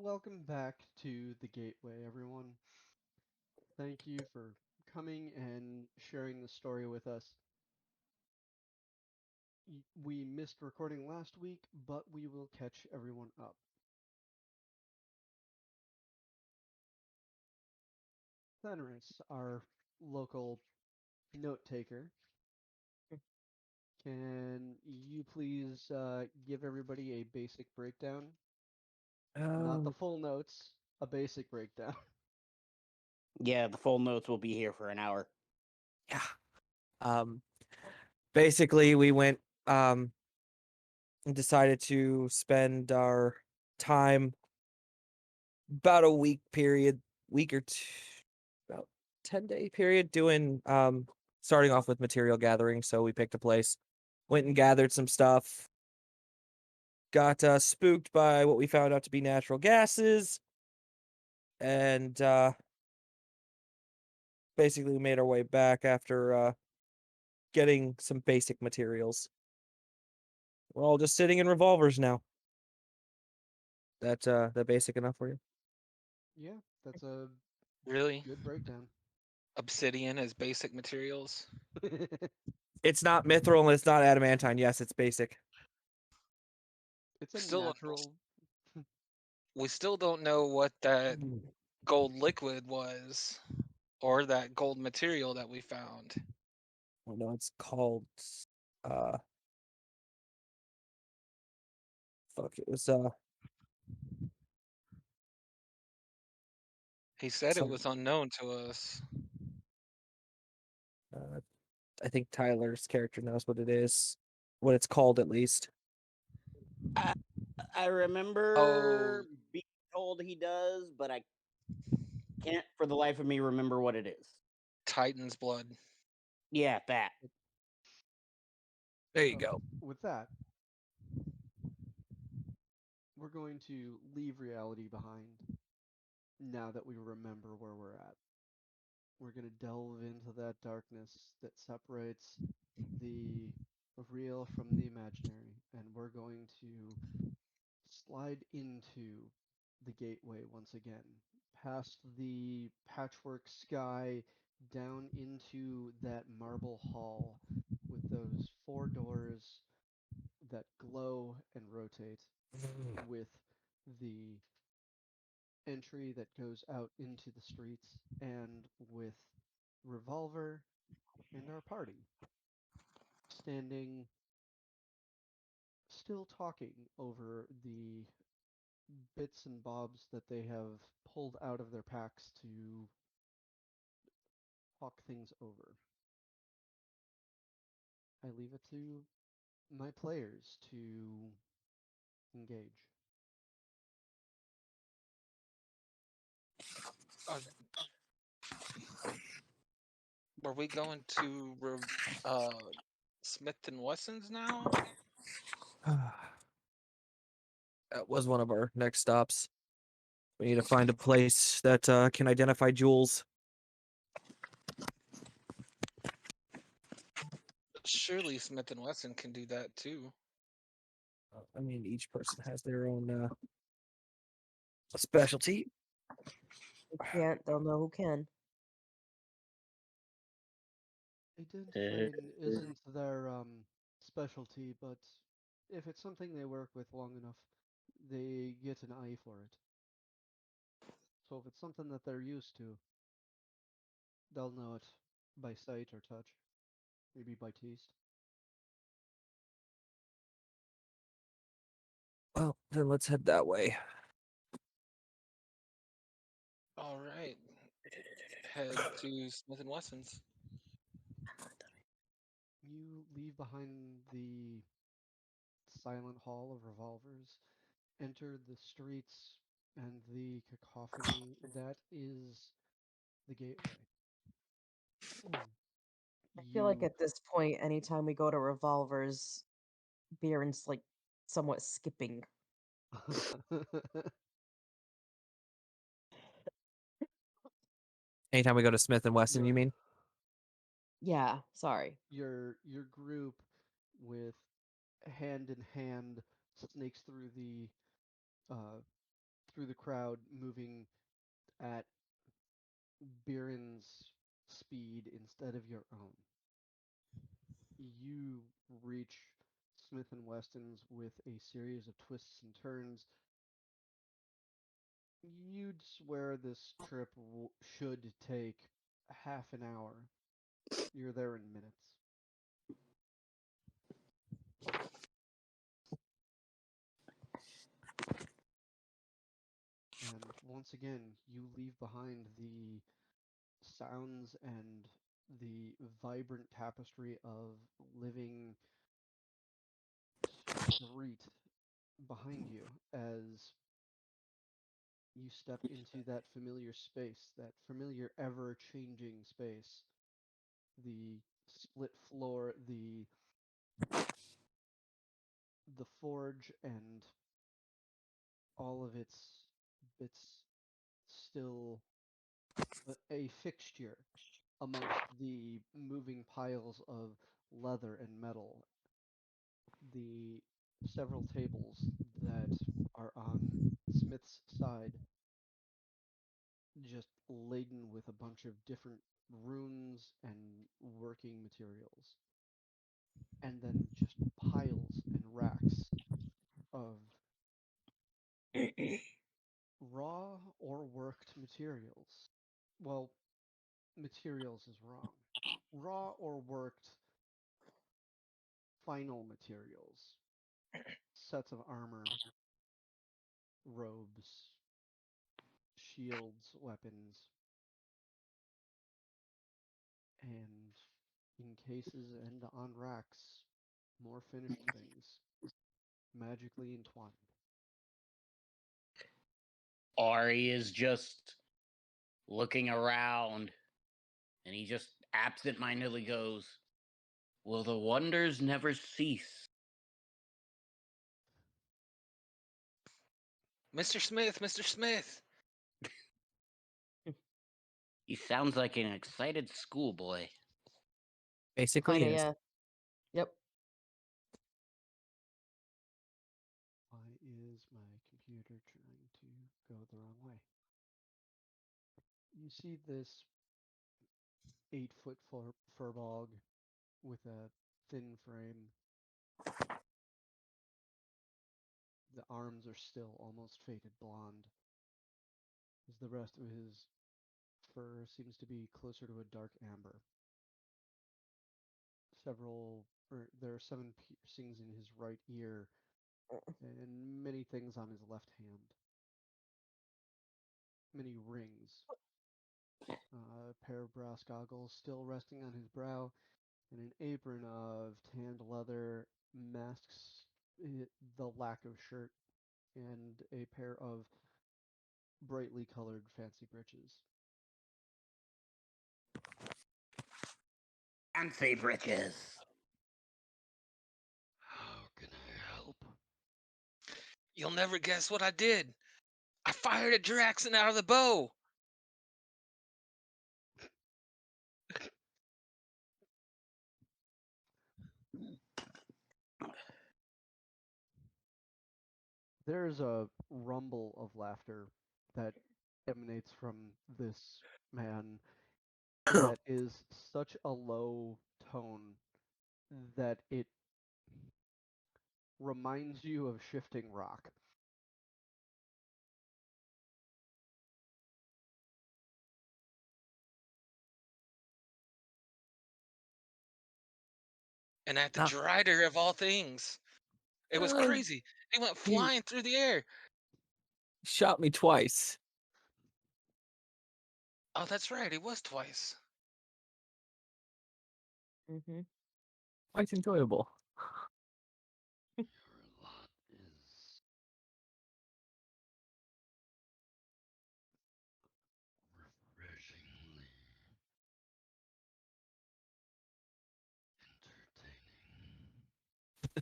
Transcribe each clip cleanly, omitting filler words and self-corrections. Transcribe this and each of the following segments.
Welcome back to the Gateway, everyone. Thank you for coming and sharing the story with us. We missed recording last week, but we will catch everyone up. Fenris, our local note taker, can you please give everybody a basic breakdown? Not the Um, full notes, a basic breakdown. Yeah, the full notes will be here for an hour. yeah. Um, Basically, we went and decided to spend our time about a week or two, about 10-day period doing starting off with material gathering. So we picked a place, went and gathered some stuff, got spooked by what we found out to be natural gases, and basically we made our way back after getting some basic materials. We're all just sitting in revolvers now. That basic enough for you? Yeah, that's a Really? good breakdown. Obsidian as basic materials? It's not mithril and it's not adamantine. Yes, it's basic. It's a Still, natural. we still don't know what that gold liquid was, or that gold material that we found. Oh no, it's called uh fuck. It was He said it some was unknown to us. uh I think Tyler's character knows what it is, what it's called at least. I, I remember Oh, being told he does, but I can't for the life of me remember what it is. Titan's blood. Yeah, that. There you So, go. with that, we're going to leave reality behind now that we remember where we're at. We're going to delve into that darkness that separates the real from the imaginary, and we're going to slide into the gateway once again, past the patchwork sky, down into that marble hall with those four doors that glow and rotate, with the entry that goes out into the streets, and with Revolver and our party standing still talking over the bits and bobs that they have pulled out of their packs to talk things over. I leave it to my players to engage. Uh, were we going to Smith and Wessons now? That was one of our next stops. We need to find a place that can identify jewels. Surely Smith and Wesson can do that too. I mean, each person has their own specialty. Who can't, they'll know who can. Identifying isn't their specialty, but if it's something they work with long enough, they get an eye for it. So if it's something that they're used to, they'll know it by sight or touch, maybe by taste. Well, then let's head that way. All right, head to Smith and Wessons. You leave behind the silent hall of revolvers, enter the streets and the cacophony that is the gateway. I feel like You at this point, anytime we go to revolvers, Baron's like somewhat skipping. Anytime we go to Smith and Wesson, you your mean? Yeah, sorry. your group with hand in hand snakes through the uh, through the crowd, moving at Biren's speed instead of your own. You reach Smith and Weston's with a series of twists and turns. You'd swear this trip should take half an hour. You're there in minutes. And once again, you leave behind the sounds and the vibrant tapestry of living street behind you as you step into that familiar space, that familiar ever changing space. The split floor, the forge and all of its bits still a fixture amongst the moving piles of leather and metal. The several tables that are on Smith's side, just laden with a bunch of different runes and working materials. And then just piles and racks of raw or worked materials. Well, materials is wrong. Raw or worked final materials. Sets of armor, robes, shields, weapons, and in cases and on racks, more finished things, magically entwined. Ari is just looking around, and he just absent-mindedly goes, "Will the wonders never cease?" Mr. Smith, Mr. Smith. He sounds like an excited schoolboy. Basically, Kinda, is. yeah. Yep. Why is my computer trying to go the wrong way? You see this 8-foot furbog with a thin frame. The arms are still almost faded blonde, as the rest of his fur seems to be closer to a dark amber. There are 7 piercings in his right ear, and many things on his left hand. Many rings. A pair of brass goggles still resting on his brow, and an apron of tanned leather masks the lack of shirt, and a pair of brightly colored fancy breeches. Fancy britches. How can I help? You'll never guess what I did. I fired a Draxon out of the bow. There's a rumble of laughter that emanates from this man that is such a low tone that it reminds you of shifting rock. And at the Ah. Drider of all things. It was crazy. He went flying through the air. Shot me twice. Oh, that's right. It was twice. Mm-hmm. Quite enjoyable. Your lot is refreshingly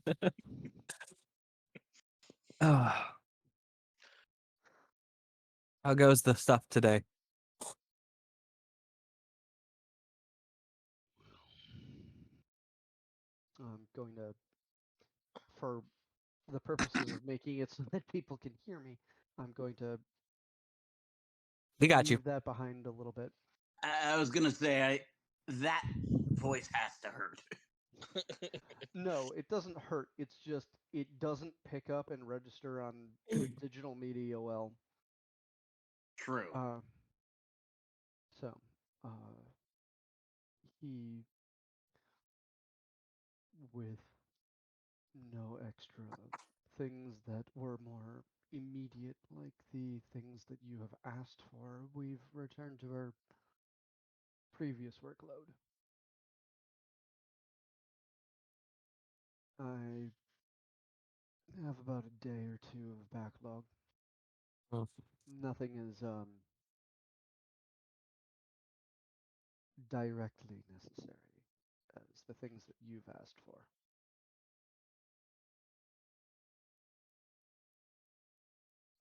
entertaining. Ah. How goes the stuff today? I'm going to, for the purposes of making it so that people can hear me, I'm going to We got you. leave that behind a little bit. I was gonna say that voice has to hurt. No, it doesn't hurt. It's just it doesn't pick up and register on digital media well. True. So, he, with no extra things that were more immediate, like the things that you have asked for, we've returned to our previous workload. I have about a day or two of backlog. Hmm. Nothing is directly necessary as the things that you've asked for.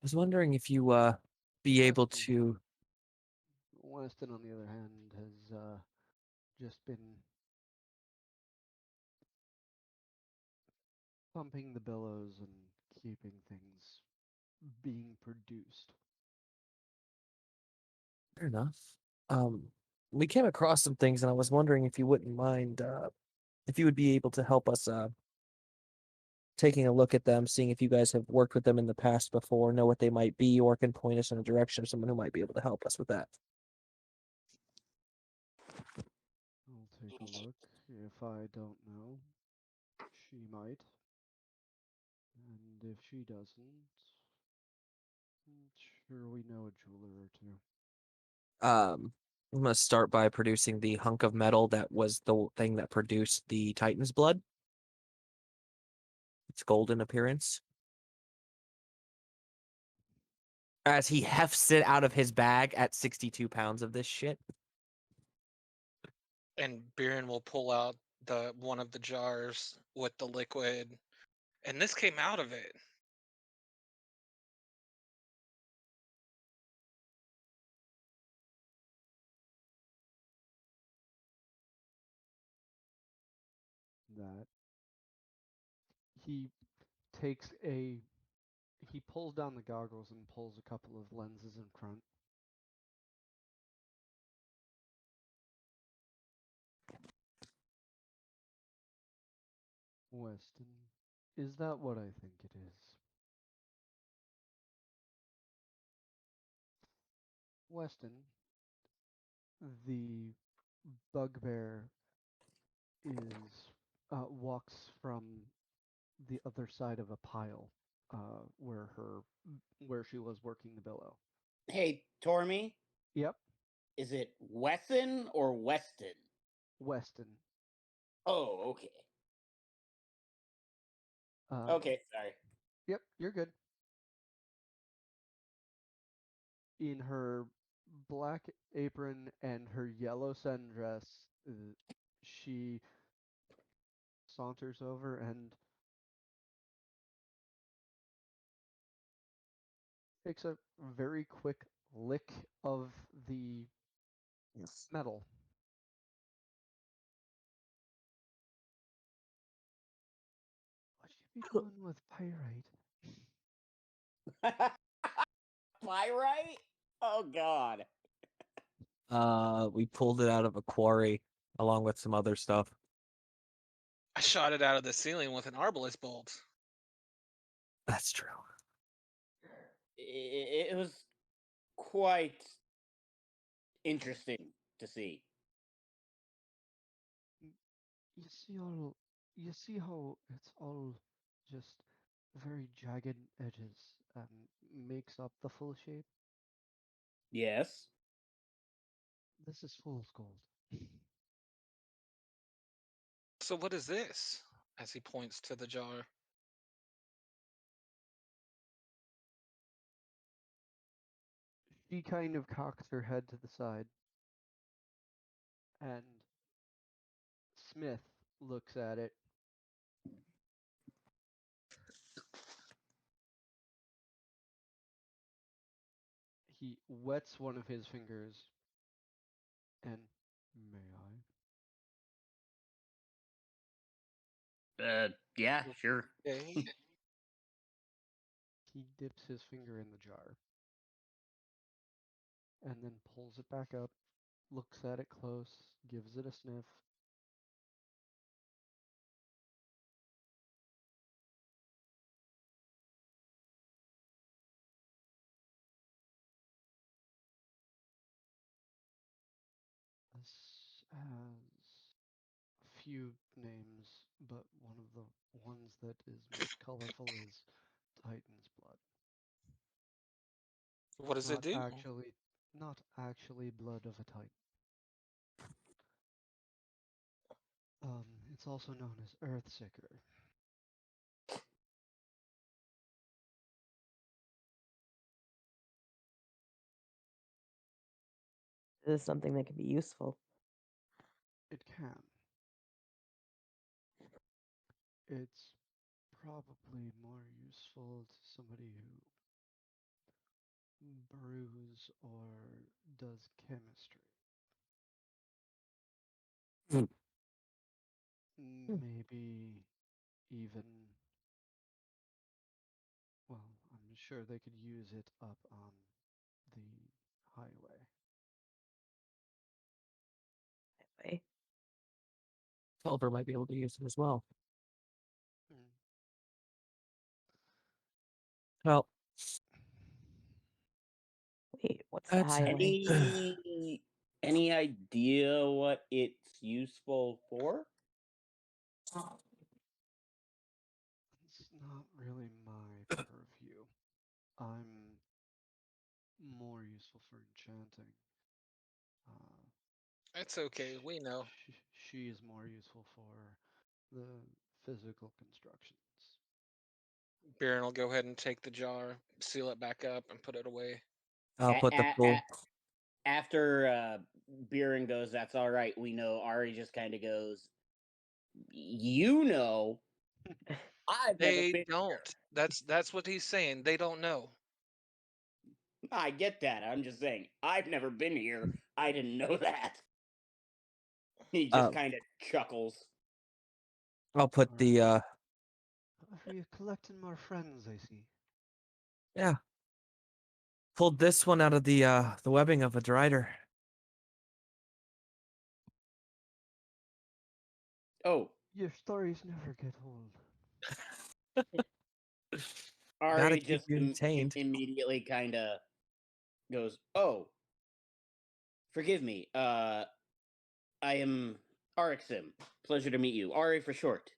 I was wondering if you be able Weston. to. Weston, on the other hand, has just been pumping the billows and keeping things being produced. Fair enough. We came across some things, and I was wondering if you wouldn't mind, if you would be able to help us taking a look at them, seeing if you guys have worked with them in the past before, know what they might be, or can point us in a direction of someone who might be able to help us with that. I'll take a look. If I don't know, she might. And if she doesn't, sure we know a jeweler or two. I'm gonna start by producing the hunk of metal that was the thing that produced the Titan's blood. It's golden appearance. As he hefts it out of his bag at 62 pounds of this shit. And Biren will pull out the one of the jars with the liquid, and this came out of it. That he takes a he pulls down the goggles and pulls a couple of lenses in front. Weston, is that what I think it is? Weston, the bugbear is walks from the other side of a pile where she was working the billow. Hey, Tormy, Yep, is it Wesson or Weston? Weston. Oh, okay. Okay, sorry. Yep, you're good. In her black apron and her yellow sundress, she saunters over and takes a very quick lick of the metal. What should be doing with pyrite? Pyrite? Oh God. We pulled it out of a quarry along with some other stuff. I shot it out of the ceiling with an arbalest bolt. That's true. It was quite interesting to see. You see how it's all just very jagged edges and makes up the full shape? Yes. This is fool's gold. So what is this? As he points to the jar. She kind of cocks her head to the side, and Smith looks at it. He wets one of his fingers, and may I? Yeah, sure. Okay. He dips his finger in the jar and then pulls it back up, looks at it close, gives it a sniff. This has a few names, but one of the ones that is most colorful is Titan's blood. What does it Not do? actually, not actually blood of a Titan. It's also known as Earthseeker. This is something that can be useful. It can. It's probably more useful to somebody who brews or does chemistry. Hmm. Maybe even, well, I'm sure they could use it up on the highway. Anyway, Tulliver might be able to use it as well. Mm. Well, wait, what's the That's- highway? Any idea what it's useful for? It's not really my purview. I'm more useful for enchanting. It's okay. We know. She is more useful for the physical constructions. Baron will go ahead and take the jar, seal it back up, and put it away. I'll put the full. After Biren goes, that's all right. We know. Ari just kind of goes, you know, I've never They been don't. here. That's what he's saying. They don't know. I get that. I'm just saying, I've never been here. I didn't know that. He just kind of chuckles. I'll put the We're collecting more friends, I see. yeah. Pulled this one out of the webbing of a drider. Oh, Your stories never get old. Gotta Ari keep just you entertained. immediately kind of goes, "Oh, forgive me. I am Arixim. Pleasure to meet you. Ari for short.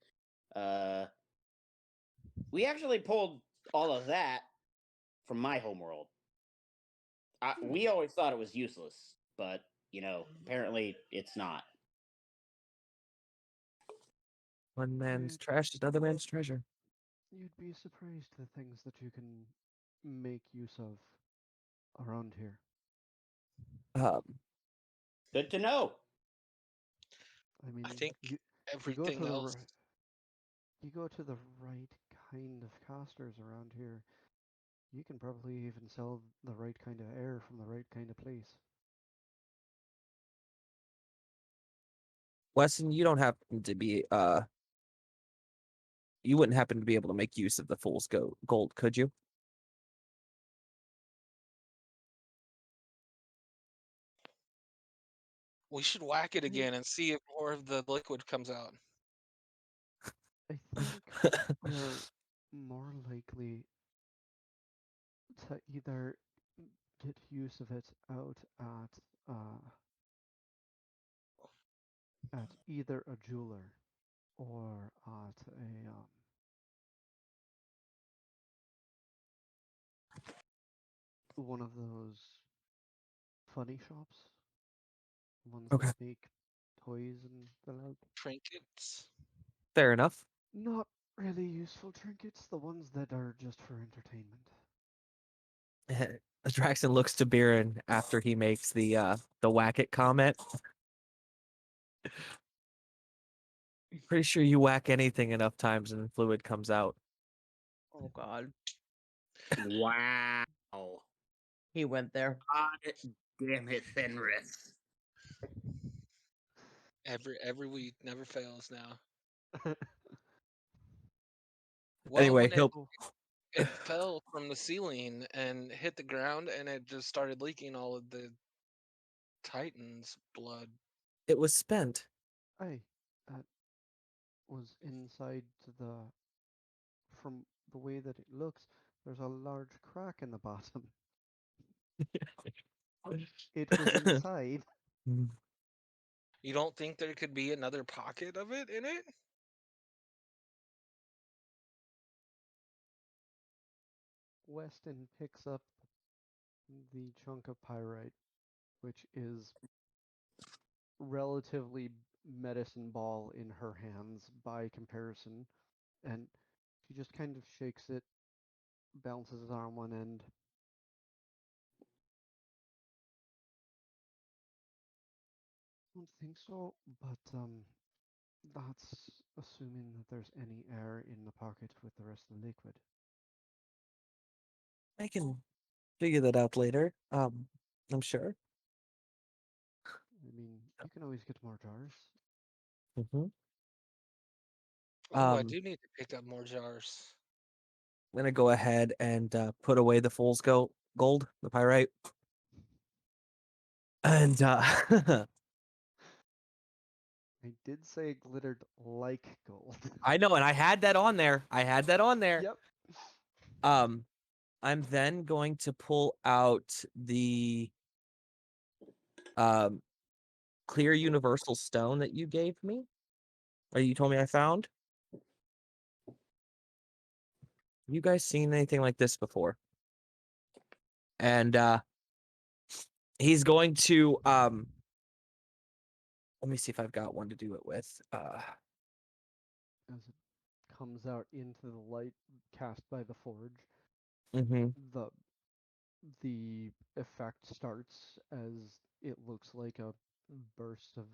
We actually pulled all of that from my homeworld. We always thought it was useless, but apparently it's not." One man's Right. trash is another man's treasure. You'd be surprised the things that you can make use of around here. Good to know. I mean, I think you go everything to the else. you go to the right kind of casters around here. You can probably even sell the right kind of air from the right kind of place. Wesson, you don't happen to be you wouldn't happen to be able to make use of the fool's gold, could you? We should whack it again and see if more of the liquid comes out. I think we're more likely to either get use of it out at either a jeweler or at one of those funny shops, ones Okay. that make toys and the like. Trinkets. Fair enough. Not really useful trinkets, the ones that are just for entertainment. Draxon looks to Biren after he makes the whack it comment. Pretty sure you whack anything enough times and fluid comes out. Oh God, Wow. he went there. God damn it, Fenris. Every week never fails now. Anyway, when he'll it fell from the ceiling and hit the ground, and it just started leaking all of the Titan's blood. It was spent. Aye, that was inside the. From the way that it looks, there's a large crack in the bottom. It was inside. You don't think there could be another pocket of it in it? Weston picks up the chunk of pyrite, which is relatively medicine ball in her hands by comparison, and she just kind of shakes it, balances it on one end. I don't think so, but that's assuming that there's any air in the pocket with the rest of the liquid. I can figure that out later. I'm sure. I mean, you can always get more jars. Mm-hmm. Oh, I Um, do need to pick up more jars. I'm gonna go ahead and put away the fool's gold, the pyrite, and I did say it glittered like gold. I know, and I had that on there. I had that on there. Yep. Um, I'm then going to pull out the um clear universal stone that you gave me, or you told me I found. You guys seen anything like this before? And he's going to let me see if I've got one to do it with. As it comes out into the light cast by the forge, Mm-hmm. the effect starts as it looks like a burst of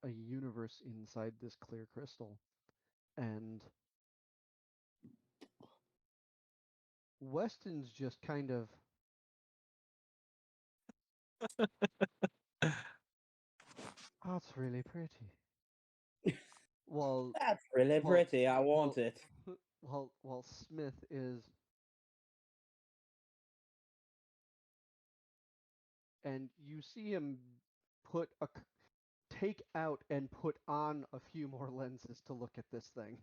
a universe inside this clear crystal. And Weston's just kind of that's really pretty. While That's really well, pretty. I want well, it. while Smith is, and you see him put a take out and put on a few more lenses to look at this thing.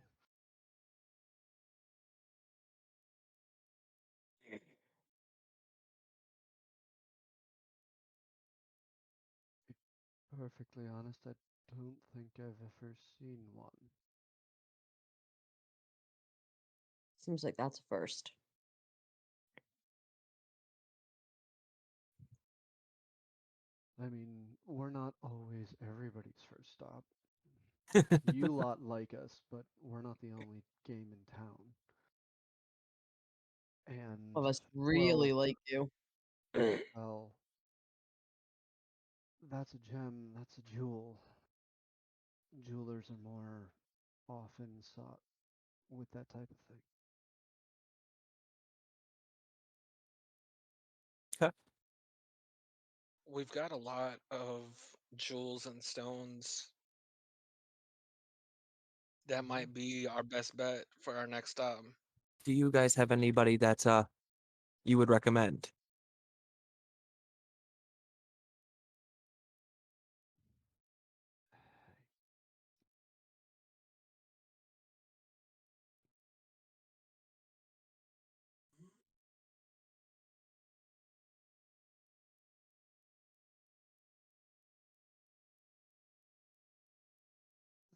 Perfectly honest, I don't think I've ever seen one. Seems like that's a first. I mean, we're not always everybody's first stop. You lot like us, but we're not the only game in town. And Of us really well, like you. well, that's a gem, that's a jewel. Jewelers are more often sought with that type of thing. We've got a lot of jewels and stones. That might be our best bet for our next stop. Do you guys have anybody that you would recommend?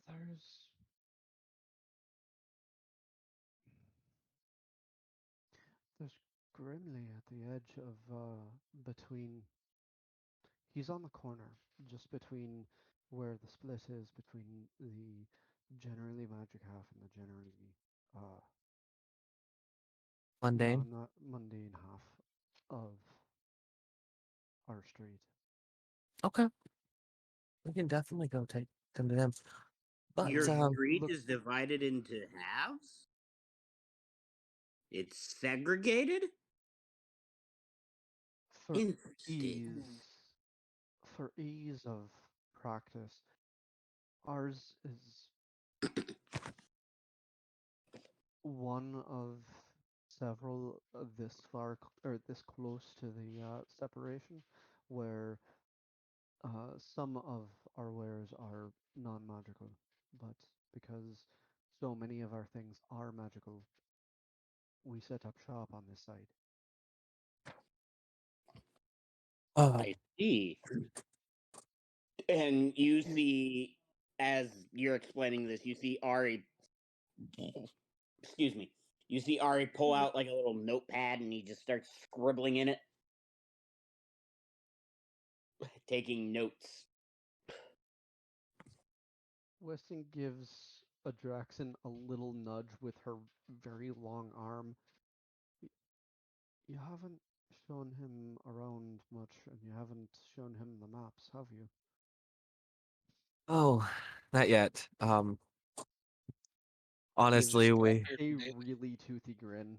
There's there's Grimly at the edge of between. He's on the corner, just between where the split is between the generally magic half and the generally uh Mundane. not mundane half of our street. Okay, we can definitely go take them to them. But Your street Look, is divided into halves? It's segregated? for Interesting. for ease of practice, ours is one of several this far or this close to the separation, where some of our wares are non-magical, but because so many of our things are magical, we set up shop on this side. I see. And you see, as you're explaining this, you see Ari. Excuse me. You see Ari pull out like a little notepad, and he just starts scribbling in it, taking notes. Weston gives Adraxan a little nudge with her very long arm. You haven't shown him around much, and you haven't shown him the maps, have you? Oh, not yet. Honestly, just we A Nate. really toothy grin.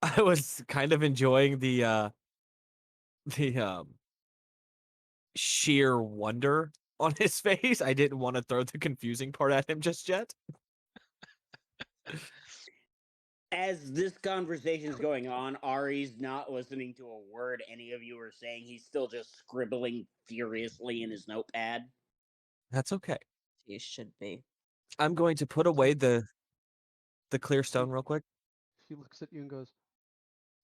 I was kind of enjoying the sheer wonder on his face. I didn't want to throw the confusing part at him just yet. As this conversation's going on, Ari's not listening to a word any of you are saying. He's still just scribbling furiously in his notepad. That's okay. You should be. I'm going to put away the clear stone real quick. She looks at you and goes,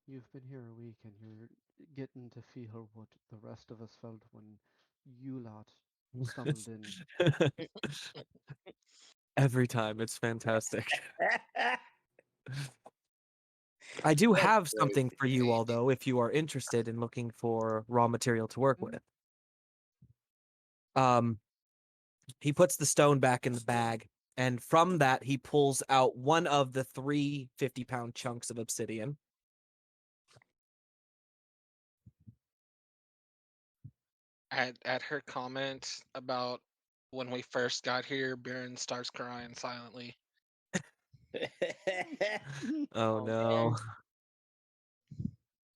"You've been here a week, and you're getting to feel what the rest of us felt when you lot stumbled in." Every time, it's fantastic. I do That's have great. something for you all, though, if you are interested in looking for raw material to work with. He puts the stone back in the bag, and from that, he pulls out one of the 3 50-pound chunks of obsidian. At her comment about when we first got here, Baron starts crying silently. Oh, Oh, no. man.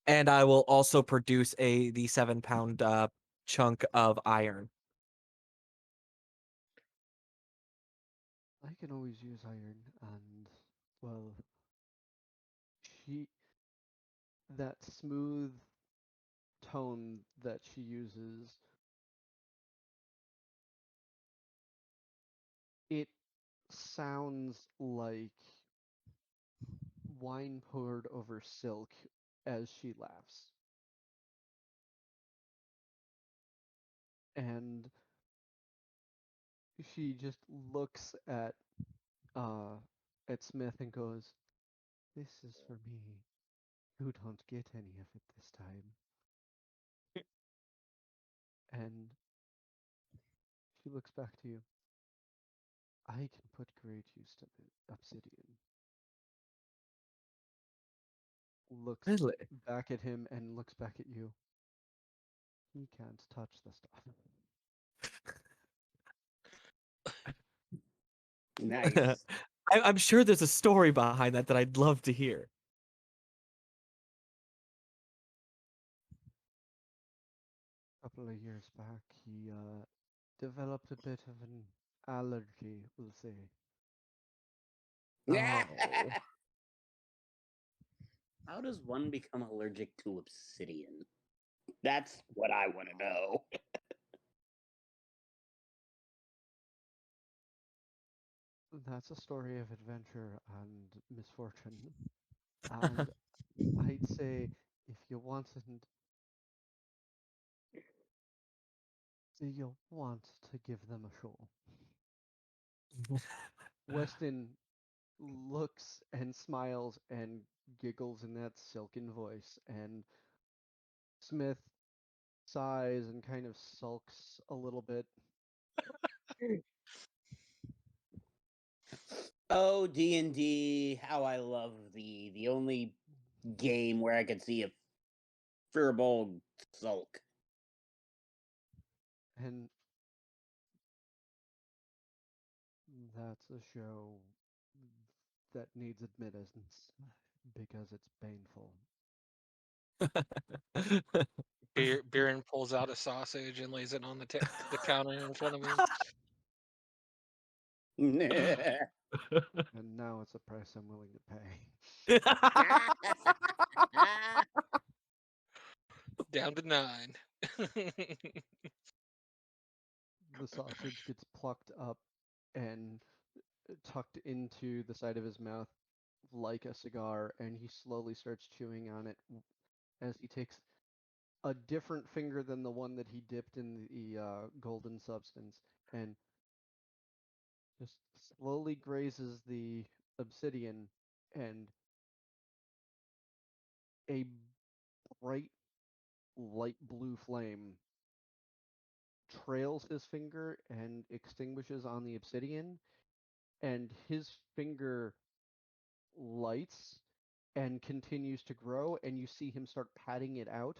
And I will also produce the 7-pound chunk of iron. I can always use iron, and well, she that smooth tone that she uses, it sounds like wine poured over silk as she laughs. And she just looks uh at Smith and goes, "This is for me. You don't get any of it this time." And she looks back to you. "I can put great use to the obsidian." Looks Really? back at him and looks back at you. "He can't touch the stuff." Nice. I'm sure there's a story behind that I'd love to hear. A couple of years back, he developed a bit of an allergy, we'll say. Oh. How does one become allergic to obsidian? That's what I want to know. That's a story of adventure and misfortune. And I'd say if you wanted, do you want to give them a show? Weston looks and smiles and giggles in that silken voice, and Smith sighs and kind of sulks a little bit. Oh, D&D, how I love thee. The only game where I could see a Firbolg sulk. And that's a show that needs admittance because it's painful. Baron pulls out a sausage and lays it on the counter in front of him. And now it's a price I'm willing to pay. Down to 9. The sausage gets plucked up and tucked into the side of his mouth like a cigar, and he slowly starts chewing on it as he takes a different finger than the one that he dipped in the golden substance and just slowly grazes the obsidian, and a bright light blue flame trails his finger and extinguishes on the obsidian, and his finger lights and continues to grow, and you see him start patting it out,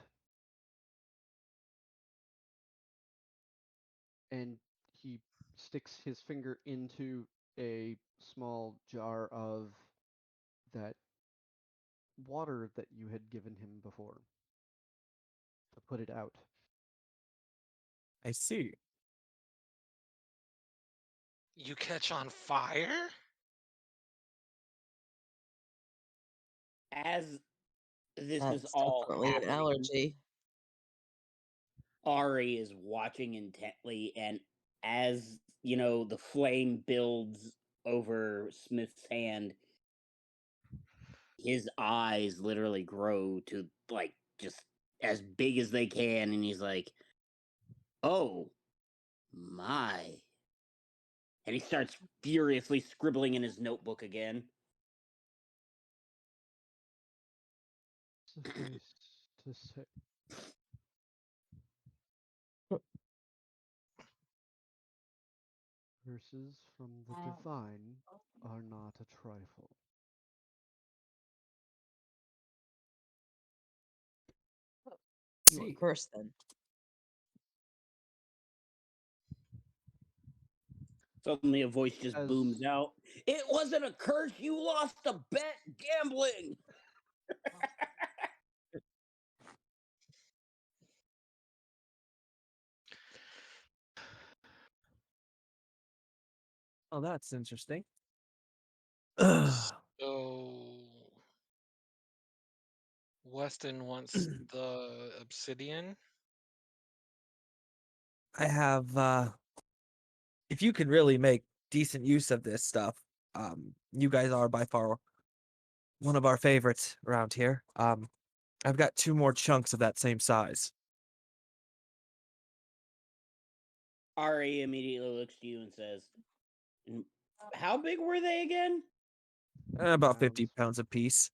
and he sticks his finger into a small jar of that water that you had given him before to put it out. I see. You catch on fire? As this is That's all definitely an happening, allergy. Ari is watching intently, and as the flame builds over Smith's hand, his eyes literally grow to like just as big as they can, and he's like, "Oh my!" And he starts furiously scribbling in his notebook again. Suffice to say, verses from the divine are not a trifle. You were See. cursed then. Suddenly, a voice just As booms out. "It wasn't a curse. You lost a bet gambling." Oh, that's interesting. So Weston wants the obsidian. I have if you can really make decent use of this stuff, you guys are by far one of our favorites around here. I've got 2 more chunks of that same size. Ari immediately looks to you and says, "And how big were they again?" About 50 pounds. pounds apiece.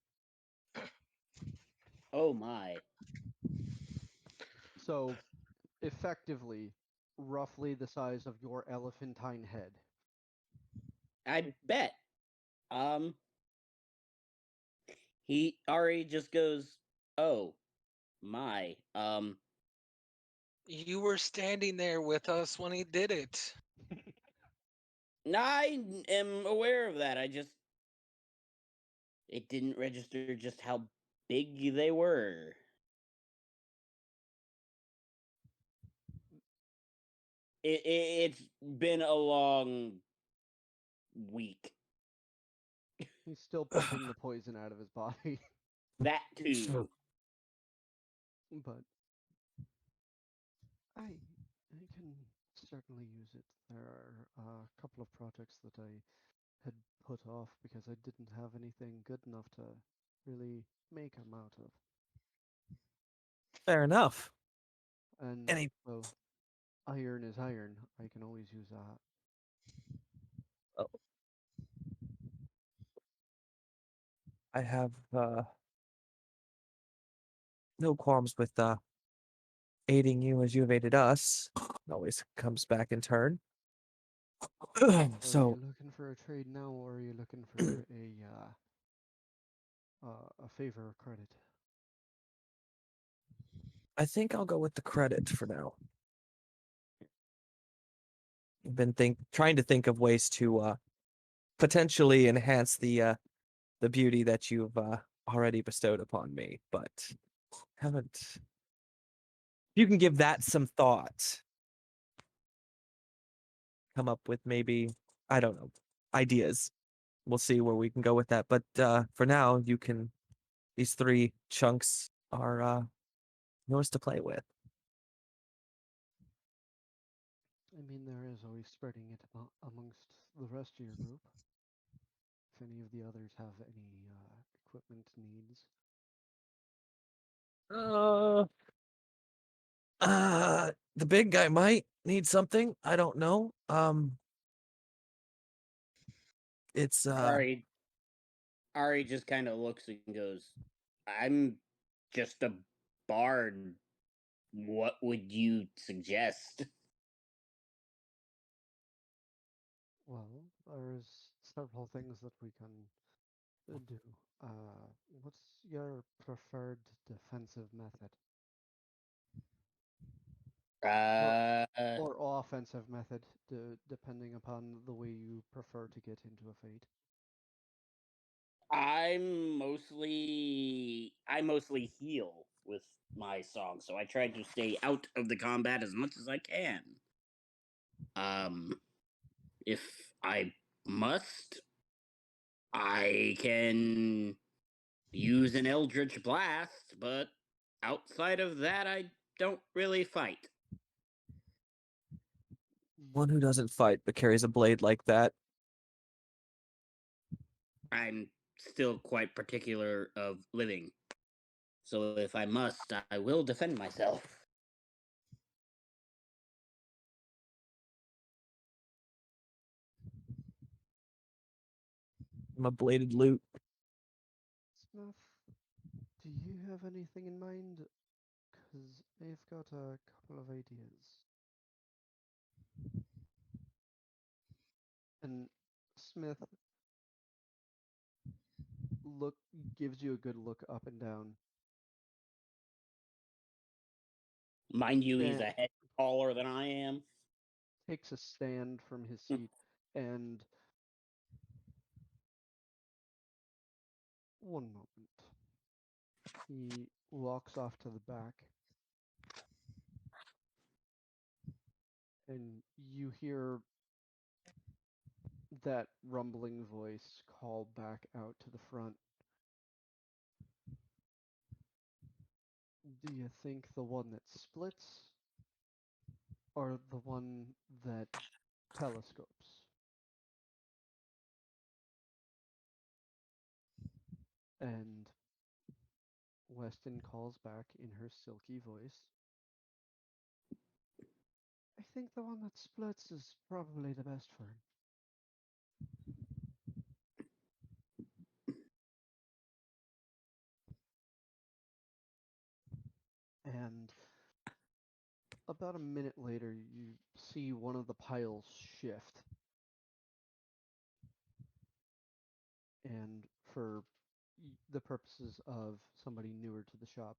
Oh my. So, effectively, roughly the size of your elephantine head. I bet. Um, Ari just goes, "Oh my." You were standing there with us when he did it. I am aware of that. It didn't register just how big they were. It's been a long week. He's still pumping the poison out of his body, That too. but I can certainly use it. There are a couple of projects that I had put off because I didn't have anything good enough to really make them out of. Fair enough. And, Any well, iron is iron. I can always use that. I have no qualms with aiding you as you have aided us. It always comes back in turn. So, are So you looking for a trade now, or are you looking for a favor or credit? I think I'll go with the credit for now. I've been trying to think of ways to potentially enhance the beauty that you've already bestowed upon me, but haven't. You can give that some thought. Come up with maybe I don't know, ideas. We'll see where we can go with that. But for now, these 3 chunks are yours to play with. I mean, there is always spreading it amongst the rest of your group. If any of the others have any equipment needs. The big guy might need something. I don't know. It's Ari just kind of looks and goes, "I'm just a bard. What would you suggest?" Well, there's several things that we can do. What's your preferred defensive method? Uh, Or offensive method, depending upon the way you prefer to get into a fate. I mostly heal with my song, so I try to stay out of the combat as much as I can. If I must, I can use an Eldritch Blast, but outside of that, I don't really fight. one who doesn't fight but carries a blade like that. I'm still quite particular of living. So if I must, I will defend myself. I'm a bladed loot. Smith, do you have anything in mind? Because I've got a couple of ideas. And Smith gives you a good look up and down. Mind you, he's And a head taller than I am. takes a stand from his seat and one moment. He walks off to the back and you hear that rumbling voice call back out to the front. Do you think the one that splits or the one that telescopes? And Weston calls back in her silky voice. I think the one that splits is probably the best for him. And about a minute later, you see one of the piles shift. And for the purposes of somebody newer to the shop,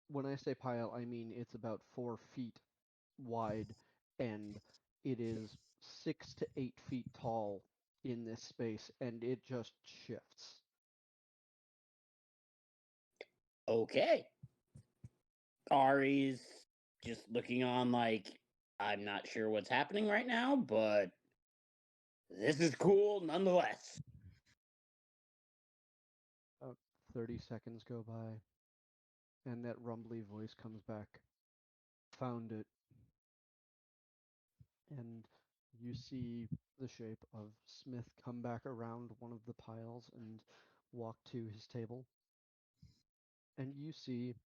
when I say pile, I mean it's about 4 feet wide and it is 6 to 8 feet tall in this space, and it just shifts. Okay. Ari's just looking on like, I'm not sure what's happening right now, but this is cool nonetheless. About 30 seconds go by, and that rumbly voice comes back. Found it. And you see the shape of Smith come back around one of the piles and walk to his table. And you see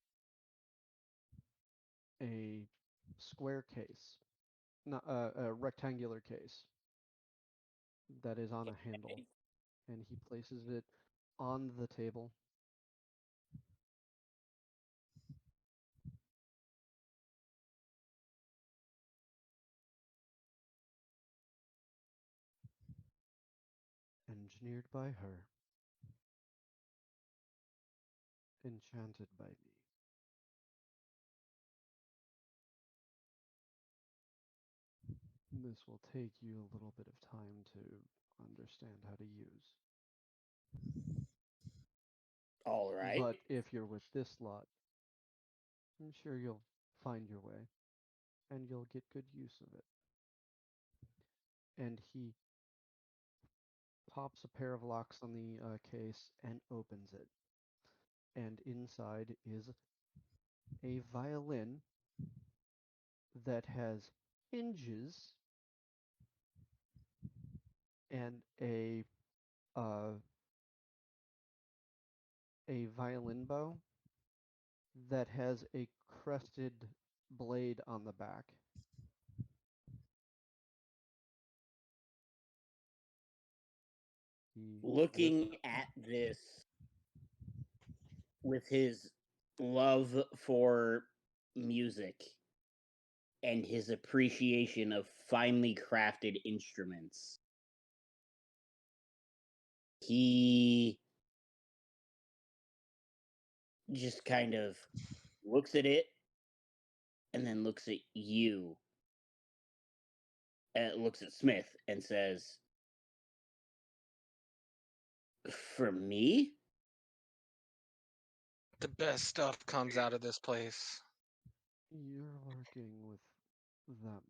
a square case, not a rectangular case that is on a handle. And he places it on the table. Engineered by her. Enchanted by me. This will take you a little bit of time to understand how to use. All right. But if you're with this lot, I'm sure you'll find your way, and you'll get good use of it. And he pops a pair of locks on the case and opens it. And inside is a violin that has hinges and uh, a violin bow that has a crested blade on the back. Looking at this with his love for music and his appreciation of finely crafted instruments, he just kind of looks at it and then looks at you, looks at Smith and says, "For me?" The best stuff comes out of this place. You're working with them.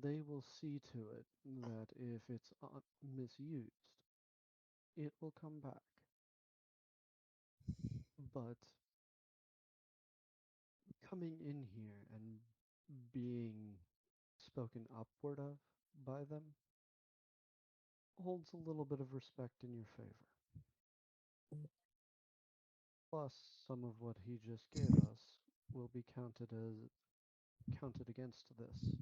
They will see to it that if it's misused, it will come back. But coming in here and being spoken upward of by them holds a little bit of respect in your favor. Plus, some of what he just gave us will be counted against this.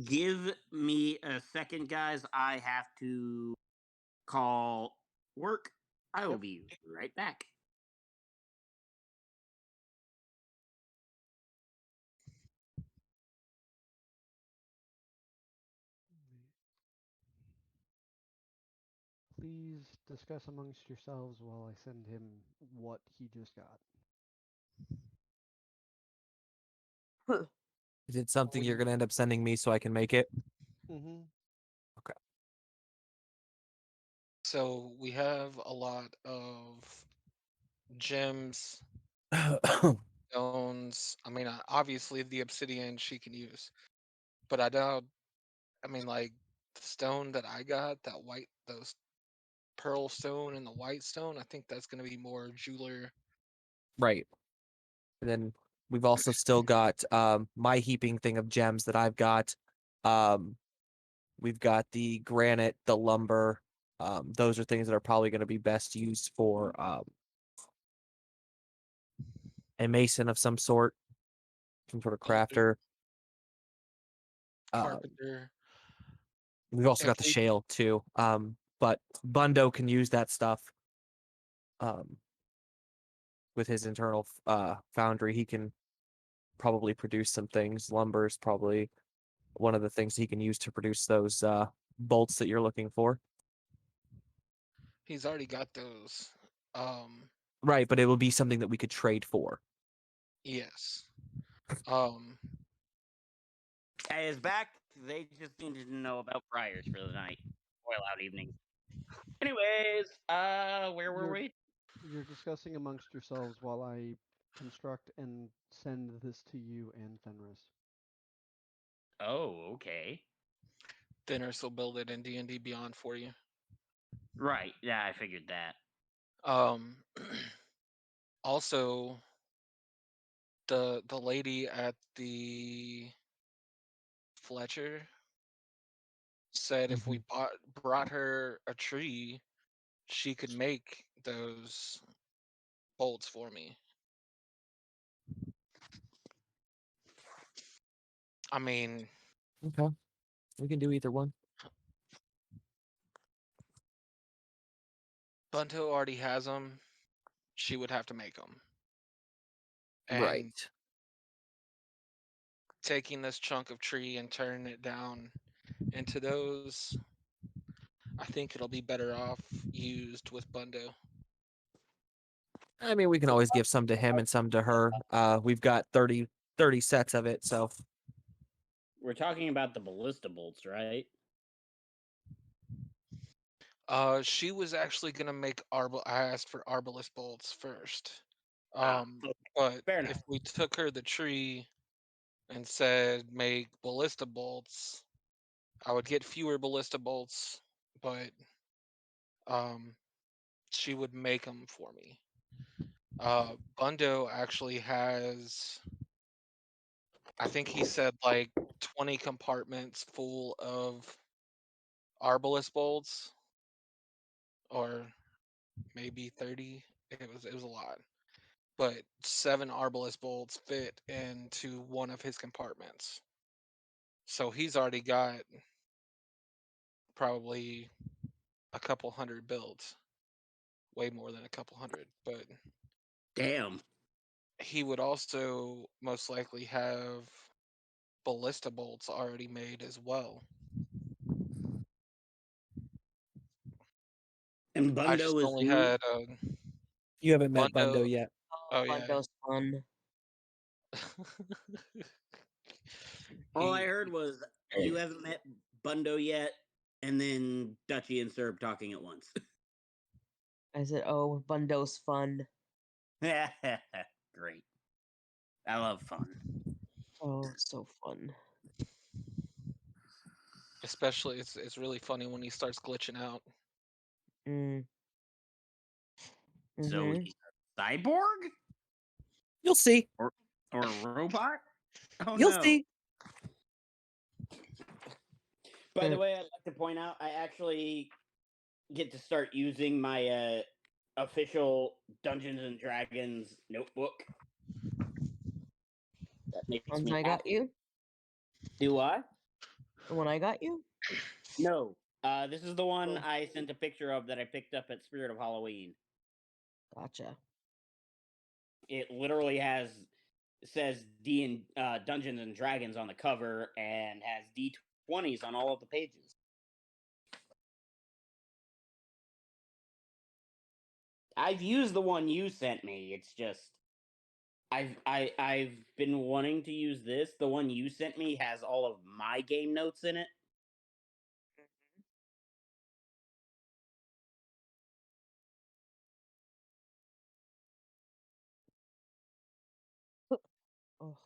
Give me a second, guys. I have to call work. I will be right back. Please discuss amongst yourselves while I send him what he just got. Is it something you're going to end up sending me so I can make it? Mm-hmm. So we have a lot of gems, stones. I mean, obviously the obsidian she can use, but I don't. I mean, like the stone that I got, that white, those pearl stone and the white stone. I think that's going to be more jeweler. Right. And then we've also still got my heaping thing of gems that I've got. We've got the granite, the lumber. Those are things that are probably going to be best used for a mason of some sort, some sort of crafter. Carpenter. We've also If got the we- shale too. But Bundo can use that stuff. With his internal foundry, he can probably produce some things. Lumber is probably one of the things he can use to produce those bolts that you're looking for. He's already got those. Right, but it will be something that we could trade for. Yes. Hey, is back. They just needed to know about priors for the night. Spoil out evening. Anyways, where were we? You're discussing amongst yourselves while I construct and send this to you and Fenris. Oh, okay. Thinners will build it in D&D Beyond for you. Right. Yeah, I figured that. Also, the lady at the Fletcher said if we brought her a tree, she could make those bolts for me. I mean, Okay. We can do either one. Bunto already has them. She would have to make them. And Right. taking this chunk of tree and turning it down into those, I think it'll be better off used with Bundo. I mean, we can always give some to him and some to her. We've got 30 sets of it, so. We're talking about the ballista bolts, right? She was actually gonna make I asked for arbalest bolts first. Okay. But Fair if enough. we took her the tree and said make ballista bolts, I would get fewer ballista bolts, but um, she would make them for me. Bundo actually has, I think he said like 20 compartments full of arbalest bolts, or maybe 30. It was a lot, but 7 arbalest bolts fit into one of his compartments. So he's already got probably a couple hundred builds, way more than a couple hundred. But Damn. he would also most likely have ballista bolts already made as well. And I just Bundo is only who? had You haven't met Bundo Bundo. yet. Oh yeah. Bundo's fun. All I He heard was you haven't met Bundo yet, and then Dutchy and Serb talking at once. I said, "Oh, Bundo's fun." Great. I love fun. Oh, so fun. especially it's really funny when he starts glitching out. Mm. So Mhm. he's a cyborg You'll see. or a robot? Oh You'll no. see. By the way, I'd like to point out I actually get to start using my official Dungeons and Dragons notebook. That makes Ones me I got you. Do I? The one I got you. No. This is the one Oh. I sent a picture of that I picked up at Spirit of Halloween. Gotcha. It literally says Dungeons and Dragons on the cover and has D20s on all of the pages. I've used the one you sent me. It's just I've been wanting to use this. The one you sent me has all of my game notes in it. Oh.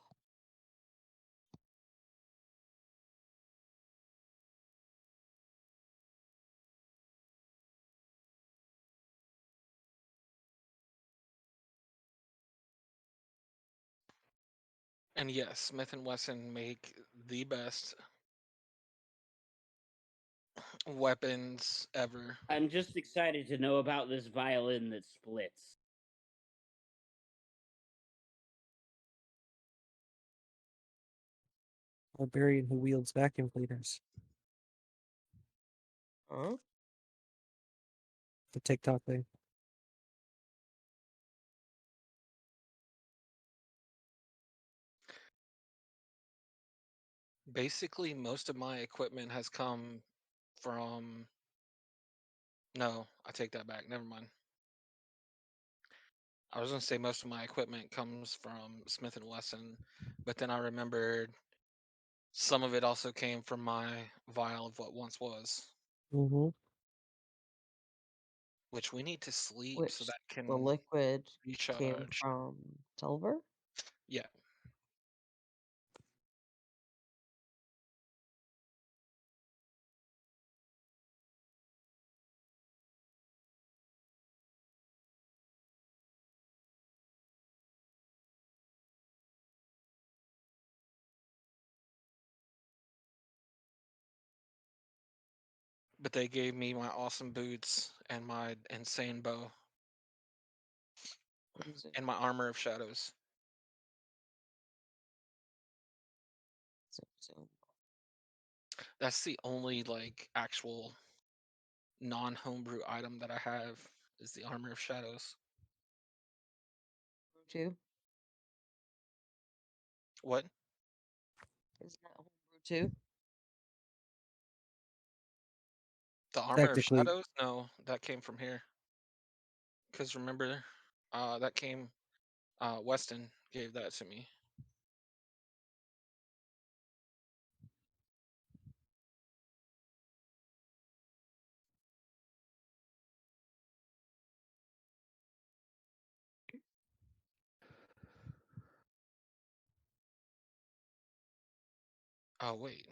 And yes, Smith and Wesson make the best weapons ever. I'm just excited to know about this violin that splits. Barbarian who wields vacuum cleaners. Huh? The TikTok thing. Basically, most of my equipment has come from. No, I take that back. Never mind. I was gonna say most of my equipment comes from Smith and Wesson, but then I remembered some of it also came from my vial of what once was, Mm-hmm. which we need to sleep so Which that the can liquid came recharge. from Silver. Yeah. But they gave me my awesome boots and my insane bow and my armor of shadows. So That's the only like actual non-homebrew item that I have is the armor of shadows. too. What? Isn't that homebrew too? The armor of Technically, shadows? No, that came from here. Because remember, that came. Weston gave that to me. Oh wait.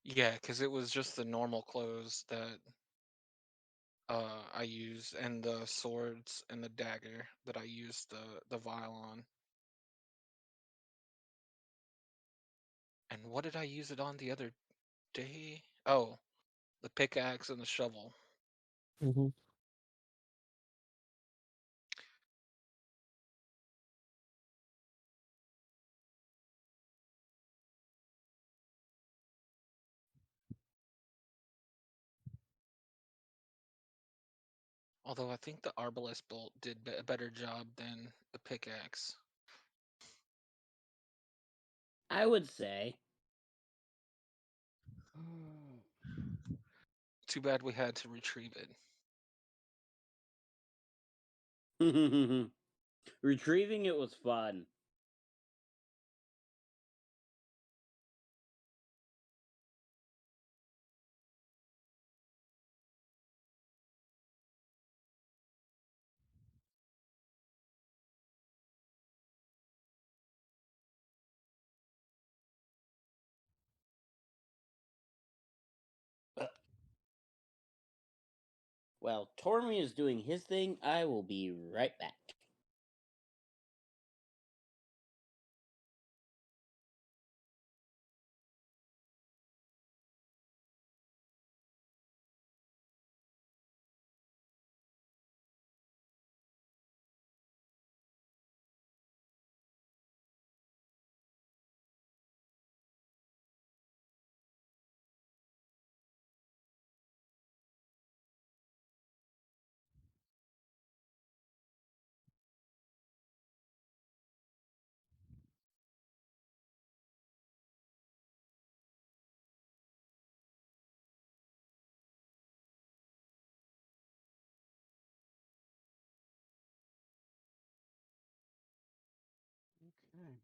Yeah, because it was just the normal clothes that I use, and the swords and the dagger that I used the vial on. And what did I use it on the other day? Oh, the pickaxe and the shovel. Mm-hmm. Although I think the arbalest bolt did a better job than the pickaxe. I would say. Too bad we had to retrieve it. Retrieving it was fun. Well, Tormy is doing his thing. I will be right back. Okay.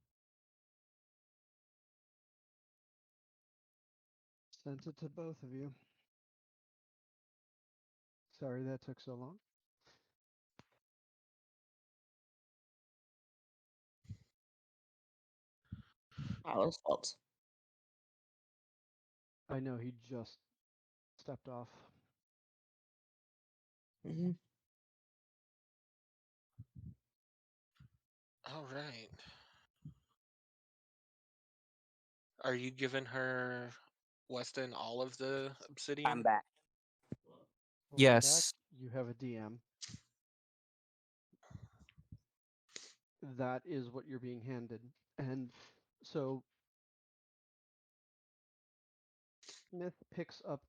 Sent it to both of you. Sorry that took so long. Tyler's fault. I know he just stepped off. Mm-hmm. All right. Are you giving her, Weston, all of the obsidian? I'm back. Welcome Yes. back. You have a DM. That is what you're being handed. And so Smith picks up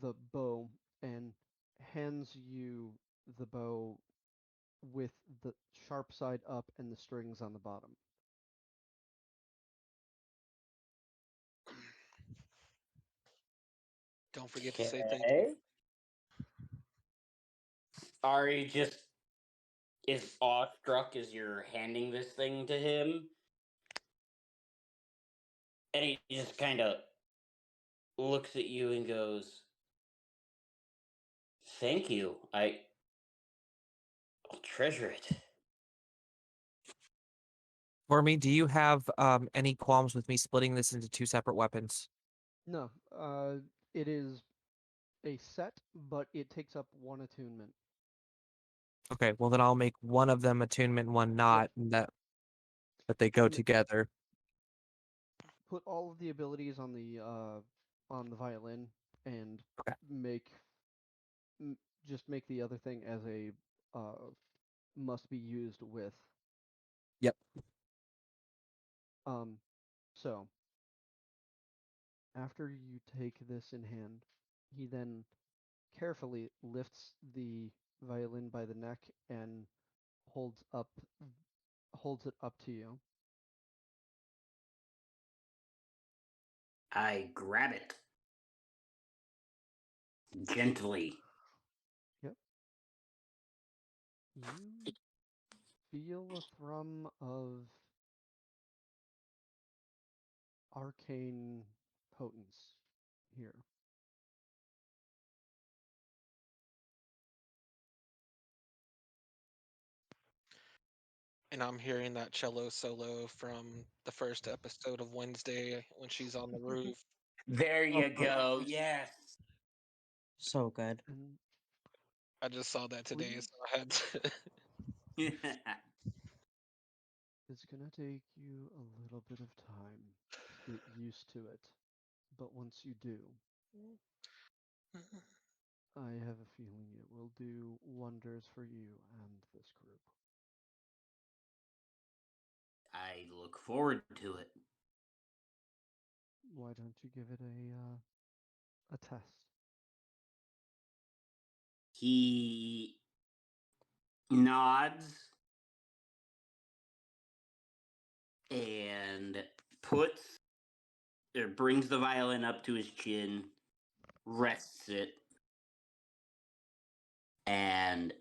the bow and hands you the bow with the sharp side up and the strings on the bottom. Don't forget to say thank you. Okay. Ari just is awestruck as you're handing this thing to him. And he just kind of looks at you and goes, "Thank you. I'll treasure it." For me, do you have any qualms with me splitting this into two separate weapons? No, it is a set, but it takes up one attunement. Okay, well then I'll make one of them attunement, one not, and that they go Yeah. together. Put all of the abilities on the violin and Okay. just make the other thing as a must be used with. Yep. So after you take this in hand, he then carefully lifts the violin by the neck and holds it up to you. I grab it gently. Yep. You feel a thrum of arcane potence here. And I'm hearing that cello solo from the first episode of Wednesday when she's on the roof. There Oh, you go. Yes. so good. And I just saw that today, Please. so I had to. it's gonna take you a little bit of time to get used to it. But once you do, I have a feeling it will do wonders for you and this group. I look forward to it. Why don't you give it a test? He nods and puts or brings the violin up to his chin, rests it, and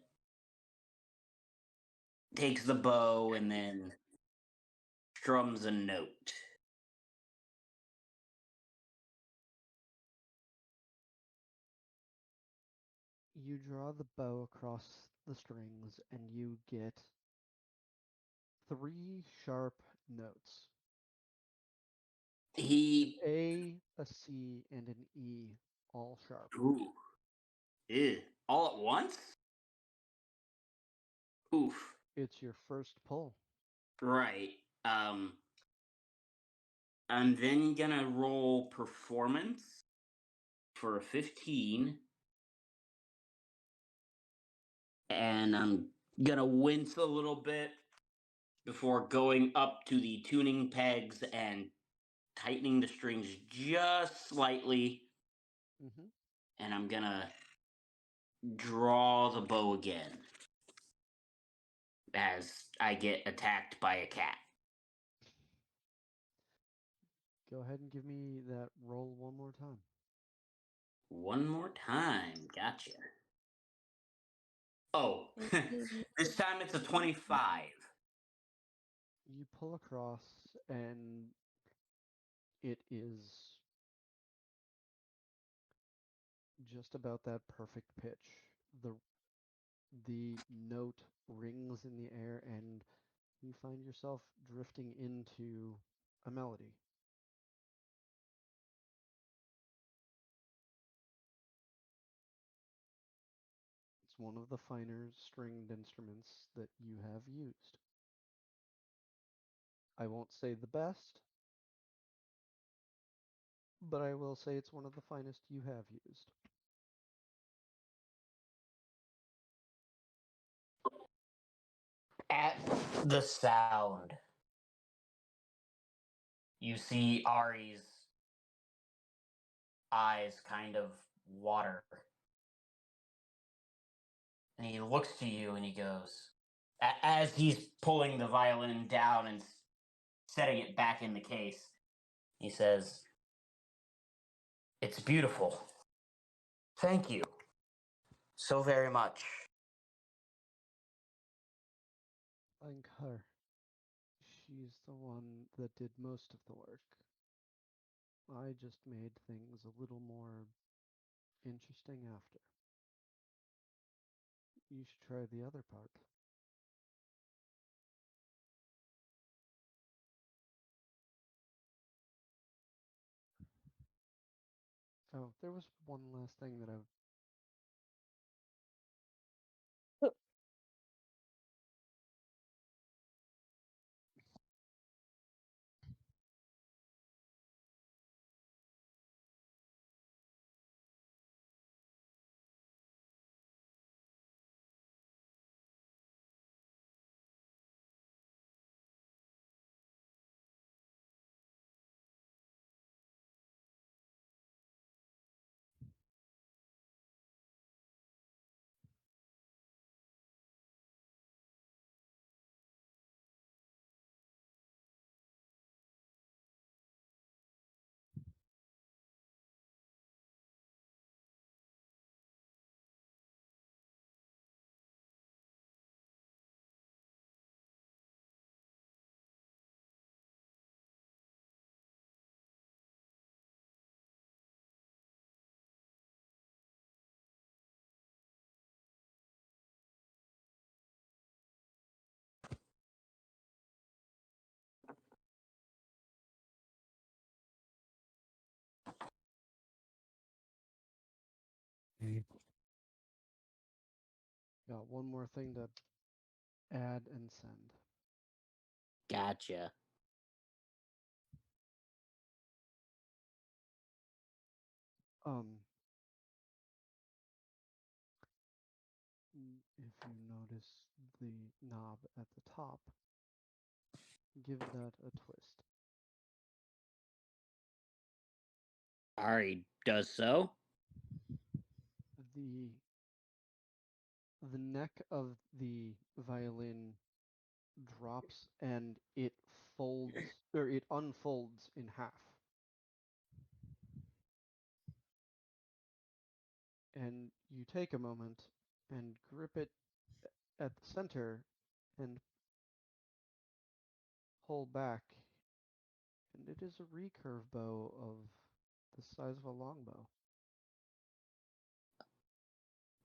takes the bow and then strums a note. You draw the bow across the strings and you get 3 sharp notes. He A C, and an E, all sharp. ooh, all at once? Oof. It's your first pull. Right. Um I'm then gonna roll performance for a 15. And I'm gonna wince a little bit before going up to the tuning pegs and tightening the strings just slightly. Mm-hmm. And I'm gonna draw the bow again as I get attacked by a cat. Go ahead and give me that roll one more time. One more time. Gotcha. Oh, this time it's a 25. You pull across, and it is just about that perfect pitch. The note rings in the air, and you find yourself drifting into a melody. It's one of the finer stringed instruments that you have used. I won't say the best, but I will say it's one of the finest you have used. At the sound, you see Ari's eyes kind of water. And he looks to you and he goes, as he's pulling the violin down and setting it back in the case, he says, "It's beautiful. Thank you so very much." Thank her. She's the one that did most of the work. I just made things a little more interesting after. You should try the other part. Oh, there was one last thing that I Got one more thing to add and send. Gotcha. If you notice the knob at the top, give that a twist. Ari does so. The neck of the violin drops and it folds or it unfolds in half. And you take a moment and grip it at the center and pull back, and it is a recurve bow of the size of a longbow.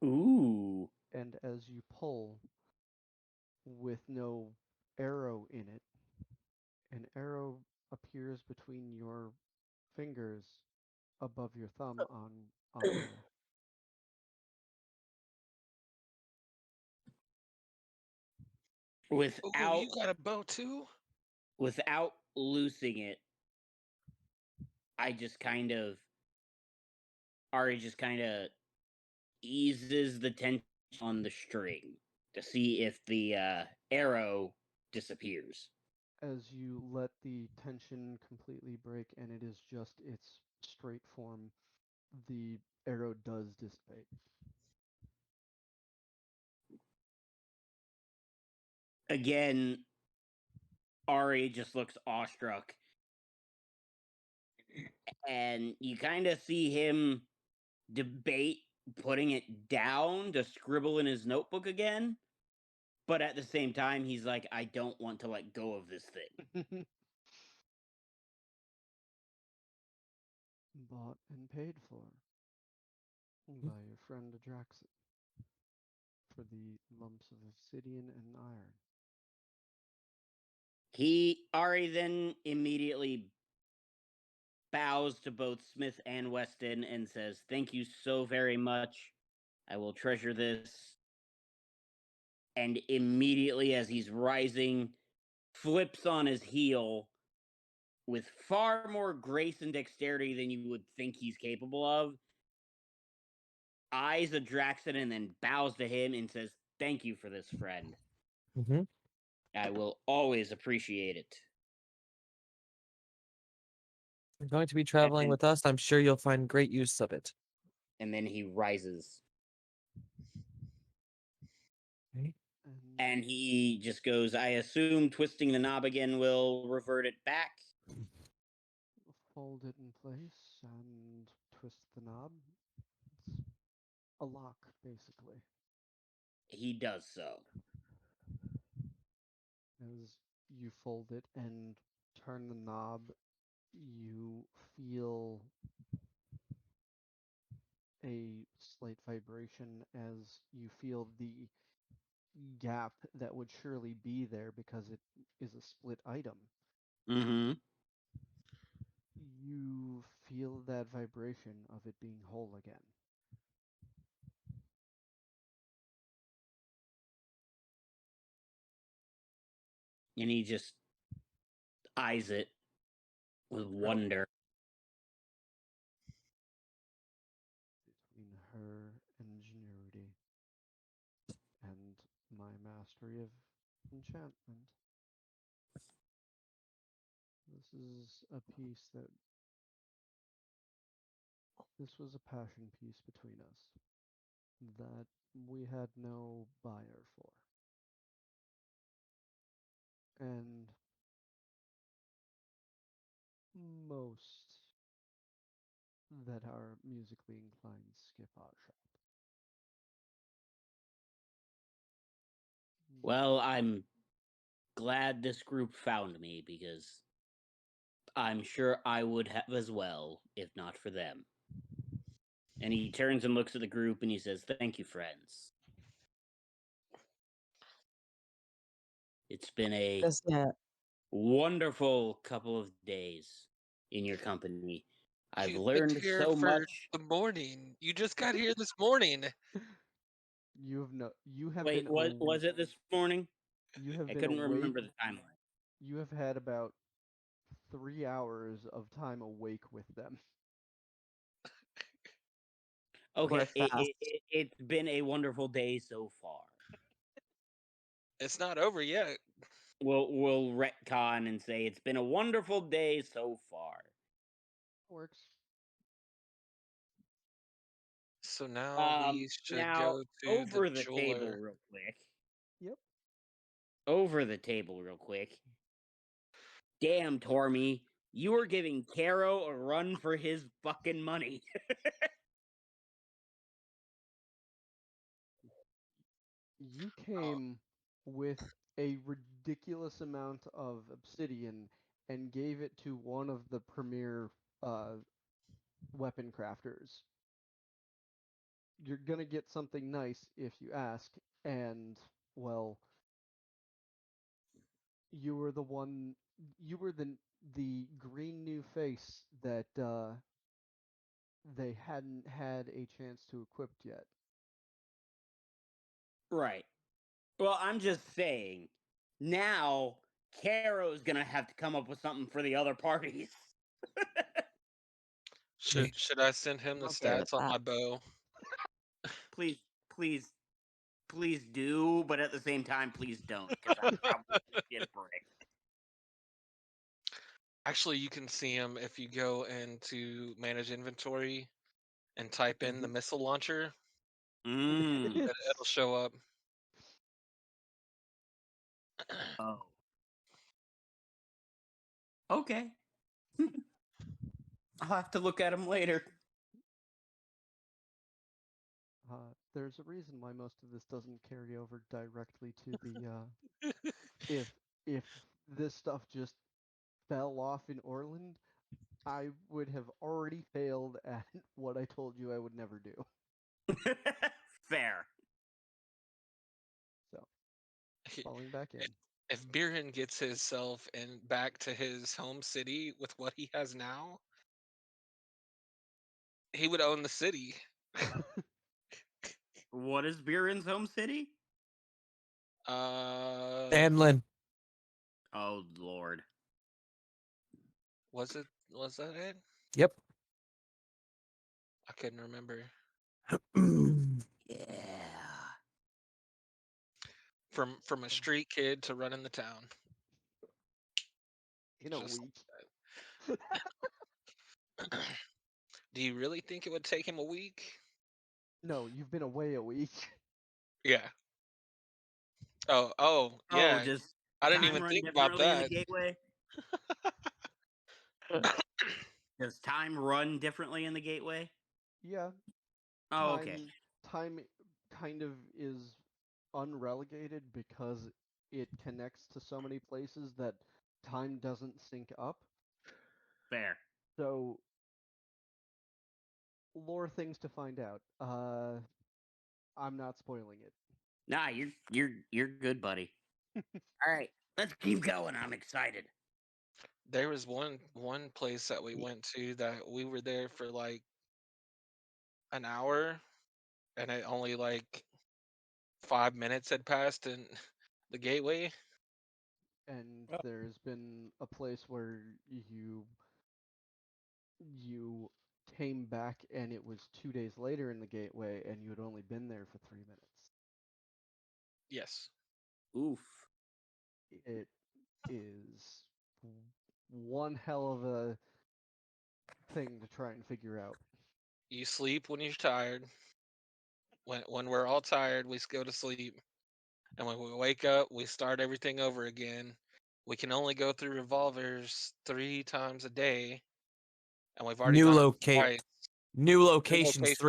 Ooh. And as you pull with no arrow in it, an arrow appears between your fingers above your thumb on Ari. Ooh, Without you got a bow too? without loosing it, I just kind of Ari just kind of eases the tension on the string to see if the arrow disappears. As you let the tension completely break and it is just its straight form, the arrow does dissipate. Again, Ari just looks awestruck. And you kind of see him debate putting it down to scribble in his notebook again. But at the same time, he's like, I don't want to let go of this thing. Bought and paid for by your friend Adraxan for the lumps of obsidian and iron. Ari then immediately bows to both Smith and Weston and says, Thank you so very much. I will treasure this. And immediately, as he's rising, flips on his heel with far more grace and dexterity than you would think he's capable of. Eyes Adraxan and then bows to him and says, Thank you for this, friend. Mm-hmm. I will always appreciate it. You're going to be traveling And- with us. I'm sure you'll find great use of it. And then he rises. Okay. And he just goes, I assume twisting the knob again will revert it back. Fold it in place and twist the knob. It's a lock, basically. He does so. As you fold it and turn the knob, you feel a slight vibration as you feel the gap that would surely be there because it is a split item. Mm-hmm. You feel that vibration of it being whole again. And he just eyes it with wonder. Between her ingenuity and my mastery of enchantment, this is a piece that this was a passion piece between us that we had no buyer for. And most that are musically inclined skip our shop. Well, I'm glad this group found me because I'm sure I would have as well if not for them. And he turns and looks at the group and he says, Thank you, friends. It's been a Does that wonderful couple of days in your company. I've You've been learned here so for much. the morning. You just got here this morning. You have Wait, been was it this morning? you have I been couldn't awake. remember the timeline. You have had about 3 hours of time awake with them. Okay, We're fast. it's been a wonderful day so far. It's not over yet. We'll retcon and say it's been a wonderful day so far. Works. So now we should Now go to over the the table jeweler. real quick. Yep. Over the table real quick. Damn, Tormy, you were giving Caro a run for his fucking money. You came with a ridiculous amount of obsidian and gave it to one of the premier weapon crafters. You're gonna get something nice if you ask, and well, you were the one. You were the green new face that they hadn't had a chance to equip yet. Right. Well, I'm just saying. Now, Caro's gonna have to come up with something for the other parties. Should I send him the I'll do stats on that. my bow? Please, please, please do, but at the same time, please don't, because I'm probably gonna get a break. Actually, you can see him if you go into manage inventory and type in the missile launcher. Mm. It'll show up. Oh. Okay. I'll have to look at them later. There's a reason why most of this doesn't carry over directly to the if this stuff just fell off in Orland, I would have already failed at what I told you I would never do. Fair. So, falling back in. If Biren gets himself and back to his home city with what he has now, he would own the city. What is Buren's home city? Anlin. Oh Lord. Was that it? Yep. I couldn't remember. Yeah. From a street kid to running the town. In a Just week. Do you really think it would take him a week? No, you've been away a week. Yeah. Oh, yeah. Just I didn't time even run think about differently in the that. gateway. Does time run differently in the gateway? Yeah. Oh, okay. Time kind of is unrelegated because it connects to so many places that time doesn't sync up. Fair. So lore things to find out. I'm not spoiling it. Nah, you're good, buddy. All right, let's keep going. I'm excited. There was one place that we went to that we were there for like an hour, and it only like 5 minutes had passed in the gateway. And Oh. there's been a place where you came back and it was 2 days later in the gateway and you had only been there for 3 minutes. Yes. Oof. It is one hell of a thing to try and figure out. You sleep when you're tired. When we're all tired, we go to sleep. And when we wake up, we start everything over again. We can only go through revolvers 3 times a day. And we've already New done it locate. twice. New locations locations.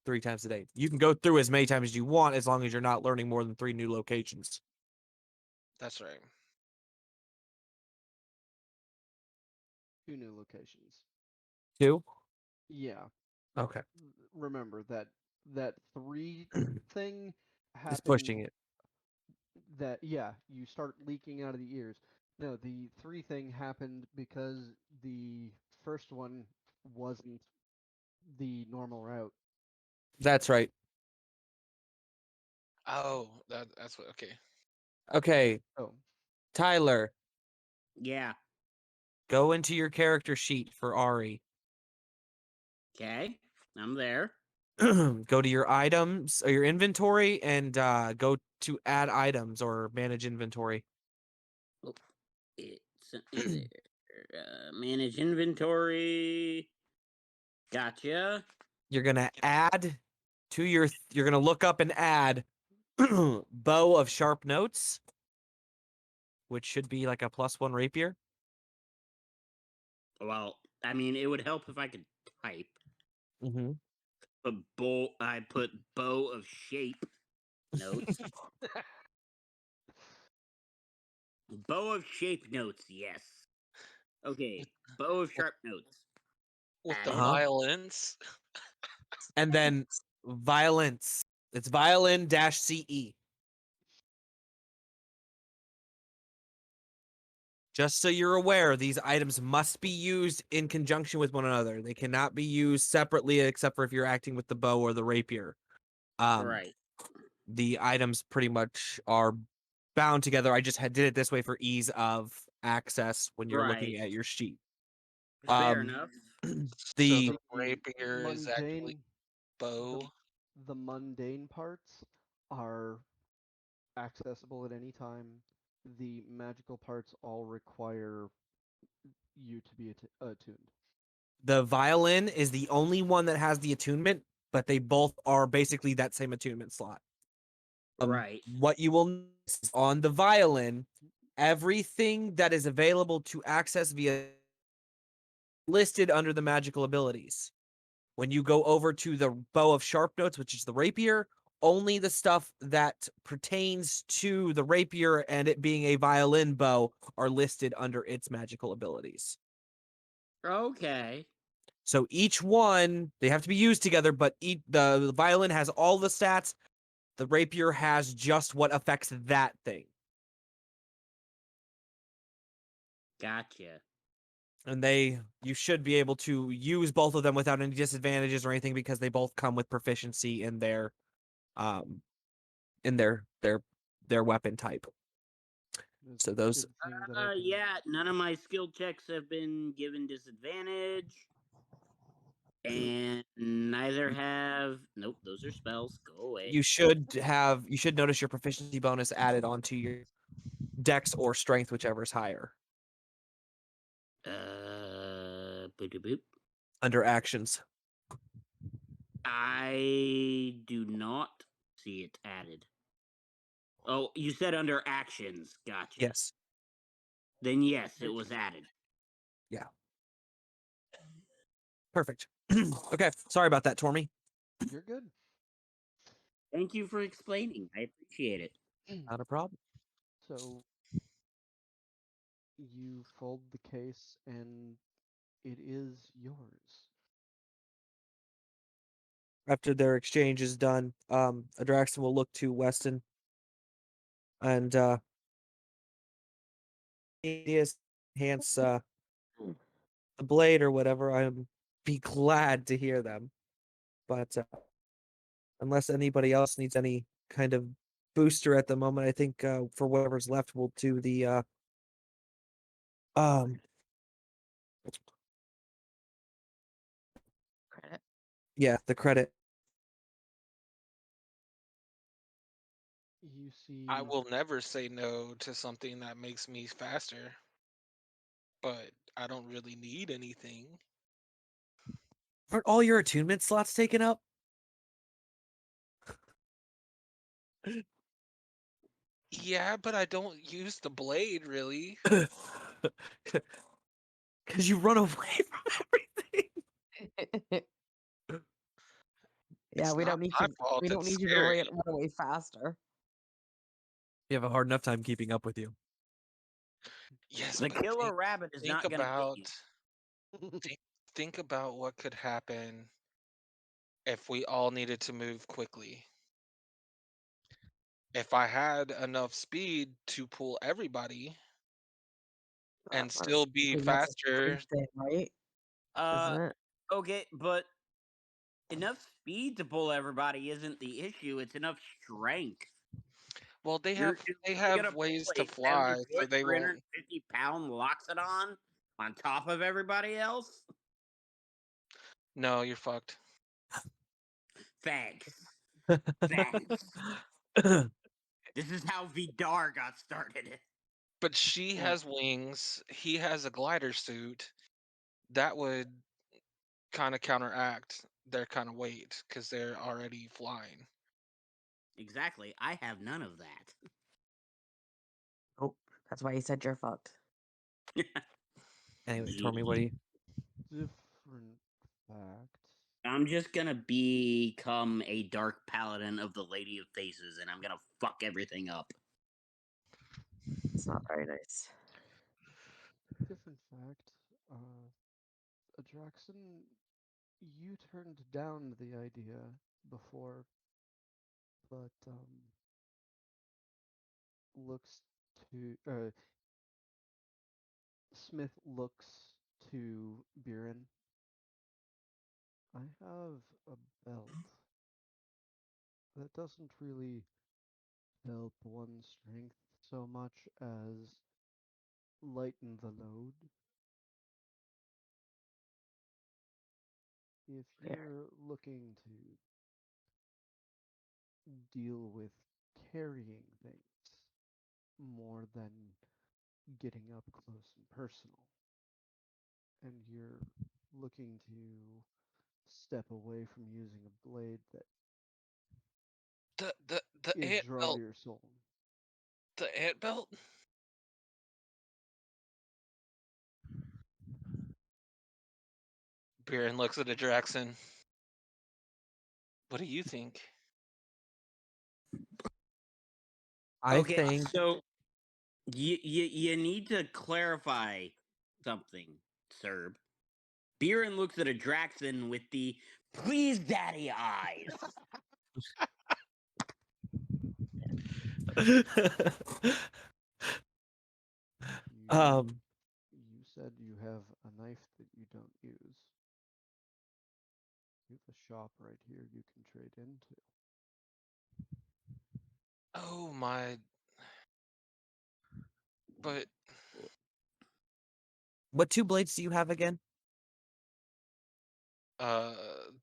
three times a day. You can go through as many times as you want as long as you're not learning more than 3 new locations. That's right. 2 new locations. 2? Yeah. Okay. Remember that 3 thing happened. It's pushing it. That you start leaking out of the ears. No, the 3 thing happened because the first one wasn't the normal route. That's right. Oh, that's what. Okay. Okay, Oh, Tyler, Yeah. go into your character sheet for Ari. Okay. I'm there. Go to your items or your inventory and go to add items or manage inventory. It's in there. Manage inventory. Gotcha. You're gonna add to your. You're gonna look up and add bow of sharp notes, which should be like a +1 rapier. Well, I mean, it would help if I could type. Mm-hmm. But I put bow of shape notes. Bow of shape notes, yes. Okay, bow of sharp notes. With the Added. violence. And then violence. It's violin-CE. Just so you're aware, these items must be used in conjunction with one another. They cannot be used separately, except for if you're acting with the bow or the rapier. Right. The items pretty much are bound together. I just did it this way for ease of access when you're looking Right. at your sheet. Fair Um, enough. So The the rapier is actually bow. the mundane parts are accessible at any time. The magical parts all require you to be attuned. the violin is the only one that has the attunement, but they both are basically that same attunement slot. Right. What you will notice is on the violin, everything that is available to access via listed under the magical abilities. When you go over to the bow of sharp notes, which is the rapier, only the stuff that pertains to the rapier and it being a violin bow are listed under its magical abilities. Okay. So each one, they have to be used together, but the violin has all the stats. The rapier has just what affects that thing. Gotcha. And you should be able to use both of them without any disadvantages or anything because they both come with proficiency in their their weapon type. It's So a those good thing that I can- Yeah, none of my skill checks have been given disadvantage. And neither have. Nope, those are spells. Go away. you should notice your proficiency bonus added onto your dex or strength, whichever is higher, Boop. under actions. I do not see it added. Oh, you said under actions. Gotcha. Yes. Then yes, it was added. Yeah. Perfect. Okay. Sorry about that, Tormy. You're good. Thank you for explaining. I appreciate it. Not a problem. So you fold the case and it is yours. After their exchange is done, Adraxon will look to Weston and his hands the blade or whatever. I'd be glad to hear them. But unless anybody else needs any kind of booster at the moment, I think for whatever's left, we'll do the Credit. yeah, the credit. You see, I will never say no to something that makes me faster. But I don't really need anything. Aren't all your attunement slots taken up? Yeah, but I don't use the blade really. Because you run away from everything. Yeah, It's we not don't need my to. fault, We don't it's need you to scary. run away faster. You have a hard enough time keeping up with you. Yes, The but killer rabbit is think not going to get about you. think about what could happen if we all needed to move quickly. If I had enough speed to pull everybody and I still be think that's a faster, speed thing, right? Uh, Isn't it? Okay, but enough speed to pull everybody isn't the issue. It's enough strength. Well, they You're have gonna ways pull to a fly, 70 so foot, they won't. 350-pound Loxodon on top of everybody else? No, you're fucked. Thanks. Thanks. This is how Vidar got started. But she Mm. has wings. He has a glider suit. That would kind of counteract their kind of weight because they're already flying. Exactly. I have none of that. Oh, that's why he said you're fucked. Anyway, Tormy, what do you? Different fact. I'm just gonna become a dark paladin of the Lady of Faces, and I'm gonna fuck everything up. It's not very nice. Different fact. Adraxon, you turned down the idea before, but looks to Smith looks to Biren. I have a belt that doesn't really help one's strength so much as lighten the load. If Fair. you're looking to deal with carrying things more than getting up close and personal, and you're looking to step away from using a blade that The is ant drawn to belt. your soul. The ant belt. Biren looks at Adraxon. What do you think? I Okay, think so you need to clarify something, Serb. Biren looks at a Draxon with the please daddy eyes. You, um you said you have a knife that you don't use. You have a shop right here you can trade into. Oh my! But what two blades do you have again?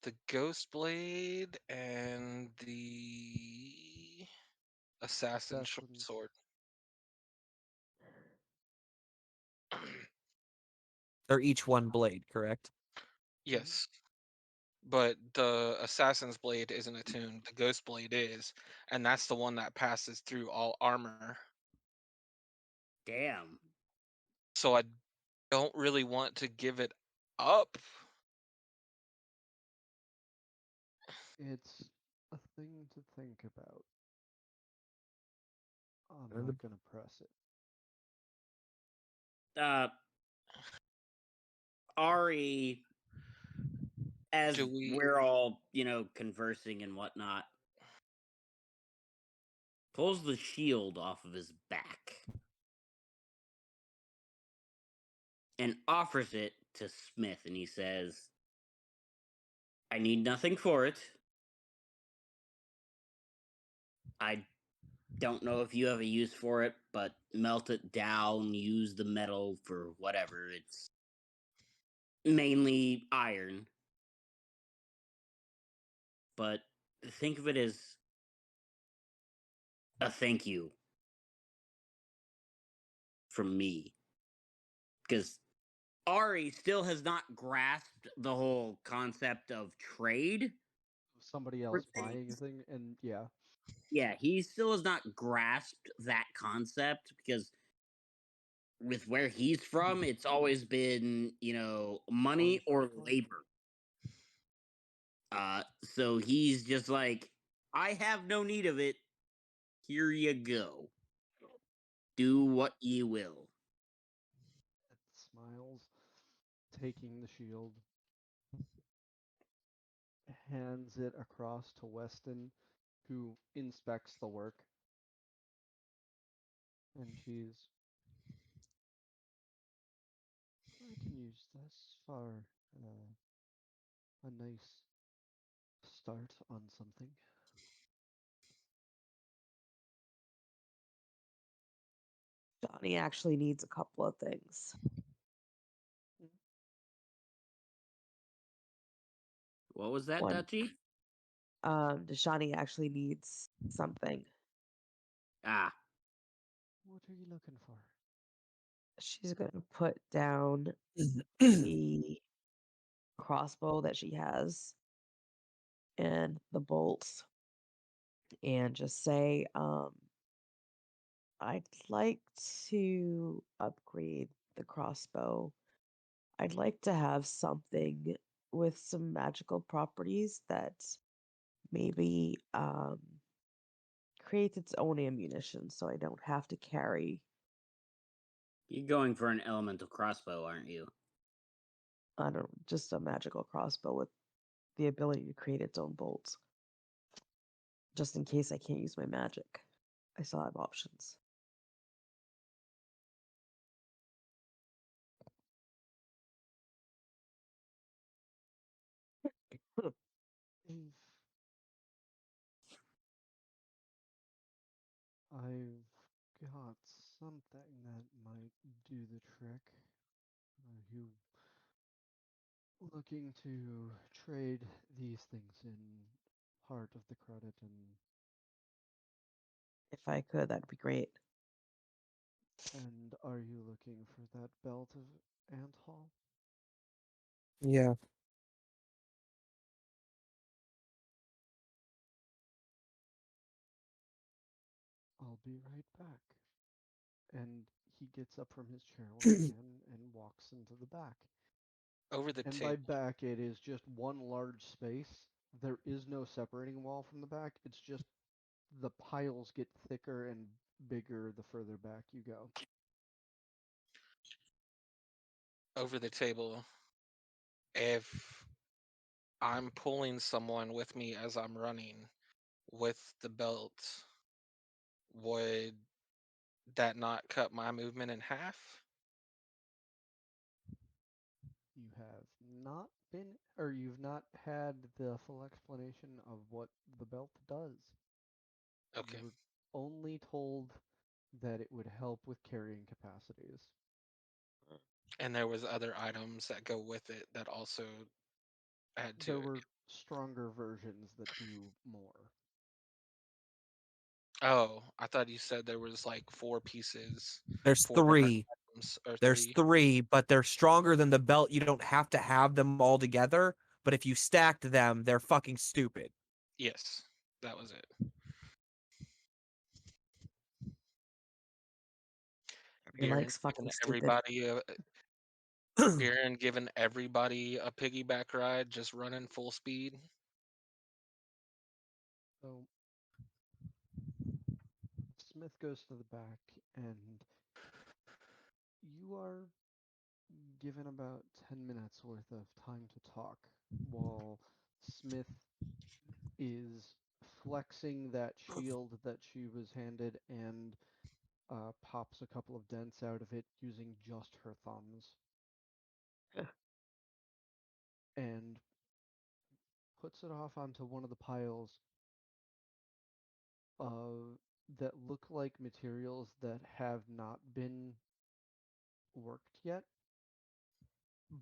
the ghost blade and the assassin short Assassin. sword. They're each one blade, correct? Yes, but the assassin's blade isn't attuned. The ghost blade is, and that's the one that passes through all armor. Damn. So I don't really want to give it up. It's a thing to think about. I'm Uh, not gonna press it. Ari, as Do we? we're all, conversing and whatnot, pulls the shield off of his back and offers it to Smith, and he says, I need nothing for it. I don't know if you have a use for it, but melt it down, use the metal for whatever. It's mainly iron. But think of it as a thank you from me. Because Ari still has not grasped the whole concept of trade. Somebody else buying a thing, and yeah. Yeah, he still has not grasped that concept because with where he's from, it's always been, money or labor. So he's just like, I have no need of it. Here you go. Do what ye will. It smiles, taking the shield, hands it across to Weston, who inspects the work. And she's, I can use this for a nice start on something. Johnny actually needs a couple of things. What was that, One, Dutchy? Deshani actually needs something. Ah, What are you looking for? She's gonna put down the crossbow that she has and the bolts and just say, I'd like to upgrade the crossbow. I'd like to have something with some magical properties that maybe creates its own ammunition so I don't have to carry. you're going for an elemental crossbow, aren't you? I don't just a magical crossbow with the ability to create its own bolts. Just in case I can't use my magic. I still have options. If I've got something that might do the trick. Are you looking to trade these things in part of the credit If I could, that'd be great. and are you looking for that belt of Ant Hall? Yeah. I'll be right back. And he gets up from his chair once again and walks into the back. Over the And by table. back, it is just one large space. There is no separating wall from the back. It's just the piles get thicker and bigger the further back you go. Over the table. If I'm pulling someone with me as I'm running with the belt, would that not cut my movement in half? You have not been, or you've not had the full explanation of what the belt does. Okay. You were only told that it would help with carrying capacities. And there was other items that go with it that also add to There it. were stronger versions that do more. Oh, I thought you said there was like 4 pieces, There's 4 different 3. items, or There's 3. 3, but they're stronger than the belt. You don't have to have them all together. But if you stacked them, they're fucking stupid. Yes, that was it. He likes Baron fucking giving stupid. everybody a Baron giving everybody a piggyback ride, just running full speed. So Smith goes to the back, and you are given about 10 minutes worth of time to talk while Smith is flexing that shield that she was handed and pops a couple of dents out of it using just her thumbs and puts it off onto one of the piles that look like materials that have not been worked yet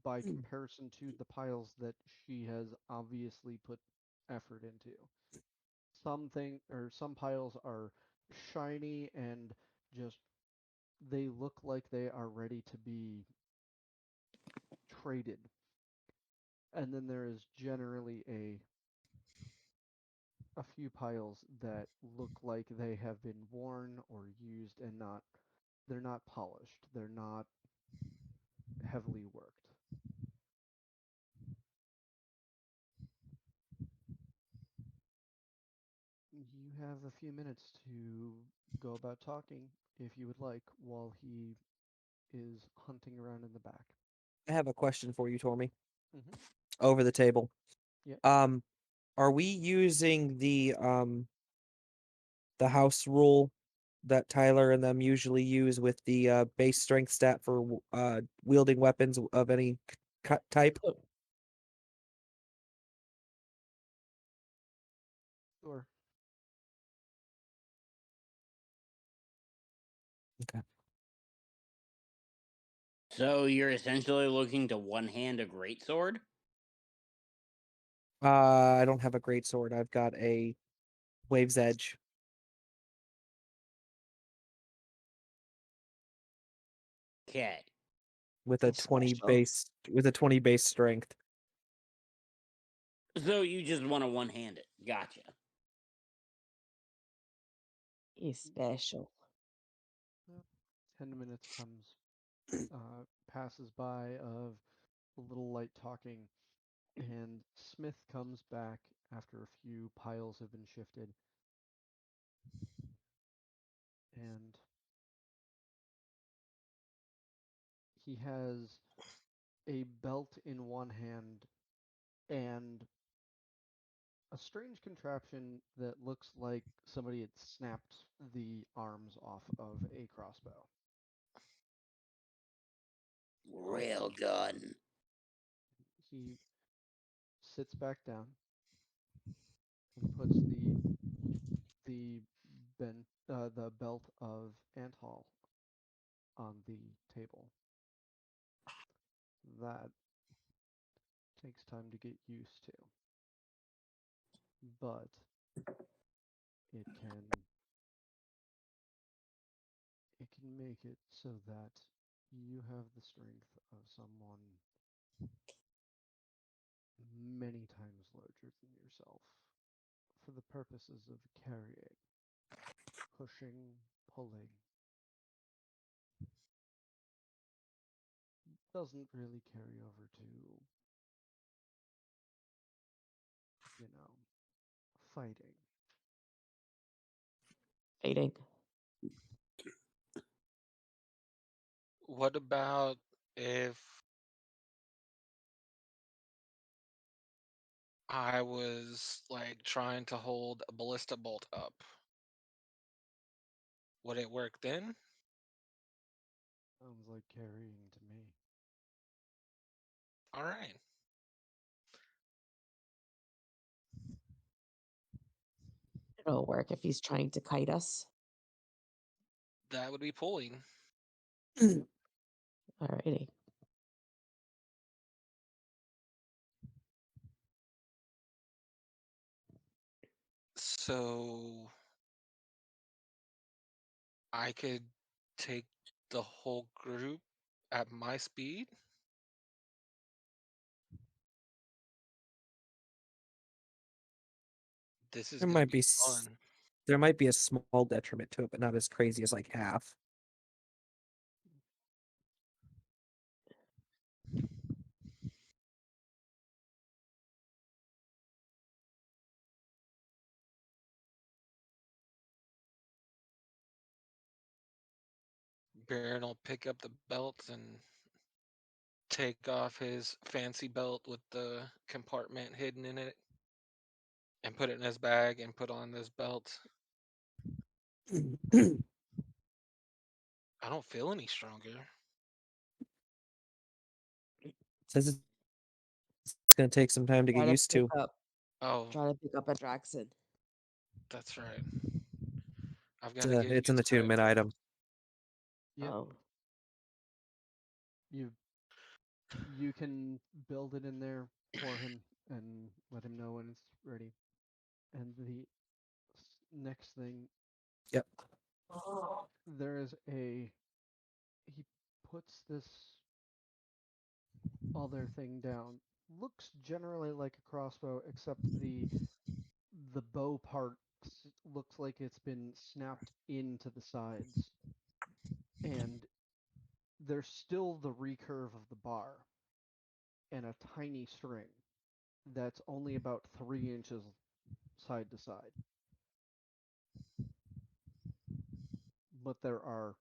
by comparison to the piles that she has obviously put effort into. Some piles are shiny and just they look like they are ready to be traded. And then there is generally a few piles that look like they have been worn or used and they're not polished. They're not heavily worked. You have a few minutes to go about talking if you would like while he is hunting around in the back. I have a question for you, Tormy. Mhm. Over the table. Yep. Are we using the house rule that Tyler and them usually use with the base strength stat for wielding weapons of any type? Sure. So you're essentially looking to one hand a greatsword? I don't have a great sword. I've got a Wave's Edge. Okay. With a It's 20 special. base strength. So you just want to one hand it. Gotcha. He's special. 10 minutes passes by of a little light talking, and Smith comes back after a few piles have been shifted. And he has a belt in one hand and a strange contraption that looks like somebody had snapped the arms off of a crossbow. Real gun. He sits back down and puts the belt of Anthol on the table. That takes time to get used to, but it can make it so that you have the strength of someone many times larger than yourself for the purposes of carrying, pushing, pulling. Doesn't really carry over to, fighting. Fighting. What about if I was like trying to hold a ballista bolt up? Would it work then? Sounds like carrying to me. All right. It'll work if he's trying to kite us. That would be pulling. Alrighty. So I could take the whole group at my speed. This is There gonna might be be fun. there might be a small detriment to it, but not as crazy as like half. Baron will pick up the belt and take off his fancy belt with the compartment hidden in it and put it in his bag and put on this belt. I don't feel any stronger. Says it's gonna take some time to get Try to used pick to. up. Oh, Try to pick up a Draxon. that's right. I've It's, got to get it's an used to it. attunement item. Yep. Oh, You can build it in there for him and let him know when it's ready. And the next thing, Yep. there is he puts this other thing down. Looks generally like a crossbow, except the bow part looks like it's been snapped into the sides, and there's still the recurve of the bar and a tiny string that's only about 3 inches side to side. But there are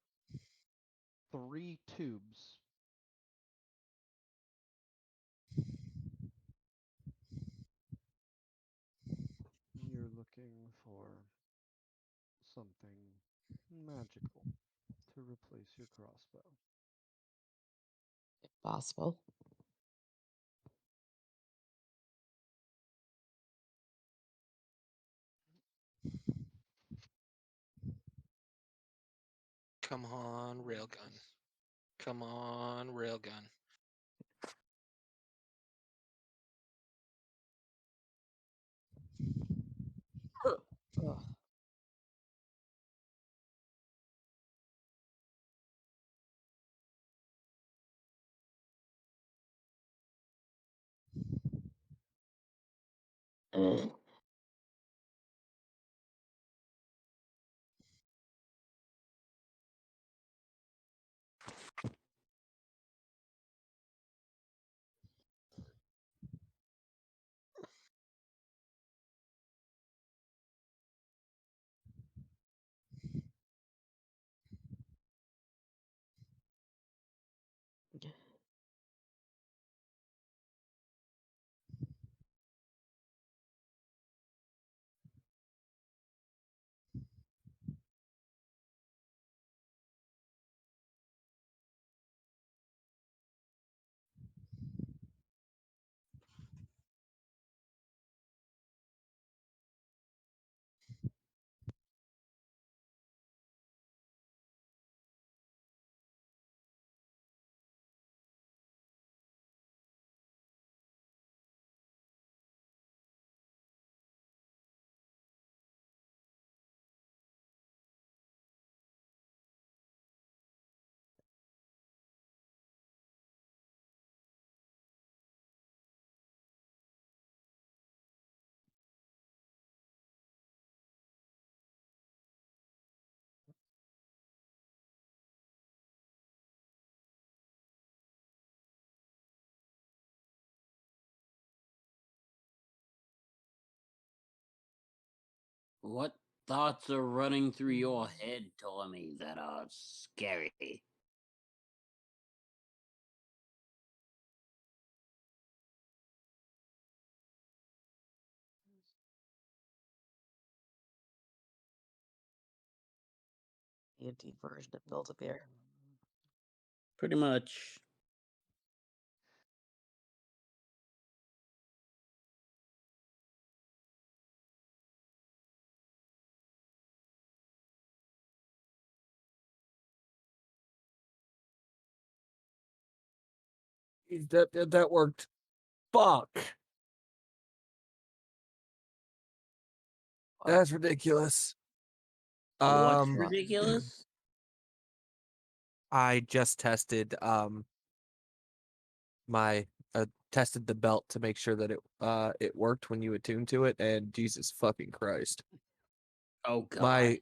3 tubes you're looking for something magical to replace your crossbow. if possible. Come on, railgun. Come on, railgun. Ugh. What thoughts are running through your head, Ptolemy, that are scary? Anti-version of Build-A-Bear. Pretty much. That worked. Fuck. That's ridiculous. What's Um, ridiculous? I just tested my tested the belt to make sure that it worked when you attuned to it, and Jesus fucking Christ. Oh god.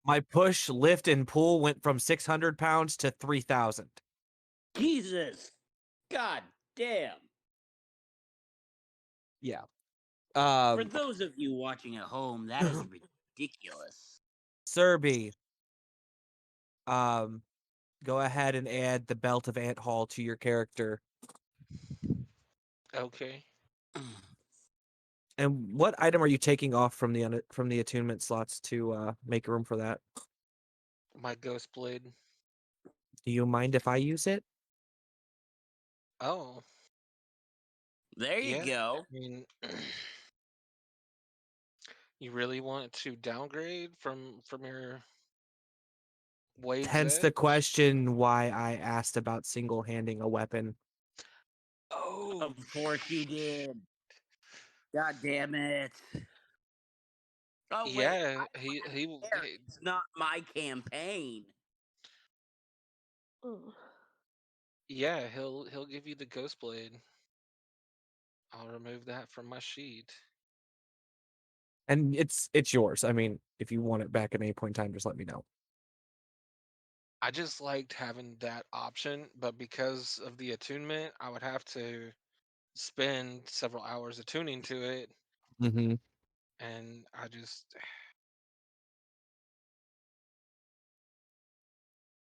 My push, lift, and pull went from 600 pounds to 3,000. Jesus. God damn. Yeah. For those of you watching at home, that is ridiculous. Serby, go ahead and add the Belt of Ant Hall to your character. Okay. And what item are you taking off from the attunement slots to make room for that? My ghost blade. Do you mind if I use it? Oh, There you yeah. go. I mean, you really want to downgrade from your Wade's Hence the Edge? question why I asked about single-handing a weapon. Oh, Of course you did. God damn it. Oh wait, yeah. it's not my campaign. Ugh. Yeah. He'll give you the ghost blade. I'll remove that from my sheet. And it's yours. I mean, if you want it back at any point in time, just let me know. I just liked having that option, but because of the attunement, I would have to spend several hours attuning to it, Mm-hmm. and I just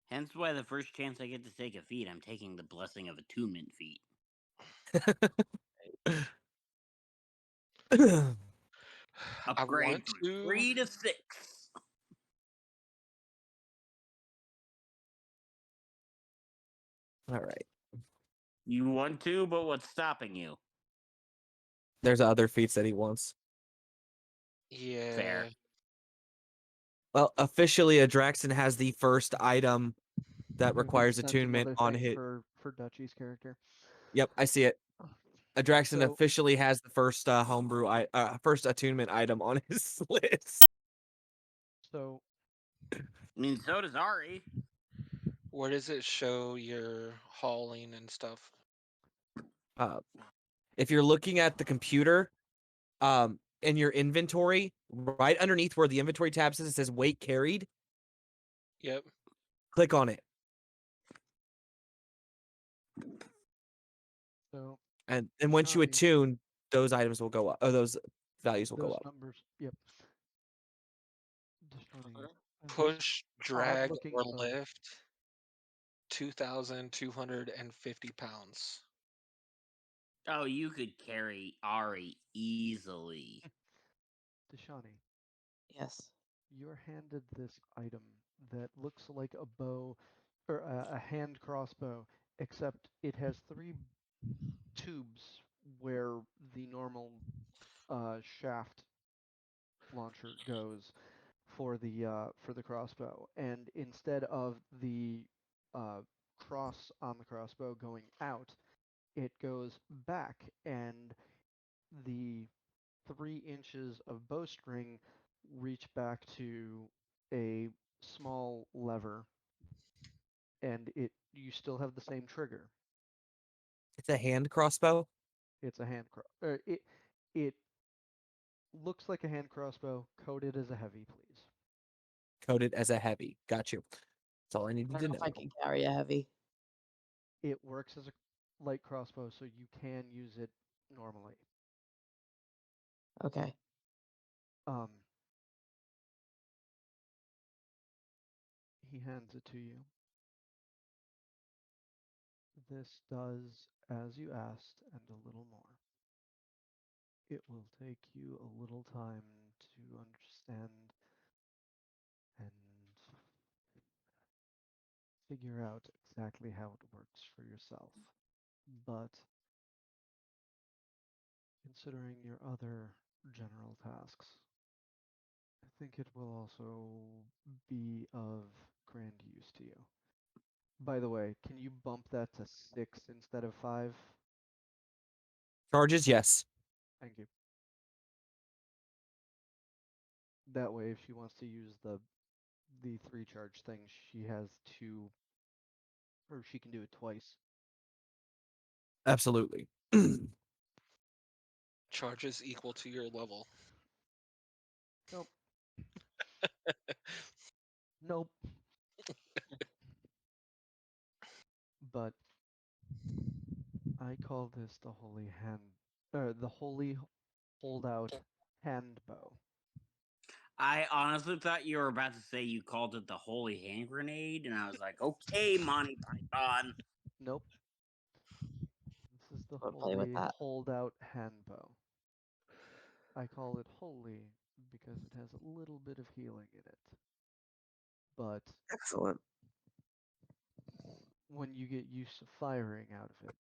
Hence why the first chance I get to take a feat, I'm taking the Blessing of Attunement feat. I Upgrade want from to. 3 to 6. All right. You want to, but what's stopping you? There's other feats that he wants. Yeah. Fair. Well, officially, Adraxan has the first item that Here, requires sent attunement another on thing his. for Dutchy's character. Yep, I see it. Adraxan So- officially has the first first attunement item on his list. So I mean, so does Ari. Where does it show your hauling and stuff? Uh, if you're looking at the computer, in your inventory, right underneath where the inventory tab says, it says weight carried. Yep. Click on it, so and once you Johnny, attune, those items will go up. Or those values will go those up. numbers. Yep. Dashani, this Push, drag, odd-looking or bow. lift 2,250 pounds. Oh, you could carry Ari easily. Dashani, Yes. you're handed this item that looks like a bow or a hand crossbow, except it has 3 tubes where the normal shaft launcher goes for the crossbow, and instead of the cross on the crossbow going out, it goes back, and the 3 inches of bowstring reach back to a small lever, and you still have the same trigger. It's a hand crossbow. It's a hand it looks like a hand crossbow, coded as a heavy, please. Coded as a heavy. Got you. That's all I I needed don't to know know. if I can carry a heavy. It works as a light crossbow, so you can use it normally. Okay. He hands it to you. This does as you asked and a little more. It will take you a little time to understand and figure out exactly how it works for yourself. But considering your other general tasks, I think it will also be of grand use to you. By the way, can you bump that to 6 instead of 5? Charges, yes. Thank you. That way, if she wants to use the 3 charge thing, she has 2, or she can do it twice. Absolutely. Charges equal to your level. Nope. Nope. But I call this the holy hand, the holy holdout hand bow. I honestly thought you were about to say you called it the holy hand grenade, and I was like, okay, Monty Python. Nope. This is the Wanna play with holy that? holdout hand bow. I call it holy because it has a little bit of healing in it. But Excellent. when you get used to firing out of it,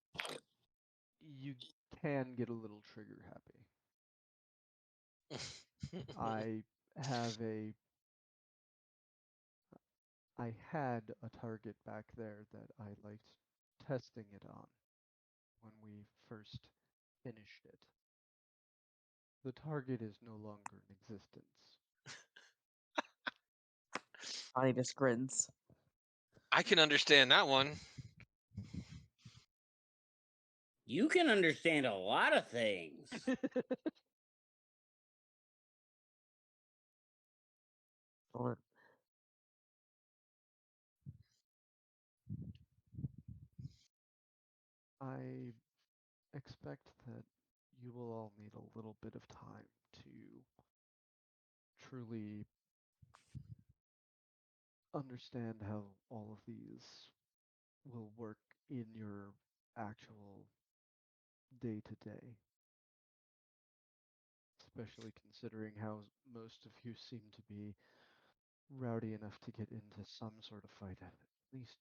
you can get a little trigger happy. I had a target back there that I liked testing it on when we first finished it. The target is no longer in existence. Johnny just grins. I can understand that one. You can understand a lot of things. Excellent. I expect that you will all need a little bit of time to truly understand how all of these will work in your actual day to day, especially considering how most of you seem to be rowdy enough to get into some sort of fight at least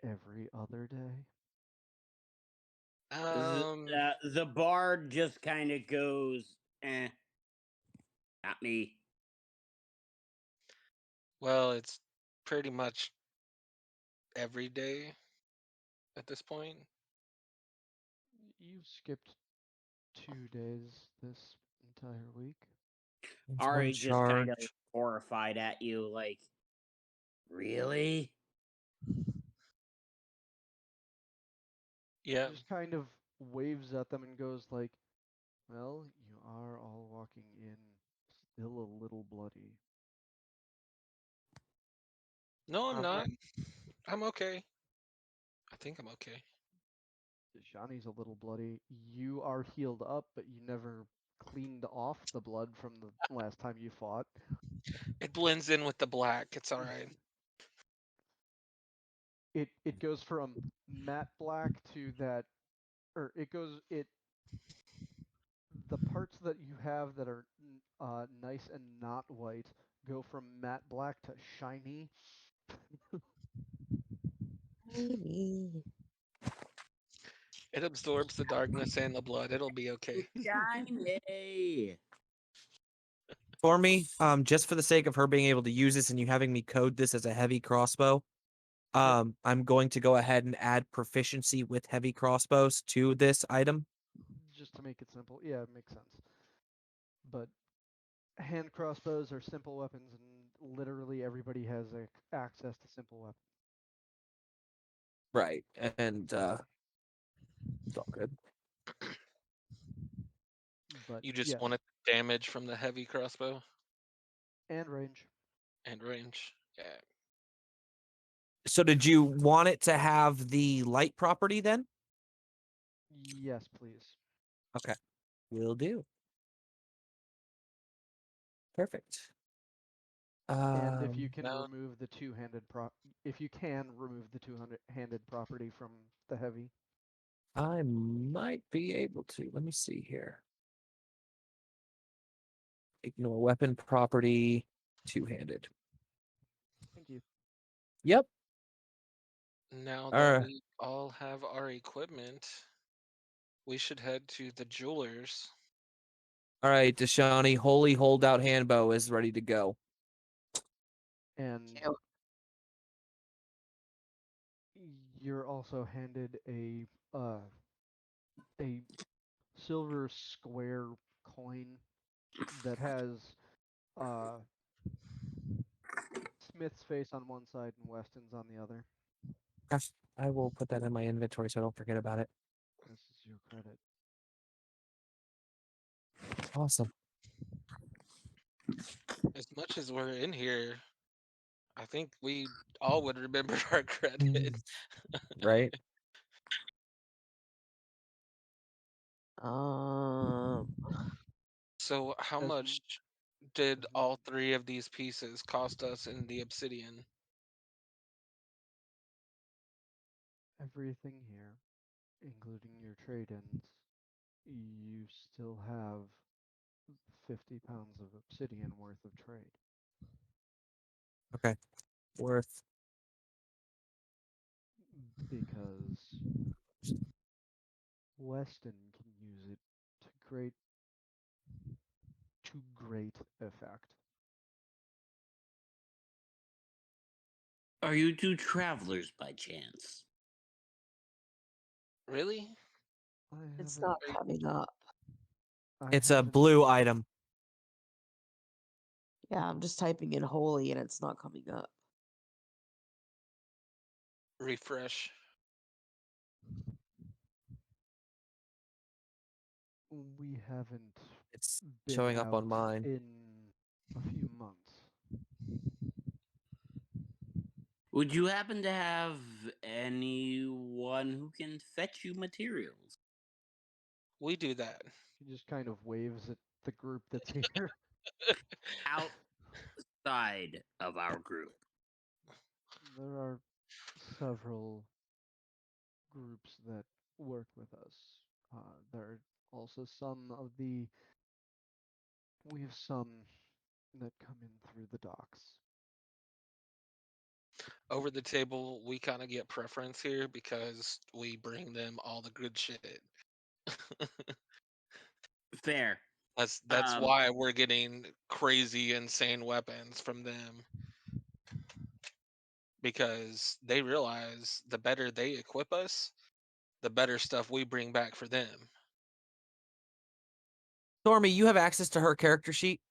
every other day. The bard just kind of goes, not me. Well, it's pretty much every day at this point. You've skipped 2 days this entire week. It's one Ari just kind of charge. horrified at you, like, really? Yeah. Just kind of waves at them and goes like, "Well, you are all walking in still a little bloody." No, I'm Um, not. I'm okay. I think I'm okay. Shani's a little bloody. You are healed up, but you never cleaned off the blood from the last time you fought. It blends in with the black. It's all right. It goes from matte black to that, or the parts that you have that are nice and not white go from matte black to shiny. Maybe. It absorbs the darkness and the blood. It'll be okay. Shiny. for me, just for the sake of her being able to use this and you having me code this as a heavy crossbow, I'm going to go ahead and add proficiency with heavy crossbows to this item. Just to make it simple. Yeah, it makes sense. But hand crossbows are simple weapons, and literally everybody has access to simple weapons. Right. And it's all good. But You just yes, wanted damage from the heavy crossbow and range. and range. Yeah. So did you want it to have the light property then? Yes, please. Okay. Will do. Perfect. And if you can No. remove the if you can remove the two-handed property from the heavy. I might be able to. Let me see here. Ignore weapon property, two-handed. Thank you. Yep. Now All that right. we all have our equipment, we should head to the jewelers. All right, Deshani, holy holdout handbow is ready to go. And you're also handed a silver square coin that has uh Smith's face on one side and Weston's on the other. Gosh, I will put that in my inventory so I don't forget about it. This is your credit. Awesome. As much as we're in here, I think we all would remember our credit. Right? Um, So, how As much did Mhm. all three of these pieces cost us in the obsidian? Everything here, including your trade-ins, you still have 50 pounds of obsidian worth of trade. Okay. Worth. Because Weston can use it to great effect. Are you two travelers by chance? Really? I it's haven't. not coming up. I It's a haven't- blue item. Yeah, I'm just typing in holy and it's not coming up. Refresh. We haven't It's been showing up out on mine. in a few months. Would you happen to have anyone who can fetch you materials? We do that. He just kind of waves at the group that's here. Outside of our group. There are several groups that work with us. There are also we have some that come in through the docks. Over the table, we kind of get preference here because we bring them all the good shit. Fair. That's Um, why we're getting crazy, insane weapons from them. because they realize the better they equip us, the better stuff we bring back for them. Stormy, you have access to her character sheet.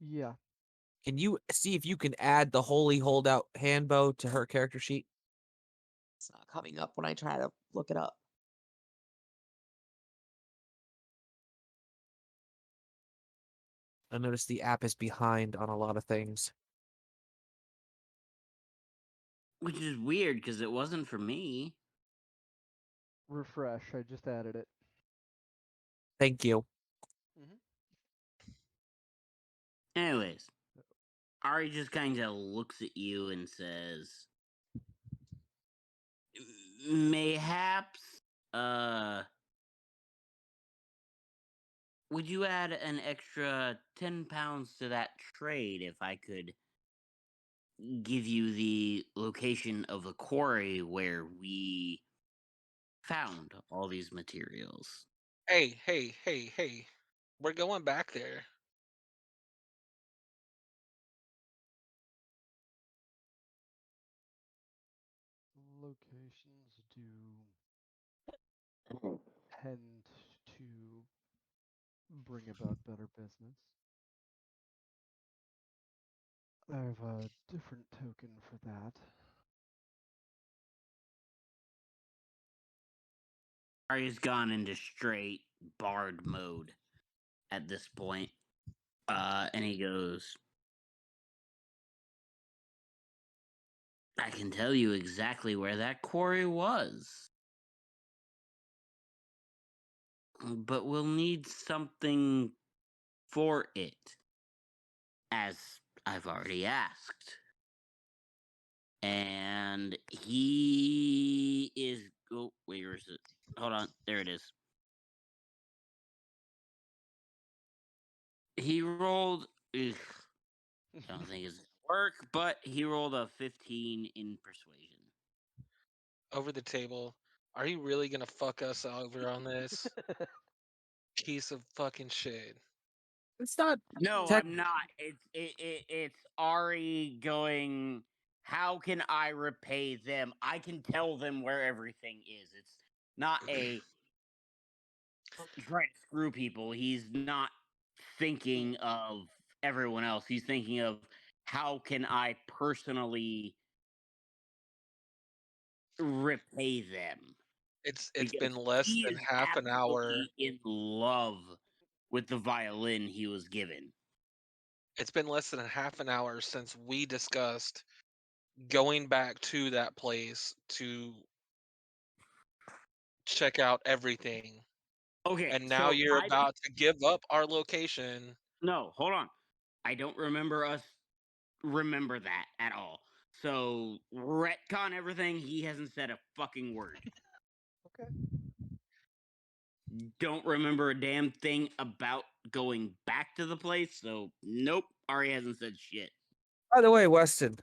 Yeah. Can you see if you can add the Holy Holdout handbow to her character sheet? It's not coming up when I try to look it up. I noticed the app is behind on a lot of things. Which is weird because it wasn't for me. Refresh. I just added it. Thank you. Anyways, Ari just kind of looks at you and says, mayhaps, would you add an extra 10 pounds to that trade if I could give you the location of the quarry where we found all these materials? Hey. We're going back there. Locations do tend to bring about better business. I have a different token for that. Ari's gone into straight bard mode at this point. And he goes, I can tell you exactly where that quarry was. But we'll need something for it, as I've already asked. And he is. Oh, where is it? Hold on. There it is. He rolled. Ugh, I don't think it's gonna work, but he rolled a 15 in persuasion. Over the table. Are you really gonna fuck us over on this? Piece of fucking shit. It's not. No, Tech- I'm not. It's Ari going. How can I repay them? I can tell them where everything is. It's not a trying to screw people. He's not thinking of everyone else. He's thinking of how can I personally repay them. It's Because been less he than is half an hour. absolutely in love with the violin he was given. It's been less than half an hour since we discussed going back to that place to check out everything. Okay, And now so you're I about to give up our location. no, hold on. I don't remember us remember that at all. So retcon everything. He hasn't said a fucking word. Okay. Don't remember a damn thing about going back to the place. So nope, Ari hasn't said shit. By the way, Weston,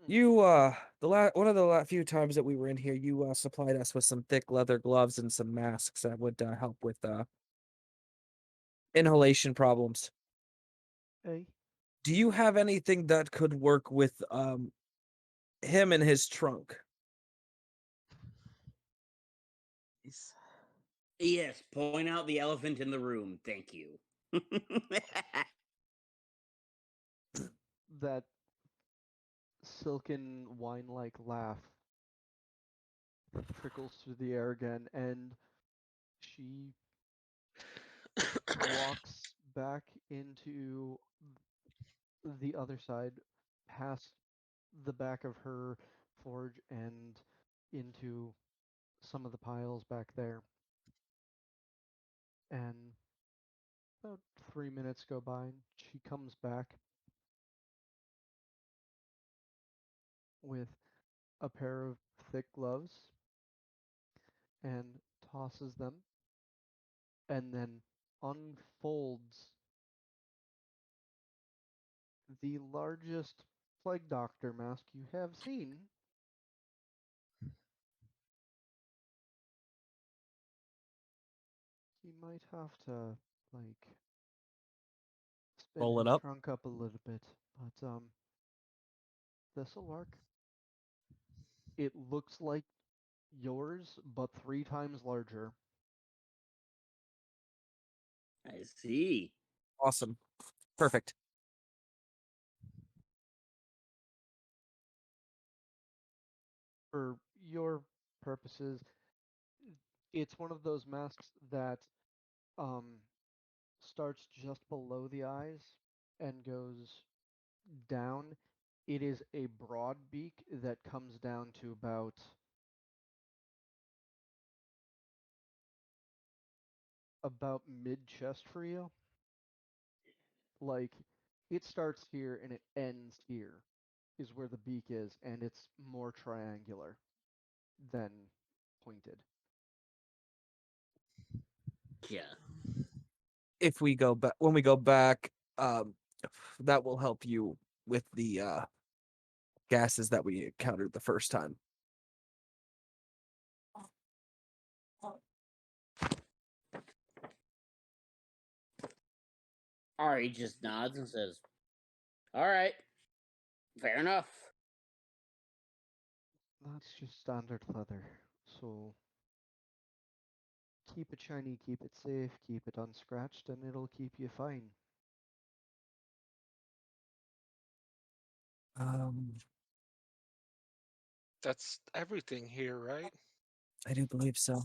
Hmm. you one of the few times that we were in here, you supplied us with some thick leather gloves and some masks that would help with inhalation problems. Hey. Do you have anything that could work with him in his trunk? Nice. Yes, point out the elephant in the room. Thank you. That silken wine-like laugh trickles through the air again, and she walks back into the other side, past the back of her forge and into some of the piles back there. And about 3 minutes go by, and she comes back with a pair of thick gloves and tosses them, and then unfolds the largest plague doctor mask you have seen. You might have to, like, spin Roll it his up. trunk up a little bit, but this'll work. It looks like yours, but 3 times larger. I see. Awesome. Perfect. For your purposes, it's one of those masks that um, starts just below the eyes and goes down. It is a broad beak that comes down to about mid chest for you. Like it starts here and it ends here is where the beak is, and it's more triangular than pointed. Yeah. If we go back, when we go back, that will help you with the gases that we encountered the first time. Ari just nods and says, "All right, fair enough." That's just standard leather. So keep it shiny, keep it safe, keep it unscratched, and it'll keep you fine. That's everything here, right? I do believe so.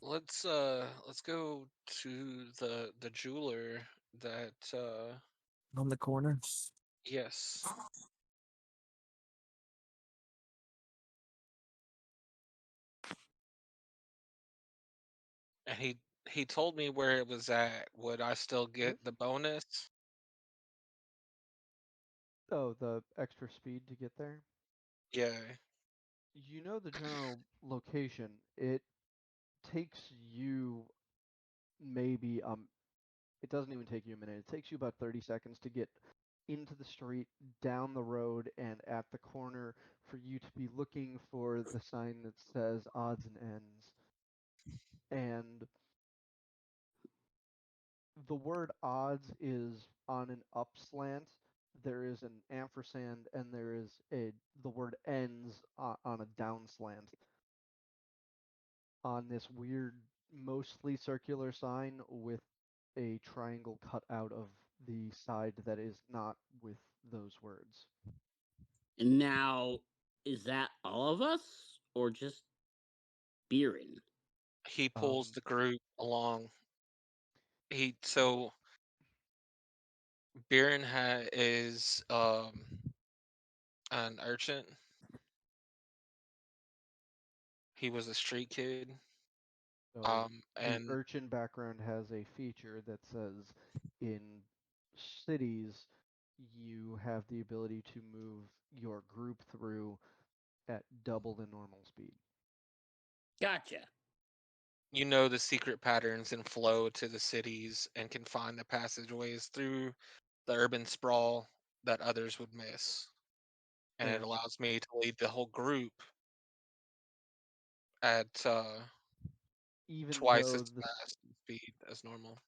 Let's go to the jeweler that On the corner. yes. And he told me where it was at. Would I still get the bonus? Oh, the extra speed to get there? Yeah. You know the general location. It takes you maybe it doesn't even take you a minute. It takes you about 30 seconds to get into the street, down the road, and at the corner for you to be looking for the sign that says odds and ends. And the word odds is on an up slant. There is an ampersand, and there is the word ends on a down slant on this weird, mostly circular sign with a triangle cut out of the side that is not with those words. And now, is that all of us or just Beerin? He pulls Um, the group along. So Biren is an urchin. He was a street kid. so the And urchin background has a feature that says in cities you have the ability to move your group through at double the normal speed. Gotcha. you know the secret patterns and flow to the cities and can find the passageways through the urban sprawl that others would miss. And it And allows me to lead the whole group at even twice as though the fast speed as normal.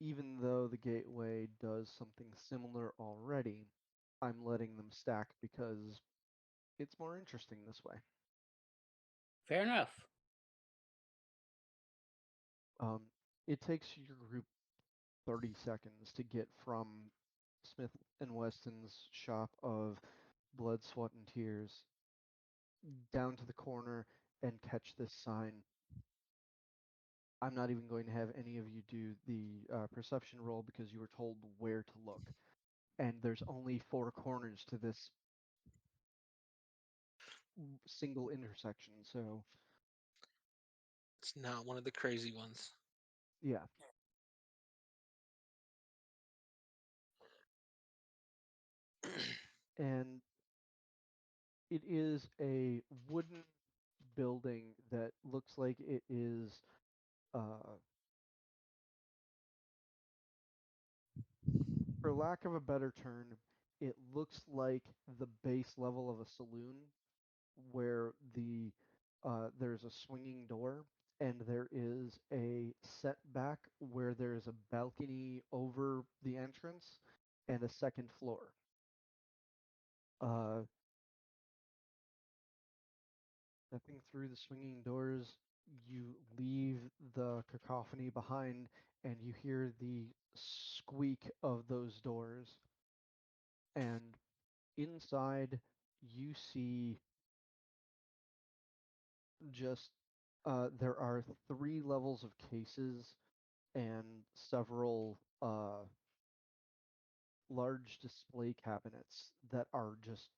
even though the gateway does something similar already, I'm letting them stack because it's more interesting this way. Fair enough. Um, it takes your group 30 seconds to get from Smith and Wesson's shop of blood, sweat, and tears down to the corner and catch this sign. I'm not even going to have any of you do the perception roll because you were told where to look. And there's only 4 corners to this single intersection. So, It's not one of the crazy ones. yeah. And it is a wooden building that looks like it is uh, for lack of a better term, it looks like the base level of a saloon where there's a swinging door and there is a setback where there is a balcony over the entrance and a second floor. Stepping through the swinging doors, you leave the cacophony behind and you hear the squeak of those doors. And inside, you see just there are 3 levels of cases and several large display cabinets that are just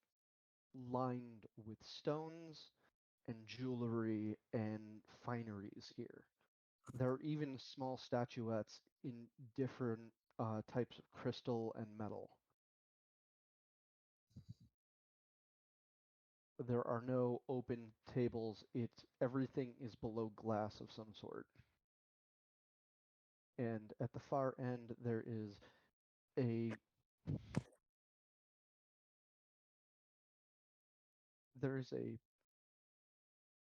lined with stones and jewelry and fineries here. There are even small statuettes in different types of crystal and metal. There are no open tables. Everything is below glass of some sort. And at the far end a there is a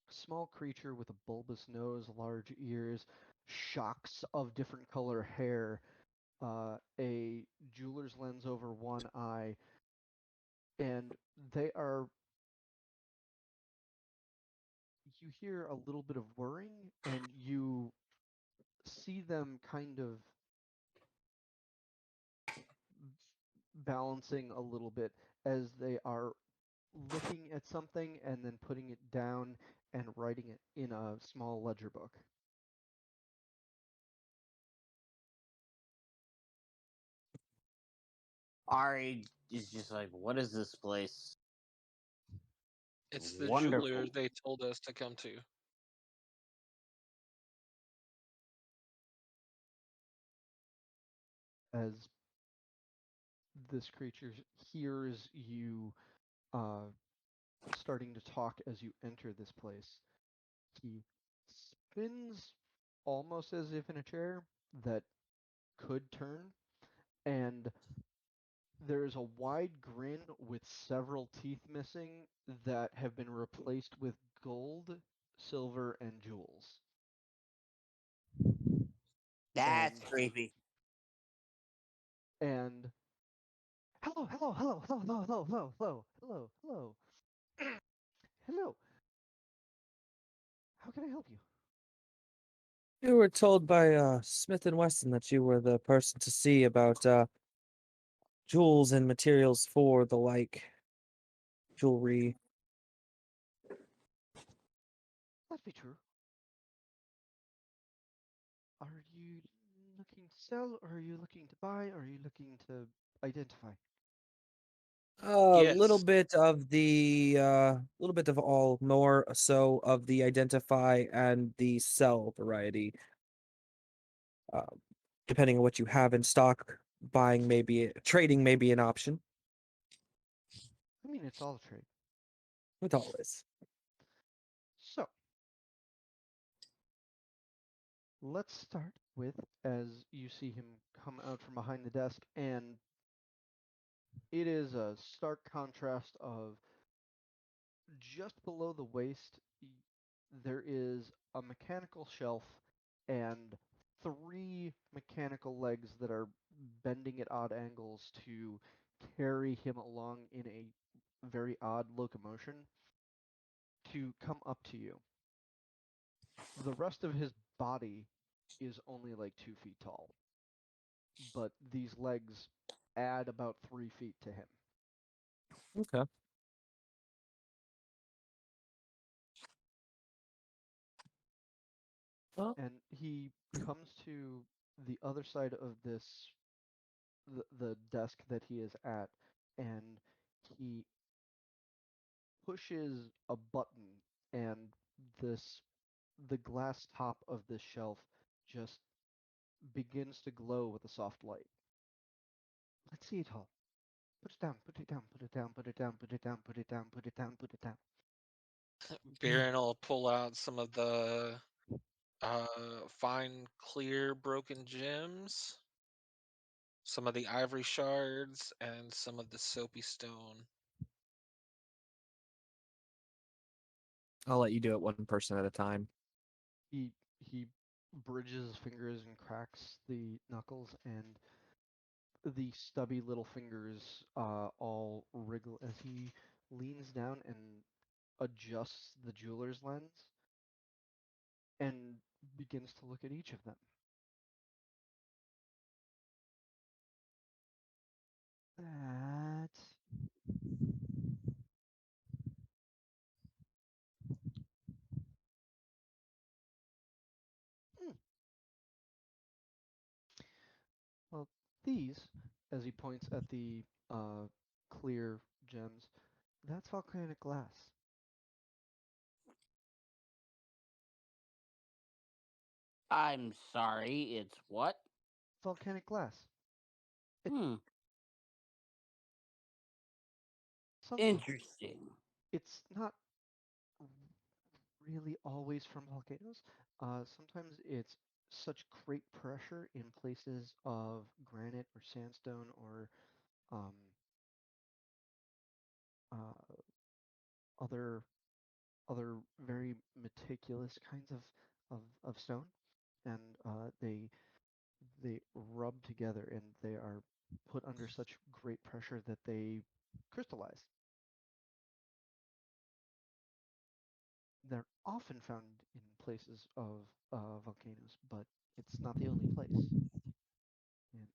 small creature with a bulbous nose, large ears, shocks of different color hair, a jeweler's lens over one eye, and they are. You hear a little bit of whirring, and you see them kind of balancing a little bit as they are looking at something and then putting it down and writing it in a small ledger book. Ari is just like, what is this place? It's the Wonderful. jeweler they told us to come to. As this creature hears you starting to talk as you enter this place, he spins almost as if in a chair that could turn, and there's a wide grin with several teeth missing that have been replaced with gold, silver, and jewels. That's And creepy. and hello, hello, hello, hello, hello, hello, hello, hello, hello, hello, hello. How can I help you? You were told by Smith and Wesson that you were the person to see about jewels and materials for the like jewelry. That'd be true. Are you looking to sell, or are you looking to buy, or are you looking to identify? A little Yes. bit of the little bit of all, more so of the identify and the sell variety. Uh, Depending on what you have in stock, buying maybe trading may be an option. I mean, it's all a trade. It always. So, let's start with, as you see him come out from behind the desk, and it is a stark contrast of just below the waist, there is a mechanical shelf and 3 mechanical legs that are bending at odd angles to carry him along in a very odd locomotion to come up to you. The rest of his body is only like 2 feet tall, but these legs add about 3 feet to him. Okay. Well, And he comes to the other side of the desk that he is at, and he pushes a button, and this the glass top of this shelf just begins to glow with a soft light. Let's see it all. Put it down, put it down, put it down, put it down, put it down, put it down, put it down, put it down. Baron will pull out some of the fine, clear, broken gems, some of the ivory shards, and some of the soapy stone. I'll let you do it one person at a time. He bridges his fingers and cracks the knuckles, and the stubby little fingers all wriggle as he leans down and adjusts the jeweler's lens and begins to look at each of them. That hmm. Well, these, as he points at the clear gems, that's volcanic glass. I'm sorry, it's what? Volcanic glass. Hmm. Sometimes Interesting. it's not really always from volcanoes. Sometimes it's such great pressure in places of granite or sandstone or um, uh, other other very meticulous kinds of stone, and they rub together and they are put under such great pressure that they crystallize. They're often found in places of volcanoes, but it's not the only place. And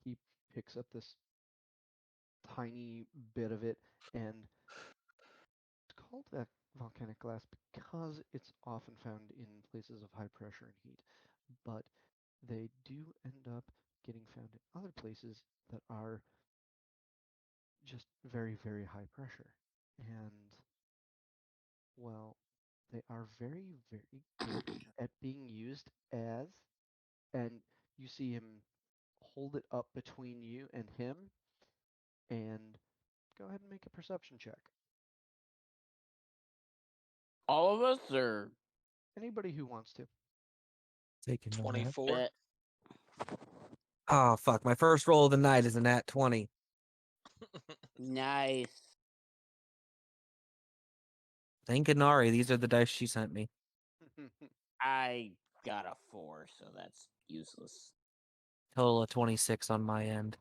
he picks up this tiny bit of it, and it's called that volcanic glass because it's often found in places of high pressure and heat. But they do end up getting found in other places that are just very, very high pressure. And, well, they are very, very good at being used as, and you see him hold it up between you and him, and go ahead and make a perception check. All of us, or Anybody who wants to. Taking the net. 24. bet? Oh fuck! My first roll of the night is a nat 20. Nice. Thank Inari. These are the dice she sent me. I got a 4, so that's useless. Total of 26 on my end.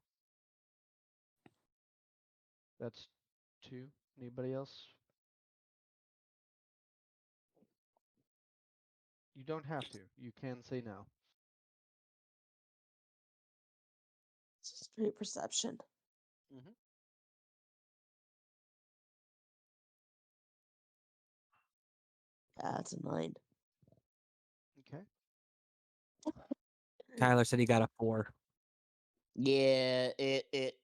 That's two. Anybody else? You don't have to. You can say no. It's straight perception. Mm-hmm. That's a 9. Okay. Tyler said he got a 4. Yeah, it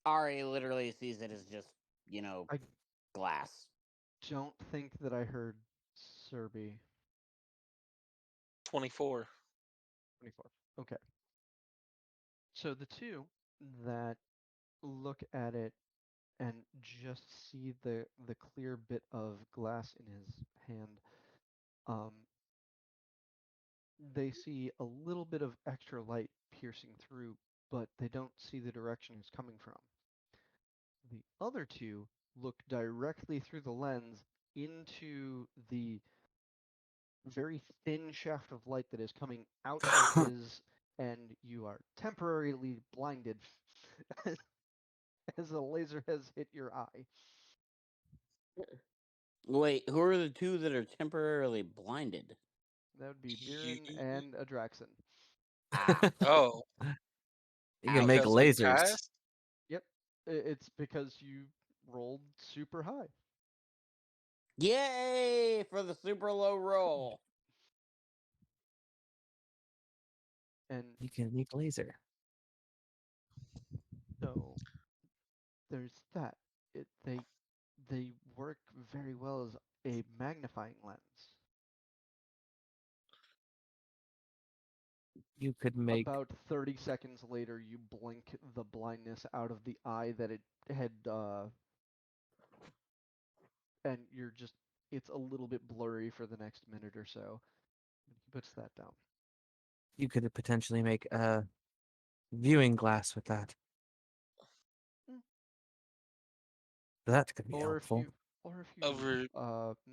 Ari literally sees it as just, I glass. don't think that I heard Serby. 24. 24. Okay. So the two that look at it and just see the clear bit of glass in his hand, um, they see a little bit of extra light piercing through, but they don't see the direction it's coming from. The other two look directly through the lens into the very thin shaft of light that is coming out of his, and you are temporarily blinded as a laser has hit your eye. Wait, who are the two that are temporarily blinded? That would be You, Biren and Adraxon. Ah, oh, You can make because we lasers. passed? Yep, it's because you rolled super high. yay for the super low roll. And You can make laser. so there's that. They work very well as a magnifying lens. You could make. About 30 seconds later, you blink the blindness out of the eye that it had, and you're just, it's a little bit blurry for the next minute or so. He puts that down. You could potentially make a viewing glass with that. Mm. That could be Or if helpful. you, or if you Over.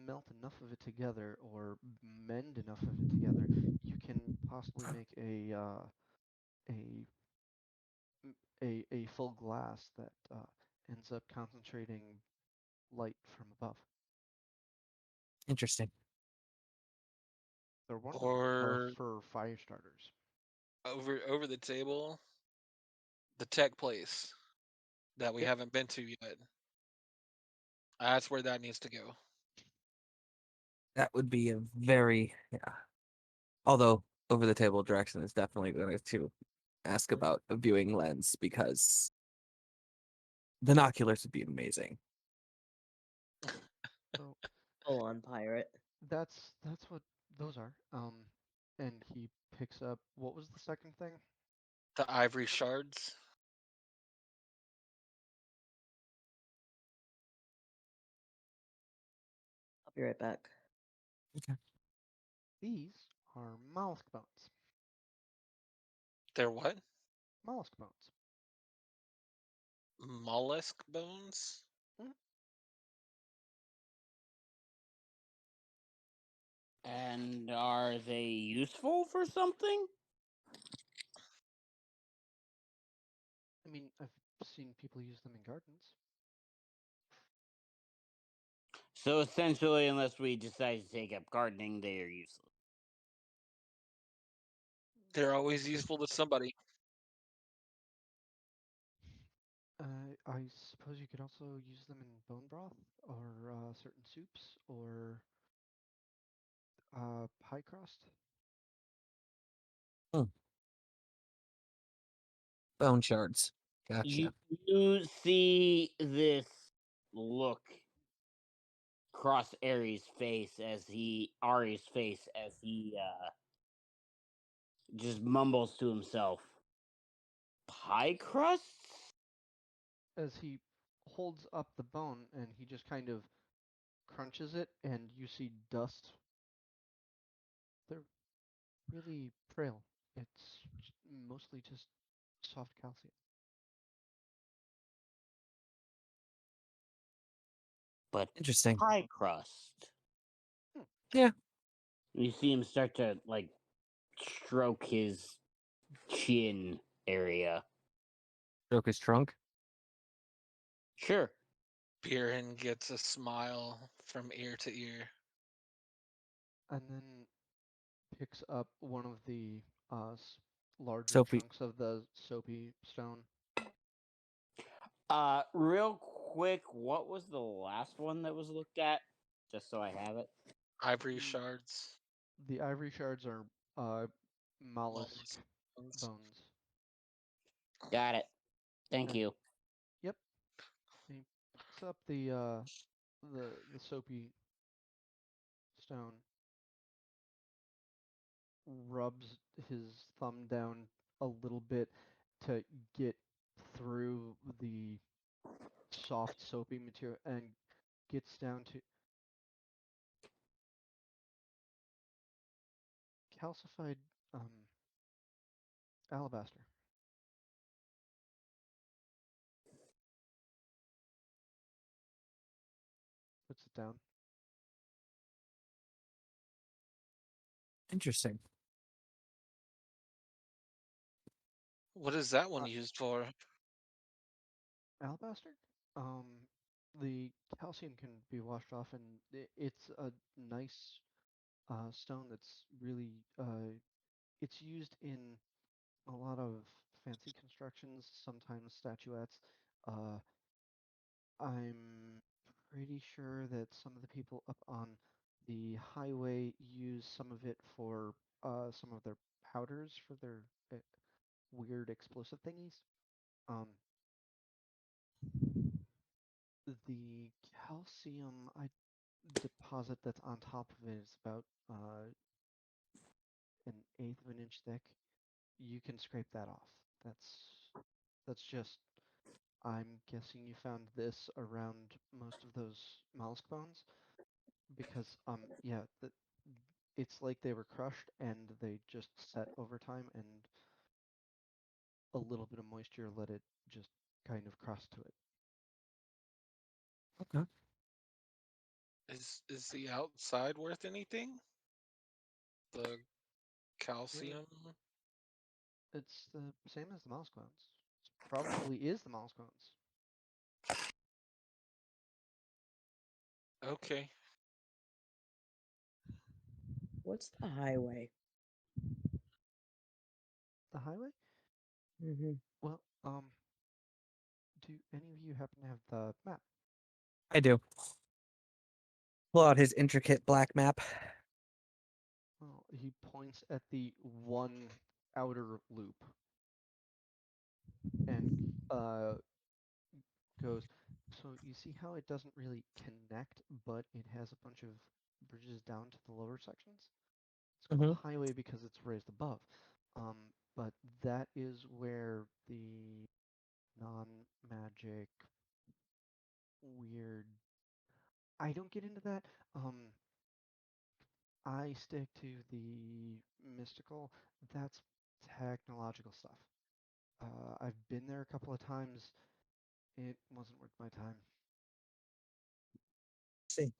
melt enough of it together or mend enough of it together, you can possibly make a a full glass that ends up concentrating light from above. Interesting. They're wonderful Or for fire starters. over the table, the tech place that we Yep. haven't been to yet. That's where that needs to go. That would be a very Although over the table Jackson is definitely going to ask about a viewing lens because binoculars would be amazing. So Full on pirate. that's what those are. And he picks up, what was the second thing? The ivory shards. I'll be right back. These are mollusk bones. They're what? Mollusk bones. Mollusk bones? And are they useful for something? I mean, I've seen people use them in gardens. So essentially, unless we decide to take up gardening, they are useless. They're always useful to somebody. I suppose you could also use them in bone broth or certain soups or pie crust. Bone shards. Gotcha. You see this look cross Ari's face as he just mumbles to himself. Pie crusts? As he holds up the bone and he just kind of crunches it, and you see dust. They're really frail. It's mostly just soft calcium. But Interesting. pie crust. Yeah. You see him start to stroke his chin area. Stroke his trunk. Sure. Biren gets a smile from ear to ear. And then picks up one of the larger Soapy. chunks of the soapy stone. Real quick, what was the last one that was looked at? Just so I have it. Ivory Mm. shards. The ivory shards are mollusk Mollusk bones. bones. Got it. Thank And- you. Yep. He picks up the soapy stone, rubs his thumb down a little bit to get through the soft soapy material and gets down to calcified alabaster. Puts it down. Interesting. What is that one Uh, used for? Alabaster? The calcium can be washed off, and it's a nice stone that's really it's used in a lot of fancy constructions, sometimes statuettes. Uh, I'm pretty sure that some of the people up on the highway use some of it for some of their powders for their weird explosive thingies. Um, the calcium deposit that's on top of it is about an eighth of an inch thick. You can scrape that off. That's just. I'm guessing you found this around most of those mollusk bones because yeah, it's like they were crushed and they just set over time, and a little bit of moisture let it just kind of crust to it. Okay. Is the outside worth anything? The calcium? It's the same as the mollusk bones. It's probably is the milestones. Okay. What's the highway? The highway? Mm-hmm. Well, do any of you happen to have the map? I do. Pull out his intricate black map. Well, he points at the one outer loop and goes, so you see how it doesn't really connect, but it has a bunch of bridges down to the lower sections? It's called Mhm. a highway because it's raised above. But that is where the non-magic weird. I don't get into that. I stick to the mystical. That's technological stuff. I've been there a couple of times. It wasn't worth my time. See.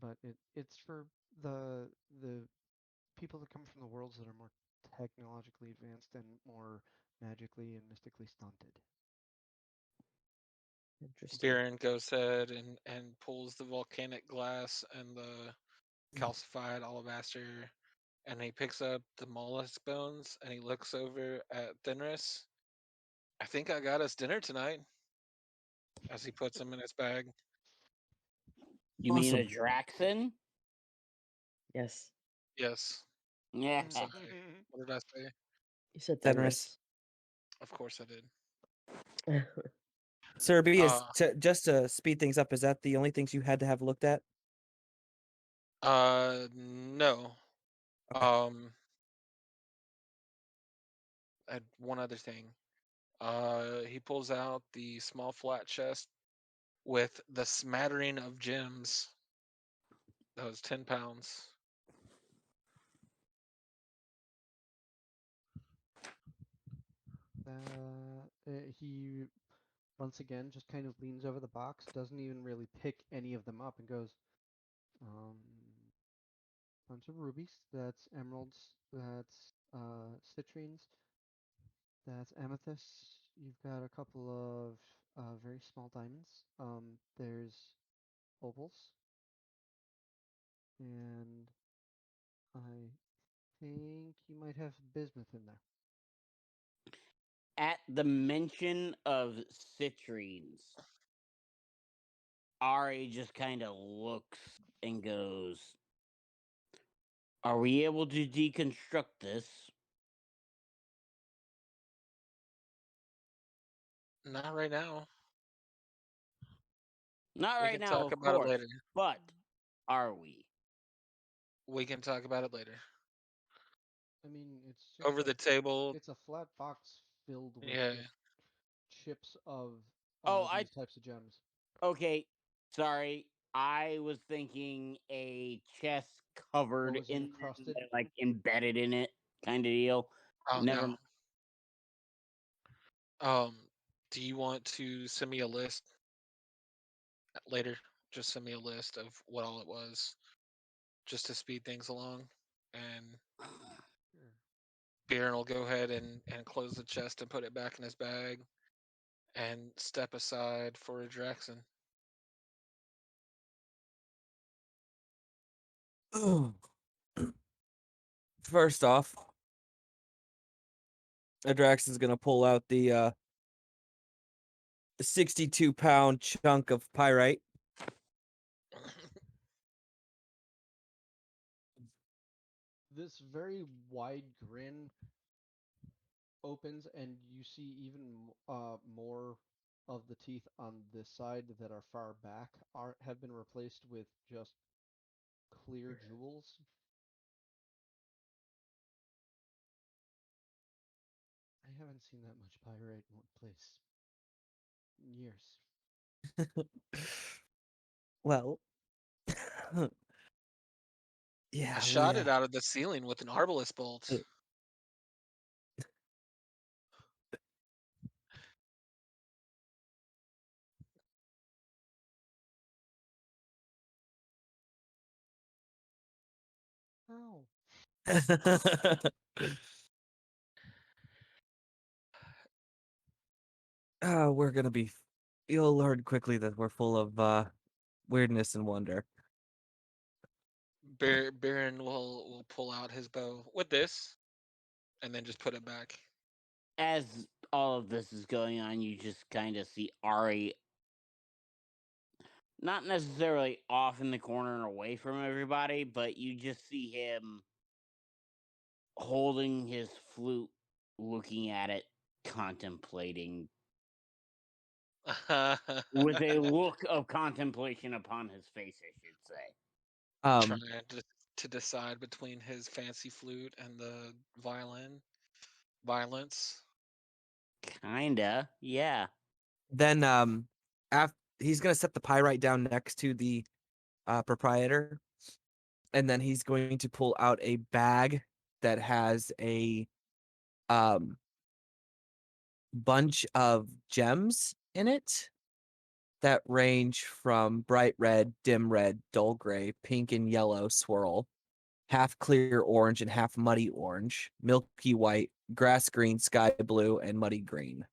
But it's for the people that come from the worlds that are more technologically advanced and more magically and mystically stunted. Interesting. Biren goes ahead and pulls the volcanic glass and the calcified alabaster, and he picks up the mollusk bones and he looks over at Thenris. I think I got us dinner tonight. As he puts them in his bag. You mean a Awesome. Draxon? Yes. Yes. Yeah. Sorry. What did I say? You said Fenris. Of course I did. Fenris. Sir B, is Uh, just to speed things up, is that the only things you had to have looked at? No. Okay. I had one other thing. He pulls out the small flat chest with the smattering of gems. That was 10 pounds. He once again just kind of leans over the box, doesn't even really pick any of them up, and goes, bunch of rubies. That's emeralds. That's citrines. That's amethysts. You've got a couple of very small diamonds. There's opals, and I think you might have bismuth in there. At the mention of citrines, Ari just kind of looks and goes, "Are we able to deconstruct this?" Not right now. Not We right can now, talk of about it course, later. but are we? We can talk about it later. I mean, it's just Over the table. it's a flat box filled with Yeah. just chips of Oh, these types of gems. Okay, sorry. I was thinking a chest covered is it in encrusted? like embedded in it kind of deal. Oh Never no. Do you want to send me a list later? Just send me a list of what all it was, just to speed things along. And Sure. Biren will go ahead and close the chest and put it back in his bag and step aside for Draxon. First off, Adrax is gonna pull out the 62-pound chunk of pyrite. This very wide grin opens, and you see even more of the teeth on this side that are far back have been replaced with just clear jewels. I haven't seen that much pyrite in one place in years. Well, yeah, I shot it out of the ceiling with an arbalest bolt. Ow. we're gonna be. You'll learn quickly that we're full of weirdness and wonder. Baron will pull out his bow with this, and then just put it back. As all of this is going on, you just kind of see Ari not necessarily off in the corner and away from everybody, but you just see him holding his flute, looking at it, contemplating with a look of contemplation upon his face, I should say. Um, Trying to decide between his fancy flute and the violence. Kinda, yeah. then he's gonna set the pyrite down next to the proprietor, and then he's going to pull out a bag that has a um bunch of gems in it that range from bright red, dim red, dull gray, pink, and yellow swirl, half clear orange and half muddy orange, milky white, grass green, sky blue, and muddy green.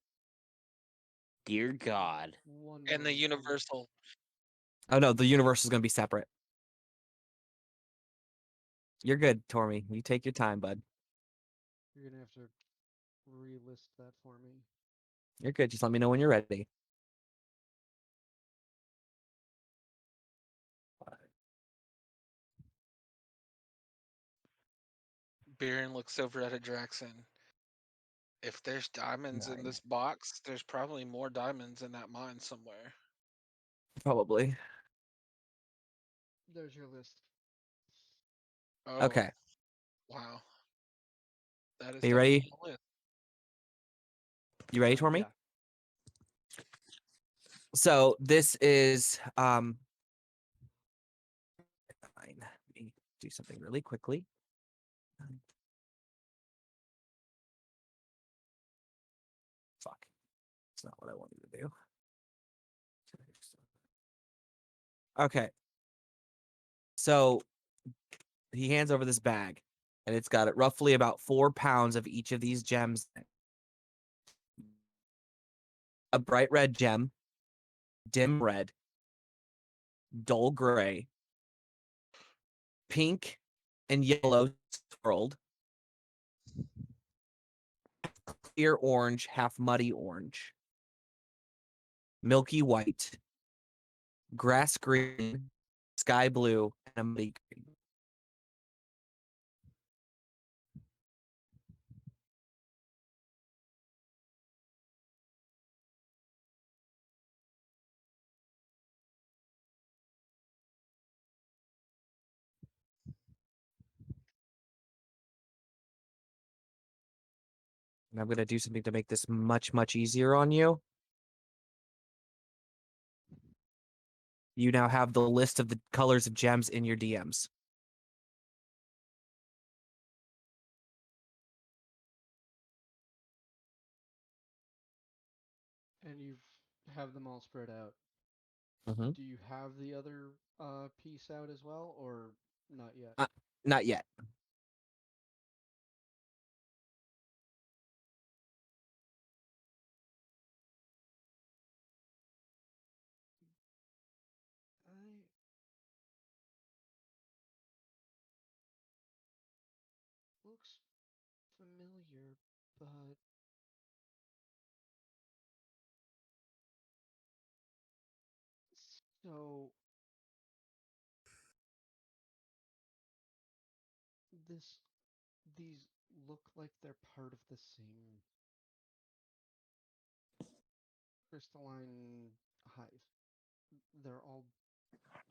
Dear God. One And the moment, universal. Oh no, the universe is going to be separate. You're good, Tormy. You take your time, bud. You're gonna have to relist that for me. You're good. Just let me know when you're ready. Baron looks over at Adraxon. If there's diamonds in 9. this box, there's probably more diamonds in that mine somewhere. Probably. There's your list. Oh, Okay. wow. That is Are you ready? definitely a list. You ready, Tormy? Yeah. So this is fine. Let me do something really quickly. Fuck. That's not what I wanted to do. Okay. So he hands over this bag, and it's got roughly about 4 pounds of each of these gems. A bright red gem, dim red, dull gray, pink, and yellow swirled, clear orange, half muddy orange, milky white, grass green, sky blue, and a muddy green. And I'm going to do something to make this much, much easier on you. You now have the list of the colors of gems in your DMs. And you have them all spread out. Mm-hmm. Do you have the other piece out as well, or not yet? Not yet. I looks familiar, but so this these look like they're part of the same crystalline hive. They're all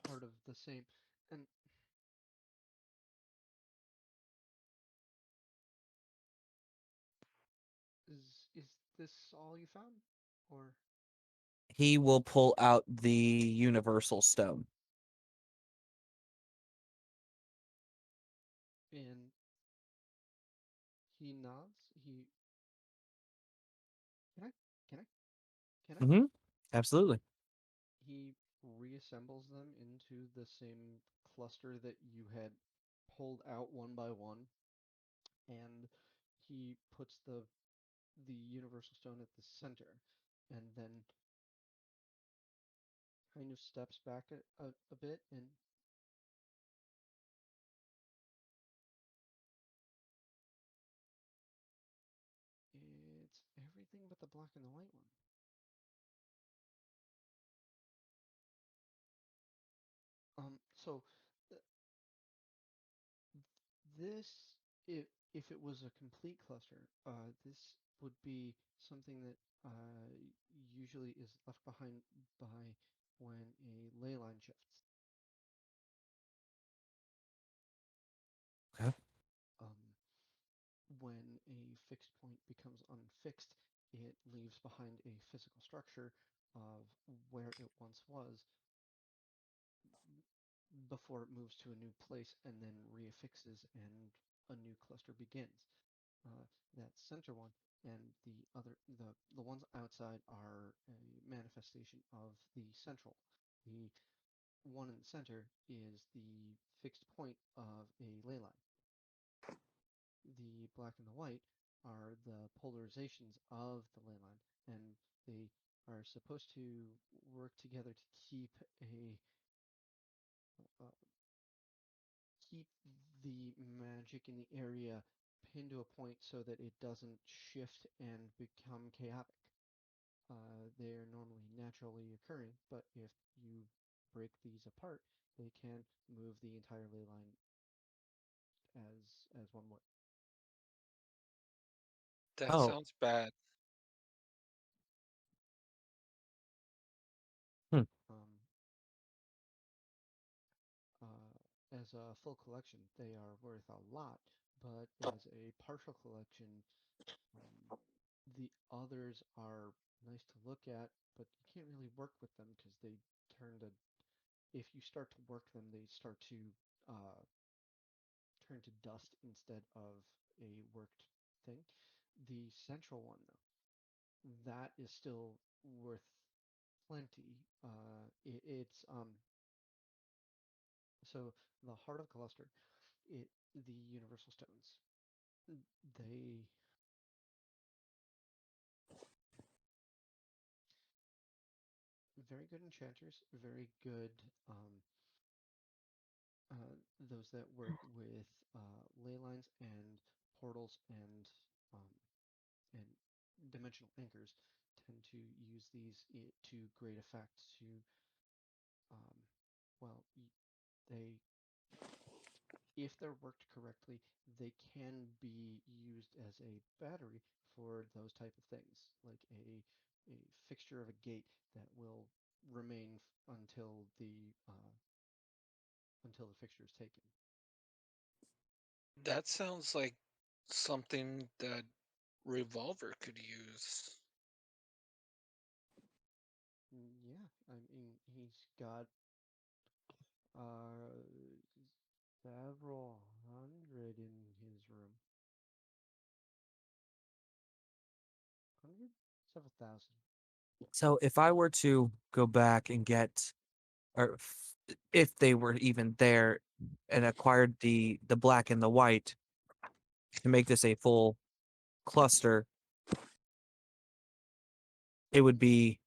part of the same. And is this all you found, or He will pull out the universal stone. and he nods. He can I can I can I? Mm-hmm. Absolutely. He reassembles them into the same cluster that you had pulled out one by one, and he puts the universal stone at the center. and then kind of steps back a bit and it's everything but the black and the white one. So this, if it was a complete cluster, this would be something that usually is left behind by when a ley line shifts. Okay. When a fixed point becomes unfixed, it leaves behind a physical structure of where it once was before it moves to a new place and then reaffixes and a new cluster begins. That center one and the ones outside are a manifestation of the central. The one in the center is the fixed point of a ley line. The black and the white are the polarizations of the ley line, and they are supposed to work together to uh, keep the magic in the area pinned to a point so that it doesn't shift and become chaotic. They are normally naturally occurring, but if you break these apart, they can move the entire ley line as one would. That Oh. sounds bad. Um, as a full collection, they are worth a lot, but as a partial collection, the others are nice to look at, but you can't really work with them because they turn to, if you start to work them, they start to turn to dust instead of a worked thing. The central one, though, that is still worth plenty. It's so the heart of the cluster, the universal stones. They very good enchanters, very good those that work with ley lines and portals and dimensional anchors tend to use these to great effect to um, well they if they're worked correctly they can be used as a battery for those type of things like a fixture of a gate that will remain until the fixture is taken. That sounds like something that Revolver could use. Yeah, I mean he's got uh several hundred in his room. Hundred? Several thousand. So if I were to go back and get, or if they were even there, and acquired the black and the white to make this a full cluster, it would be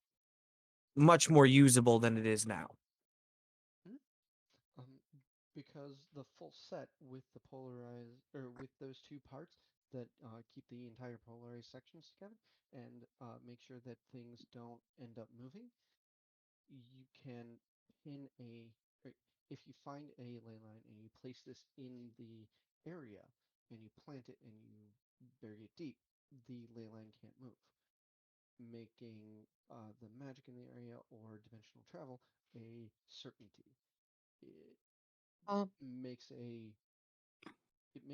much more usable than it is now. Um, because the full set with the polarized or with those two parts that keep the entire polarized sections together and make sure that things don't end up moving, you can pin or if you find a ley line and you place this in the area and you plant it and you bury it deep, the ley line can't move, making the magic in the area or dimensional travel a certainty. It Um, makes a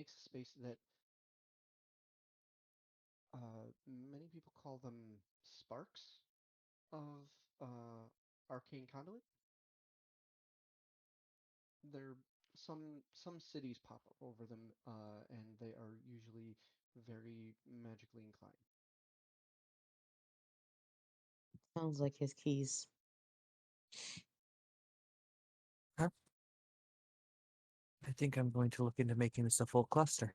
space that many people call them sparks of arcane conduit. They're some cities pop up over them, and they are usually very magically inclined. sounds like his keys. Huh? I think I'm going to look into making this a full cluster.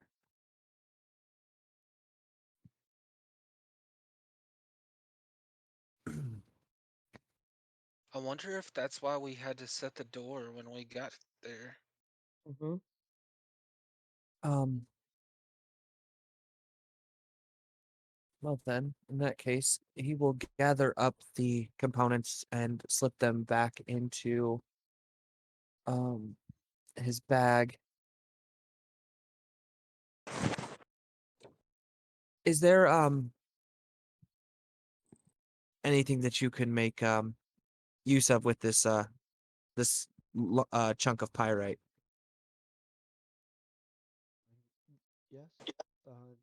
I wonder if that's why we had to set the door when we got there. Mm-hmm. Um, well then, in that case, he will gather up the components and slip them back into his bag. Is there anything that you can make use of with this chunk of pyrite? Yes,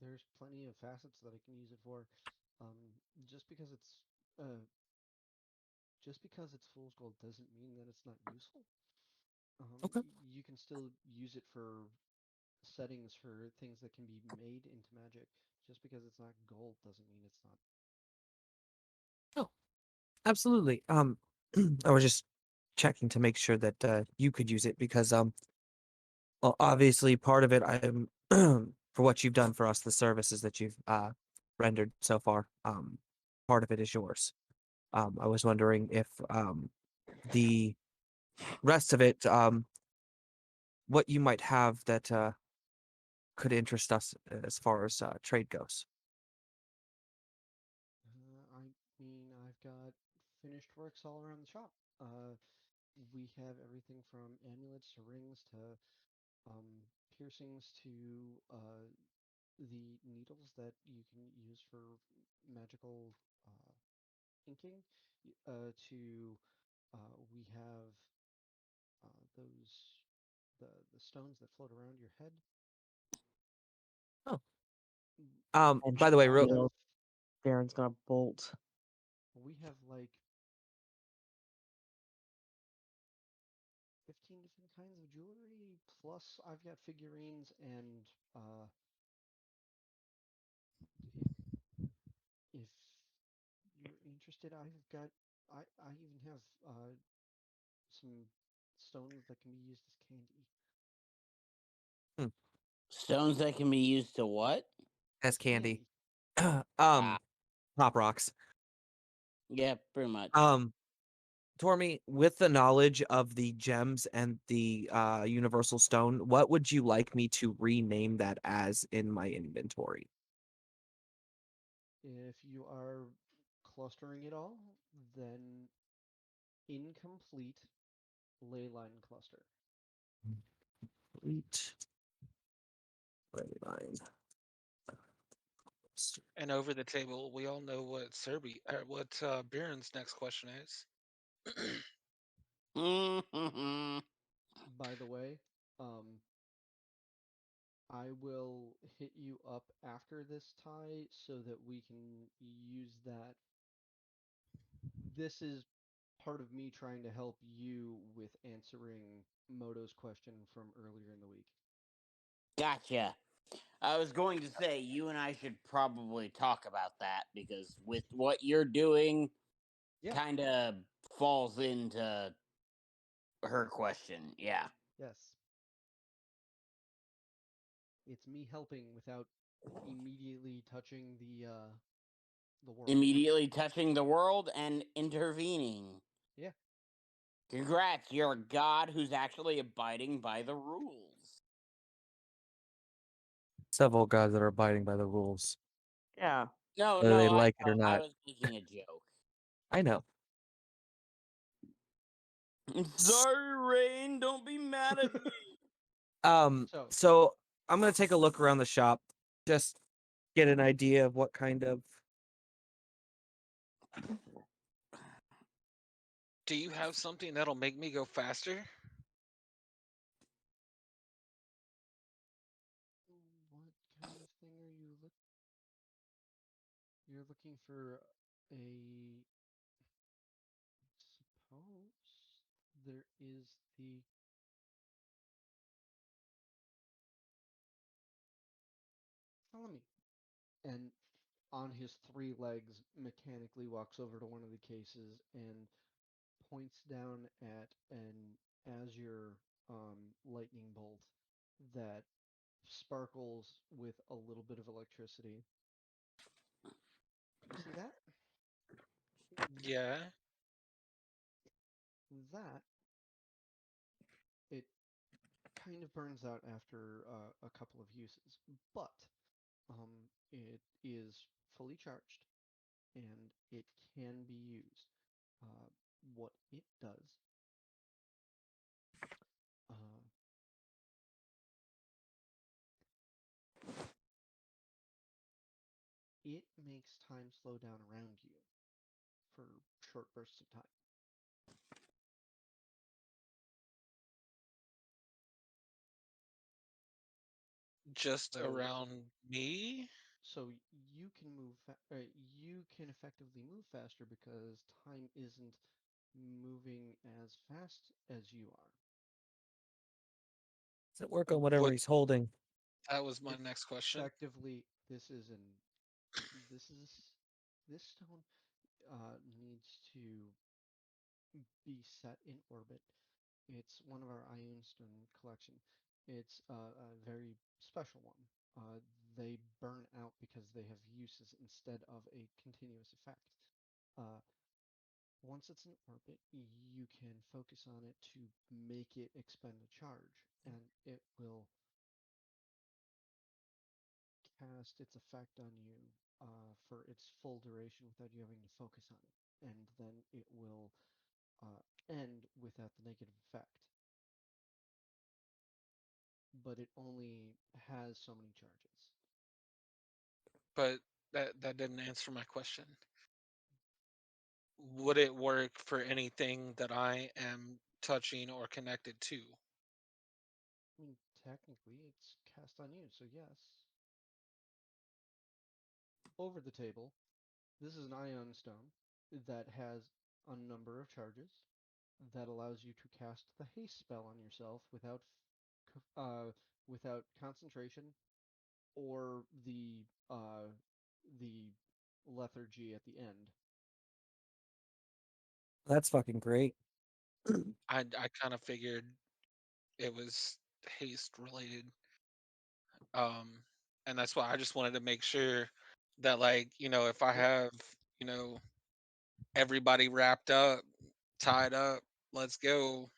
there's plenty of facets that I can use it for. Um, just because it's uh, just because it's fool's gold doesn't mean that it's not useful. Okay. You can still use it for settings for things that can be made into magic. Just because it's not gold doesn't mean it's not. Oh, absolutely. I was just checking to make sure that you could use it because well, obviously part of it I'm for what you've done for us, the services that you've rendered so far. Part of it is yours. I was wondering if the rest of it, what you might have that could interest us as far as trade goes. I mean, I've got finished works all around the shop. We have everything from amulets to rings to piercings to the needles that you can use for magical inking. To we have those the stones that float around your head. Oh. And By the way, We have Darren's gonna bolt. we have like 15 different kinds of jewelry. Plus, I've got figurines and if if you're interested, I even have some stones that can be used as candy. Stones that can be used to what? as candy. Ah, Pop rocks. yeah, pretty much. Tormy, with the knowledge of the gems and the universal stone, what would you like me to rename that as in my inventory? If you are clustering it all, then incomplete ley line cluster. Complete ley line. And over the table, we all know what Baron's next question is. By the way, I will hit you up after this tie so that we can use that. This is part of me trying to help you with answering Moto's question from earlier in the week. Gotcha. I was going to say you and I should probably talk about that because with what you're doing, Yeah. kind of falls into her question. Yeah. Yes. It's me helping without immediately touching the world. Immediately touching the world and intervening. Yeah. Congrats, you're a god who's actually abiding by the rules. Several guys that are abiding by the rules, Yeah. No, whether no, they I like it know. or I not. was making a joke. I know. Sorry, Rain. Don't be mad at me. So, So I'm gonna take a look around the shop, just get an idea of what kind of. Do you have something that'll make me go faster? what kind of thing are you You're looking for a suppose there is the follow me. And on his three legs mechanically walks over to one of the cases and points down at an azure lightning bolt that sparkles with a little bit of electricity. You see that? Yeah. that, it kind of burns out after a couple of uses, but it is fully charged and it can be used. What it does, uh, it makes time slow down around you for short bursts of time. Just So around me? so you can you can effectively move faster because time isn't moving as fast as you are. Does it work on whatever What he's holding? that was my next question. Effectively, this is this stone needs to be set in orbit. It's one of our Ion Stone collection. It's a very special one. They burn out because they have uses instead of a continuous effect. Uh, Once it's in orbit, you can focus on it to make it expend a charge, and it will cast its effect on you for its full duration without you having to focus on it, and then it will end without the negative effect. But it only has so many charges. But that didn't answer my question. Would it work for anything that I am touching or connected to? I mean, technically, it's cast on you, so yes. Over the table, this is an ion stone that has a number of charges that allows you to cast the haste spell on yourself without concentration or the lethargy at the end. That's fucking great. I kind of figured it was haste related. Um, and that's why I just wanted to make sure that, like, if I Yep. have, you know, everybody wrapped up, tied up, let's go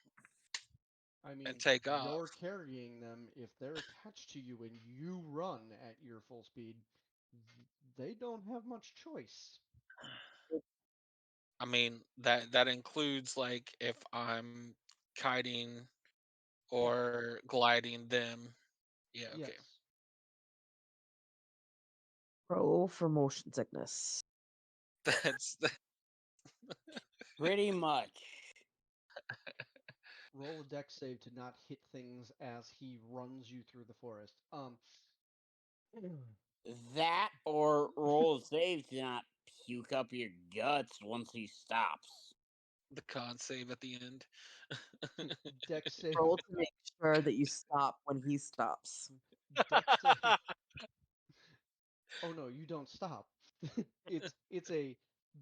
I mean, and take you're off. carrying them. If they're attached to you and you run at your full speed, they don't have much choice. I mean, that includes like if I'm kiting Yeah. or gliding them. Yeah, okay. Yes. Roll for motion sickness. That's Pretty much. Roll a dex save to not hit things as he runs you through the forest. That or roll a save to not puke up your guts once he stops. the con save at the end. Dex save. Roll to make sure that you stop when he stops. Dex save. Oh no, you don't stop. it's a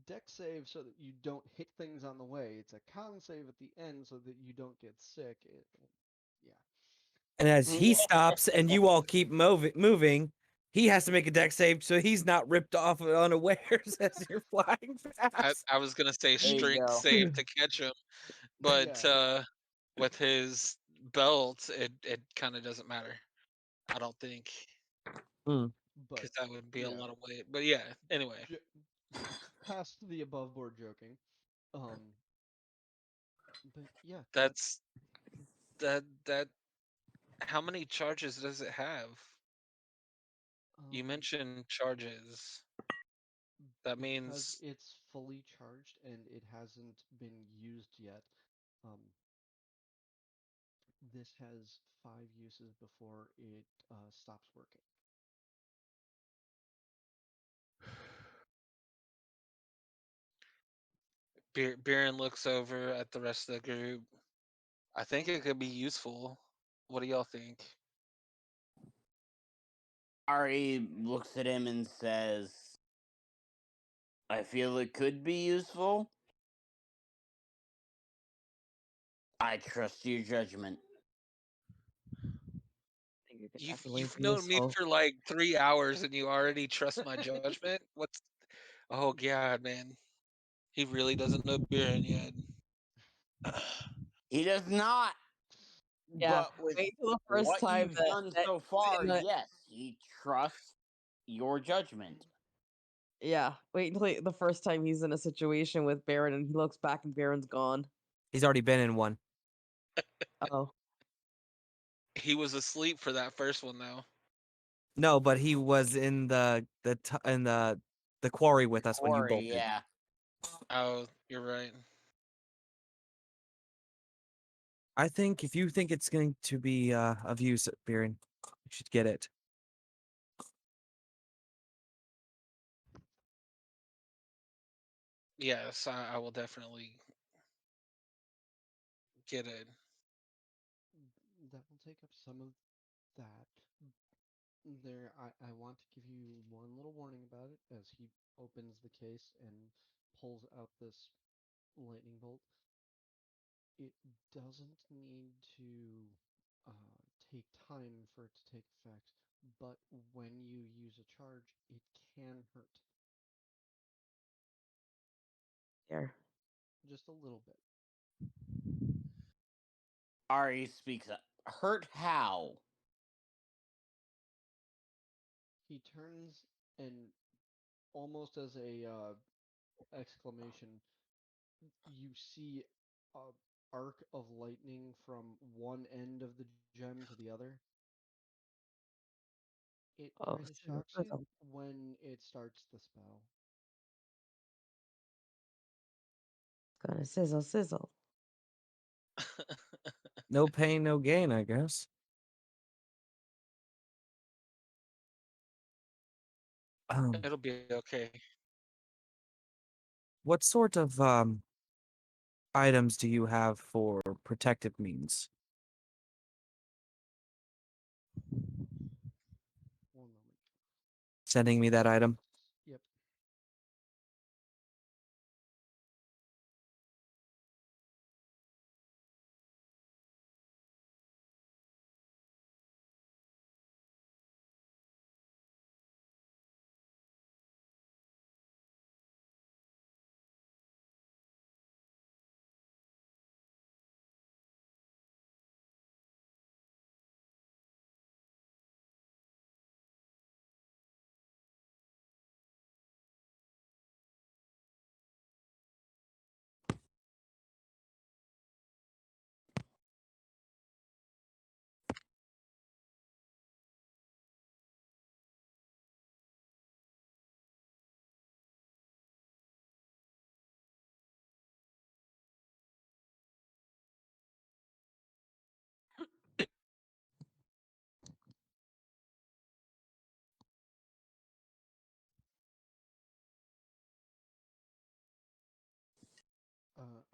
dex save so that you don't hit things on the way. It's a con save at the end so that you don't get sick. Yeah. And as he stops and you all keep moving, he has to make a deck save so he's not ripped off unawares as you're flying fast. I was gonna say There you strength go. save to catch him, but Yeah. with his belt, it kind of doesn't matter. I don't think, But because that would be a yeah, lot of weight. But yeah, anyway, past the above board joking. But yeah, that's that. How many charges does it have? You um, mentioned charges. That because means it's fully charged and it hasn't been used yet. Um, this has 5 uses before it stops working. Biren looks over at the rest of the group. I think it could be useful. What do y'all think? Ari looks at him and says, I feel it could be useful. I trust your judgment. I think it could You've definitely you've be known me useful. for like 3 hours and you already trust my judgment? What's Oh god, man. He really doesn't know Biren yet. He does not. Yeah, But with wait till the first what time you've done that so he's far, gonna. yes, he trusts your judgment. Yeah, wait until the first time he's in a situation with Baron and he looks back and Baron's gone. He's already been in one. Oh, He was asleep for that first one though. No, but he was in the quarry with us when you Quarry, bolted. yeah. Oh, you're right. I think if you think it's going to be of use, Biren, you should get it. Yes, I will definitely get it. That will take up some of that. I want to give you one little warning about it as he opens the case and pulls out this lightning bolt. It doesn't need to take time for it to take effect, but when you use a charge, it can hurt there. just a little bit. Ari speaks up. Hurt how? He turns and almost as a exclamation, you see a arc of lightning from one end of the gem to the other. It Oh, kind of sizzle, shocks you sizzle. when it starts the spell. Gonna sizzle, sizzle. No pain, no gain, I guess. It'll be okay. What sort of items do you have for protective means? One moment. Sending me that item. Yep.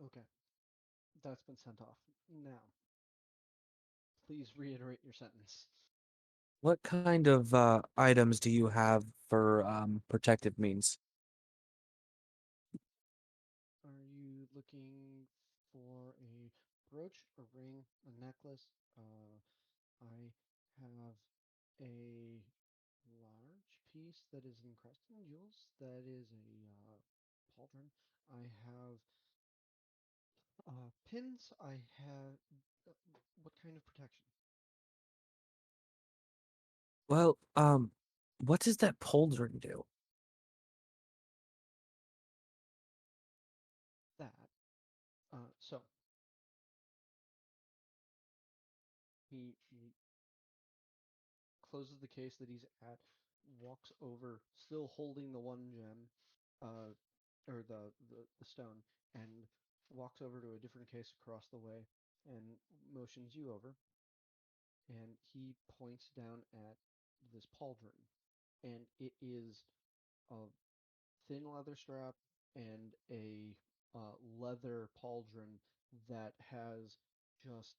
Okay. That's been sent off. Now, please reiterate your sentence. What kind of items do you have for protective means? Are you looking for a brooch, a ring, a necklace? I have a large piece that is encrusted in jewels. That is a pauldron. I have pins. I have. What kind of protection? Well, what does that pauldron do? That. So he closes the case that he's at, walks over, still holding the one gem, or the stone, and walks over to a different case across the way and motions you over. And he points down at this pauldron, and it is a thin leather strap and a leather pauldron that has just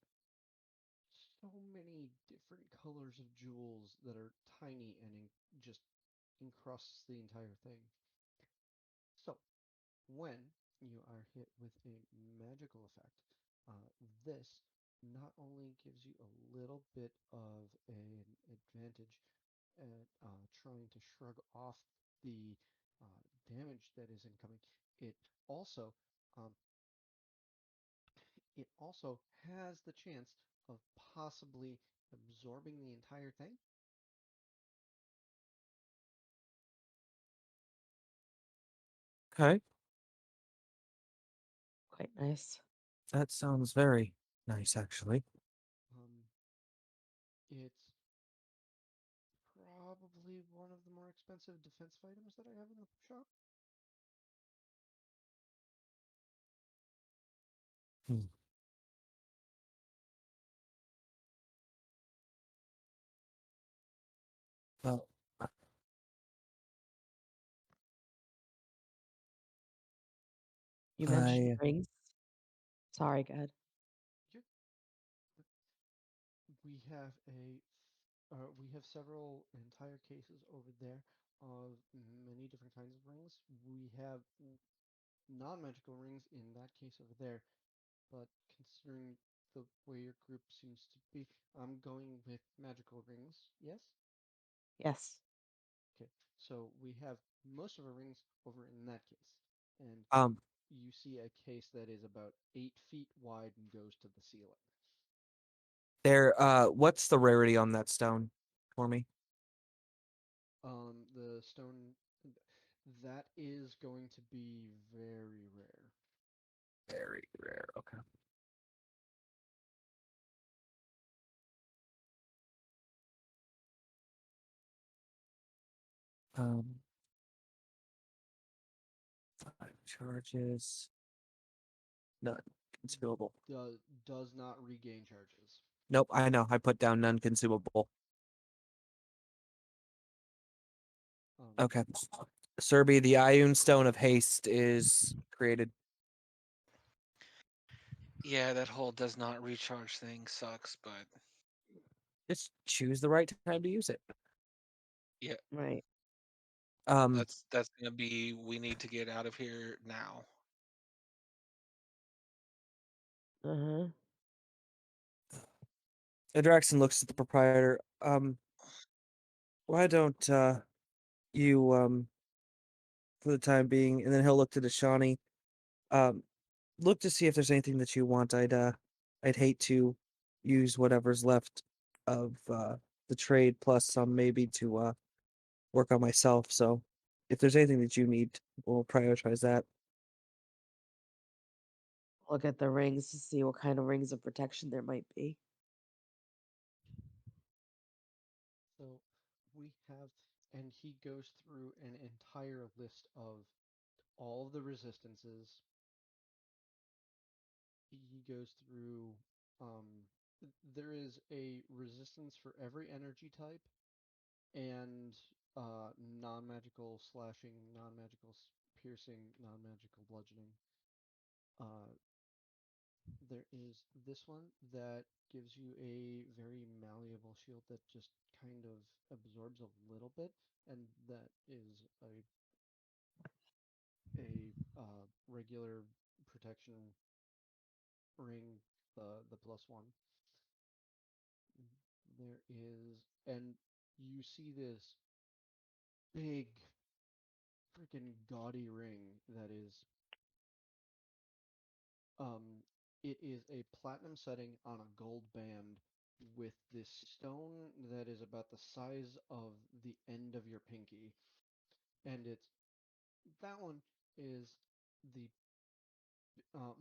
so many different colors of jewels that are tiny and just encrusts the entire thing. So, when you are hit with a magical effect, this not only gives you a little bit of an advantage at trying to shrug off the damage that is incoming, it also um, it also has the chance of possibly absorbing the entire thing. Okay, Quite nice. that sounds very nice, actually. It's probably one of the more expensive defensive items that I have in the shop. Hmm. Well, You mentioned I rings. Sorry, go ahead. Yep. We have several entire cases over there of many different kinds of rings. We have non-magical rings in that case over there, but considering the way your group seems to be, I'm going with magical rings. Yes? Yes. Okay. So we have most of our rings over in that case. And um you see a case that is about 8 feet wide and goes to the ceiling. what's the rarity on that stone for me? The stone that is going to be very rare. Very rare. Okay. Um, 5 charges. None. Consumable. Does not regain charges. Nope, I know. I put down none consumable. Okay. Serby, the Ioun Stone of Haste is created. Yeah, that whole does not recharge thing sucks, but Just choose the right time to use it. yeah, Right. that's gonna be we need to get out of here now. Uh-huh. Adraxon looks at the proprietor. Why don't you for the time being, and then he'll look to Deshani. Look to see if there's anything that you want. I'd hate to use whatever's left of the trade plus some maybe to work on myself. So if there's anything that you need, we'll prioritize that. Look at the rings to see what kind of rings of protection there might be. So we have, and he goes through an entire list of all of the resistances. He goes through, there is a resistance for every energy type and non-magical slashing, non-magical piercing, non-magical bludgeoning. Uh, there is this one that gives you a very malleable shield that just kind of absorbs a little bit, and that is a regular protection ring, the +1. There is, and you see this big freaking gaudy ring that is it is a platinum setting on a gold band with this stone that is about the size of the end of your pinky. And it's that one is the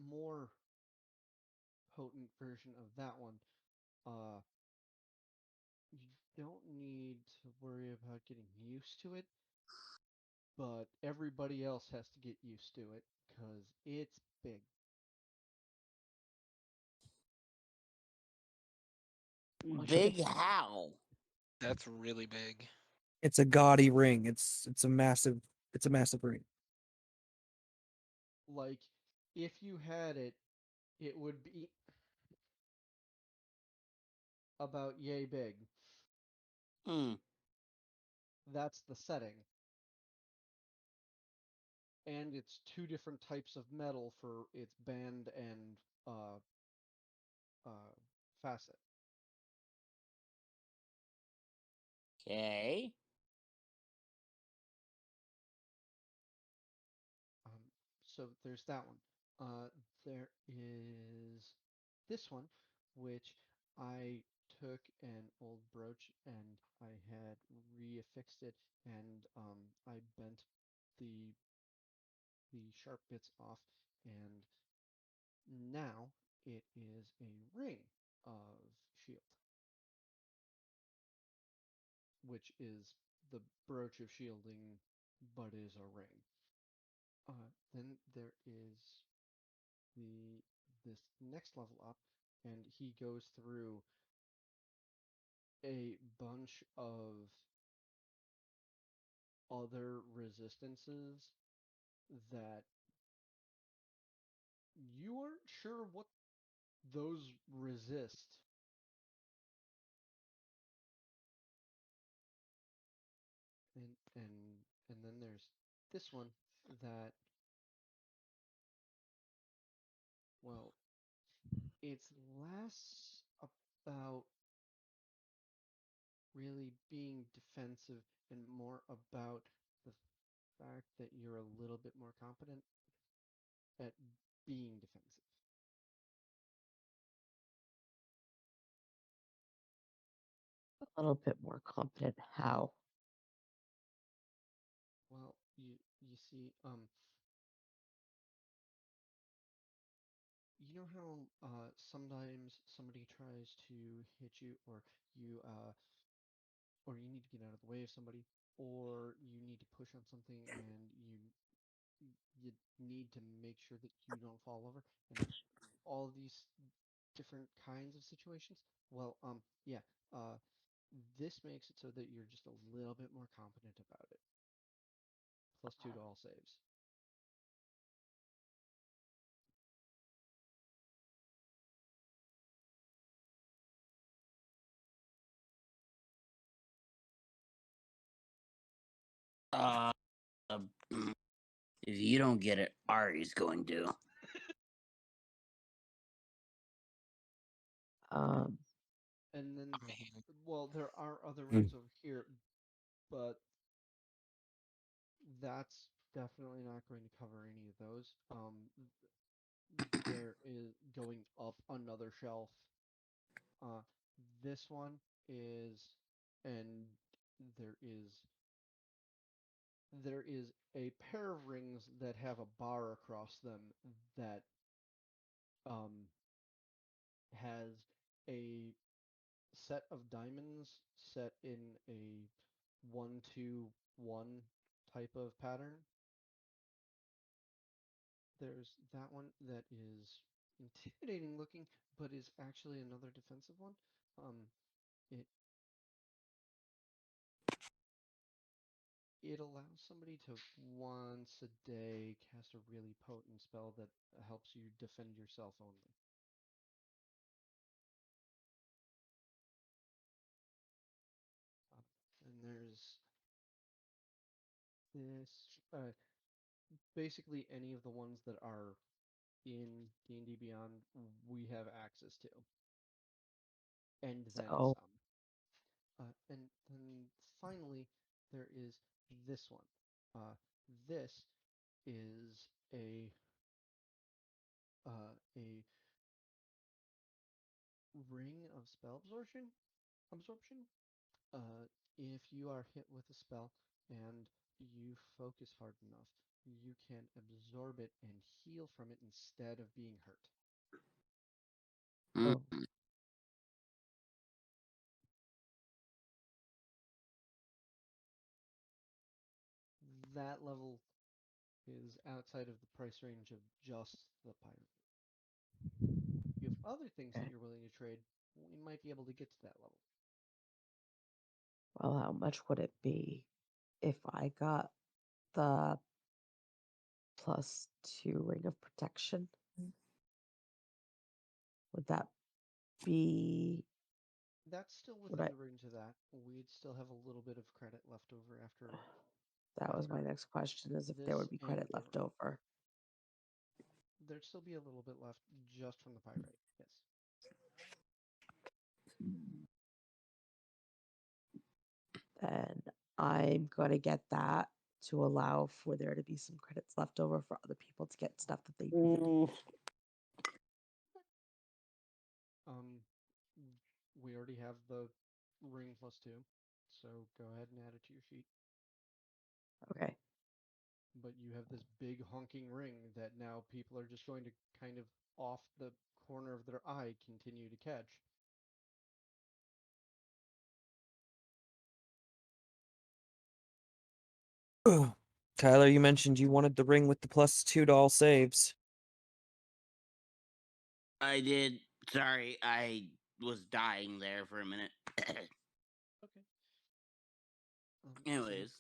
more potent version of that one. Uh, you don't need to worry about getting used to it, but everybody else has to get used to it because it's big. What should we Big how? That's really big. It's a gaudy ring. It's a massive ring. Like, if you had it, it would be about yay big. Hmm. That's the setting. And it's two different types of metal for its band and uh, uh, facet. Okay. Um, so there's that one. There is this one, which I took an old brooch and I had reaffixed it, and I bent the sharp bits off, and now it is a ring of shield, which is the brooch of shielding, but is a ring. Then there is this next level up, and he goes through a bunch of other resistances that you aren't sure what those resist. And then there's this one that, well, it's less about really being defensive and more about the fact that you're a little bit more competent at being defensive. A little bit more competent. How? Well, you see, you know how sometimes somebody tries to hit you, or you need to get out of the way of somebody, or you need to push on something, and you need to make sure that you don't fall over, and all these different kinds of situations. Well, yeah, this makes it so that you're just a little bit more competent about it. +2 to all saves. Uh, if you don't get it, Ari's going to. And then, I mean, well, there are other rings over here, but that's definitely not going to cover any of those. There is going up another shelf. This one is, and there is a pair of rings that have a bar across them that has a set of diamonds set in a 1-2-1 type of pattern. There's that one that is intimidating looking, but is actually another defensive one. It it allows somebody to once a day cast a really potent spell that helps you defend yourself only. And there's this, basically any of the ones that are in D&D Beyond we have access to, and then So some. And then finally there is this one. This is a ring of spell absorption. If you are hit with a spell and you focus hard enough, you can absorb it and heal from it instead of being hurt. oh, That level is outside of the price range of just the pirate. If you have other things that okay. you're willing to trade, we might be able to get to that level. Well, how much would it be if I got the +2 ring of protection? Would that be? That's still Would within I? the range of that. We'd still have a little bit of credit left over after That was my after next question: is if there this would be and credit the left over. there'd still be a little bit left just from the pyrite. Yes. Then I'm gonna get that to allow for there to be some credits left over for other people to get stuff that they need. We already have the ring +2, so go ahead and add it to your sheet. Okay. But you have this big honking ring that now people are just going to kind of off the corner of their eye continue to catch. Tyler, you mentioned you wanted the ring with the +2 to all saves. I did. Sorry, I was dying there for a minute. Okay. So Anyways,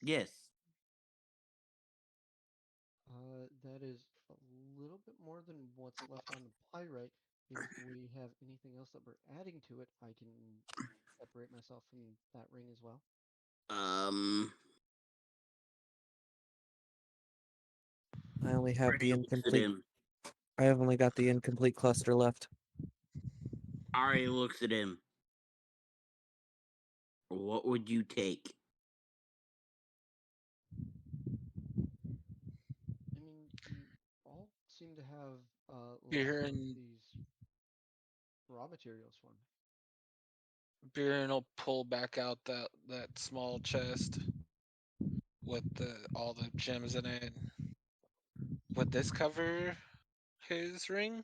yes. that is a little bit more than what's left on the pyrite. If we have anything else that we're adding to it, I can separate myself from that ring as well. Um, I only have the Brady looks at incomplete. him. I have only got the incomplete cluster left. Ari looks at him. What would you take? I mean, you all seem to have Beer lots of and these raw materials for me. Beer will pull back out that small chest with all the gems in it. Would this cover his ring?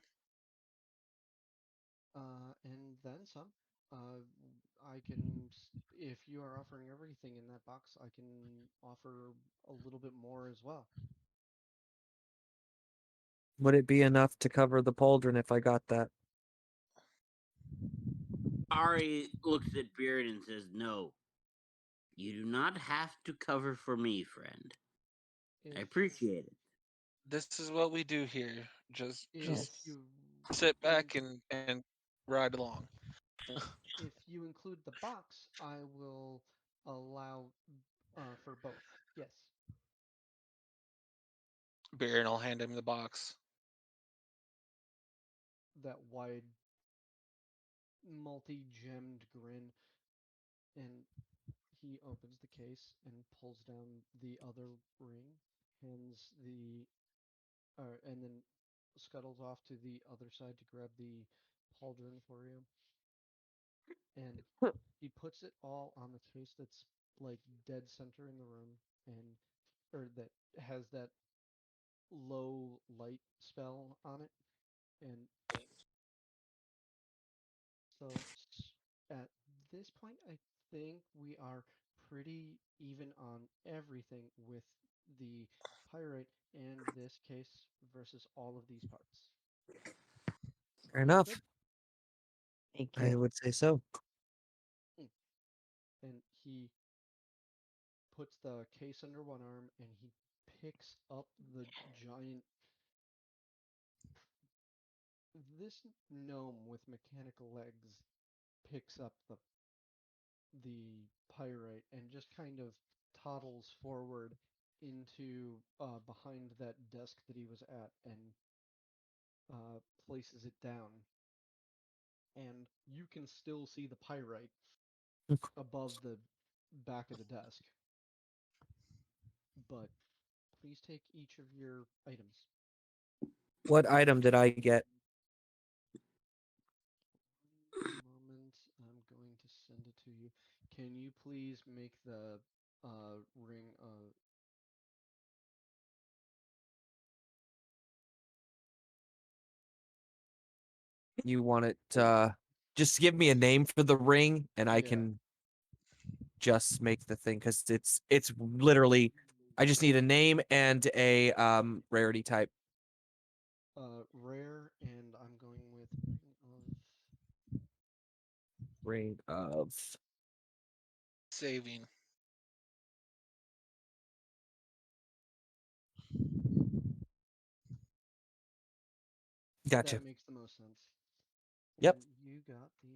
And then some. I can, if you are offering everything in that box, I can offer a little bit more as well. Would it be enough to cover the pauldron if I got that? Ari looks at Beard and says, "No, you do not have to cover for me, friend. I If appreciate it." This is what we do here. Just if Yes. you sit back in- and ride along. if you include the box, I will allow for both. Yes. Beer and I'll hand him the box. That wide, multi-gemmed grin, and he opens the case and pulls down the other ring, hands the, and then scuttles off to the other side to grab the pauldron for you. And he puts it all on the case that's like dead center in the room, and or that has that low light spell on it. And so at this point, I think we are pretty even on everything with the pyrite and this case versus all of these parts. Fair Sound enough. good? Thank I you. would say so. And he puts the case under one arm and he picks up the giant. This gnome with mechanical legs picks up the pyrite and just kind of toddles forward into behind that desk that he was at and places it down. And you can still see the pyrite above the back of the desk. But please take each of your items. What item did I get? One moment, I'm going to send it to you. Can you please make the ring You want it? Just give me a name for the ring, and I Yeah. can just make the thing because it's literally. I just need a name and a rarity type. rare, and I'm going with Ring of. Saving. Gotcha. that makes the most sense. Yep. And you got the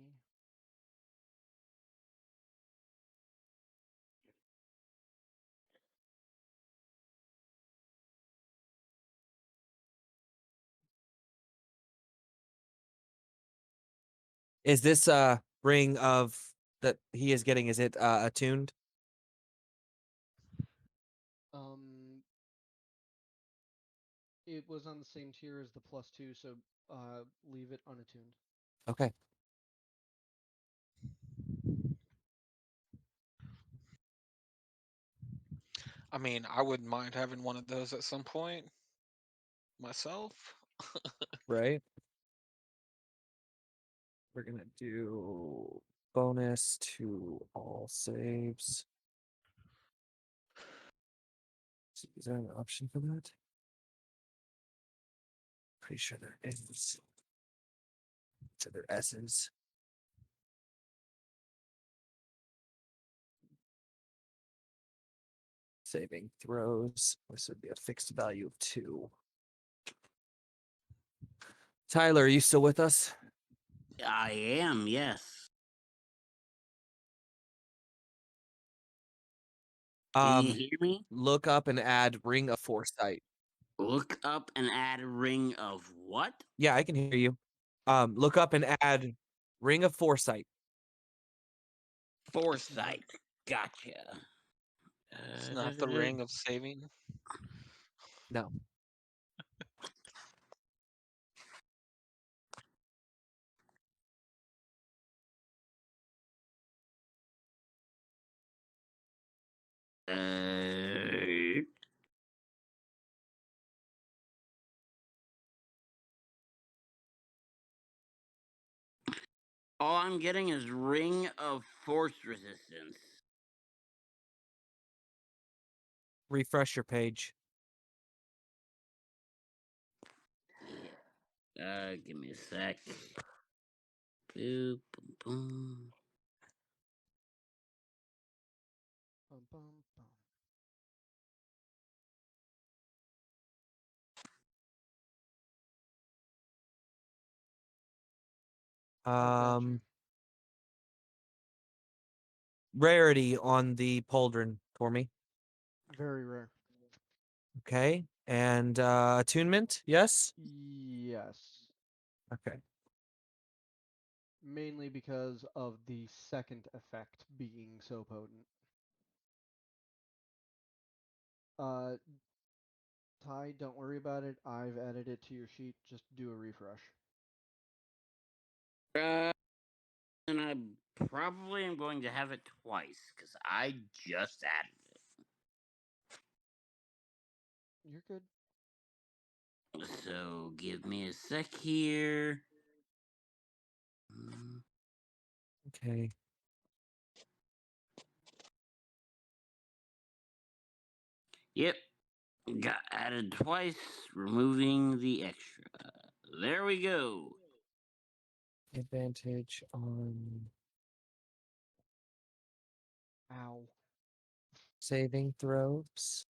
Is this ring of that he is getting? Is it attuned? um it was on the same tier as the +2, so leave it unattuned. Okay. I mean, I wouldn't mind having one of those at some point myself. Right. We're gonna do bonus to all saves. Is there an option for that? Pretty sure there is. So there S's. Saving throws. This would be a fixed value of 2. Tyler, are you still with us? I am, yes. Can you hear me? Look up and add Ring of Foresight. Look up and add a ring of what? Yeah, I can hear you. Look up and add Ring of Foresight. Foresight. Gotcha. It's not the ring of saving. No. Uh, all I'm getting is ring of force resistance. Refresh your page. Give me a sec. Boop, boom, boom. Bum, bum, bum. I got you. Rarity on the pauldron for me. Very rare. Okay. And attunement, yes? Yes. Okay. Mainly because of the second effect being so potent. Ty, don't worry about it. I've added it to your sheet. Just do a refresh. And I probably am going to have it twice because I just added You're good. it. So give me a sec here. Mm, Okay. Yep. Got added twice, removing the extra. There we go. Advantage on Ow. saving throws.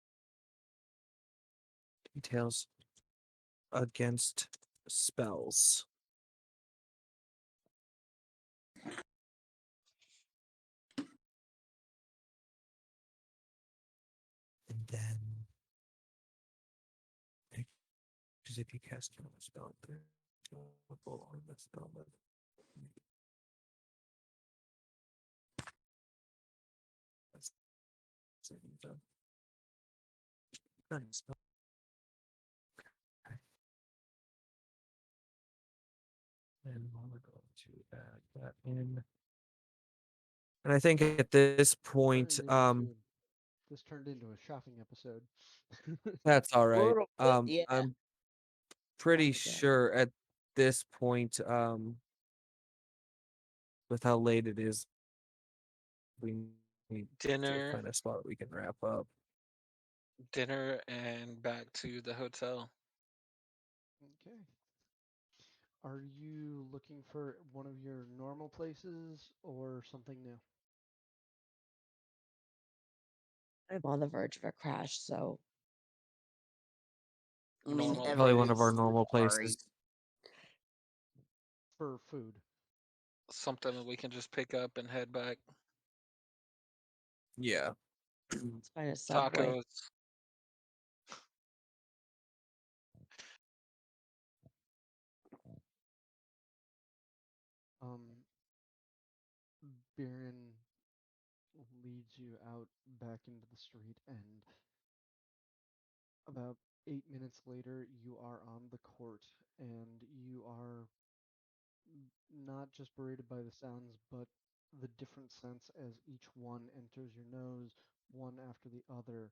Details against spells. And then because if you cast a spell, on the spell. That's saving throw. Not a spell. Okay. And we're going to add that in. And I think at this point, This turned into a shopping episode. that's all right. Little bit, yeah. I'm pretty Sounds good. sure at this point, with how late it is, we need to Dinner, find a spot we can wrap up. dinner, and back to the hotel. Okay. Are you looking for one of your normal places or something new? I'm on the verge of a crash, so I mean, Normal Probably one everything's of our place. normal sorry. places. For food. Something that we can just pick up and head back. Yeah. let's find a subway. Tacos. Biren leads you out back into the street, and about 8 minutes later, you are on the court, and you are not just berated by the sounds, but the different scents as each one enters your nose, one after the other,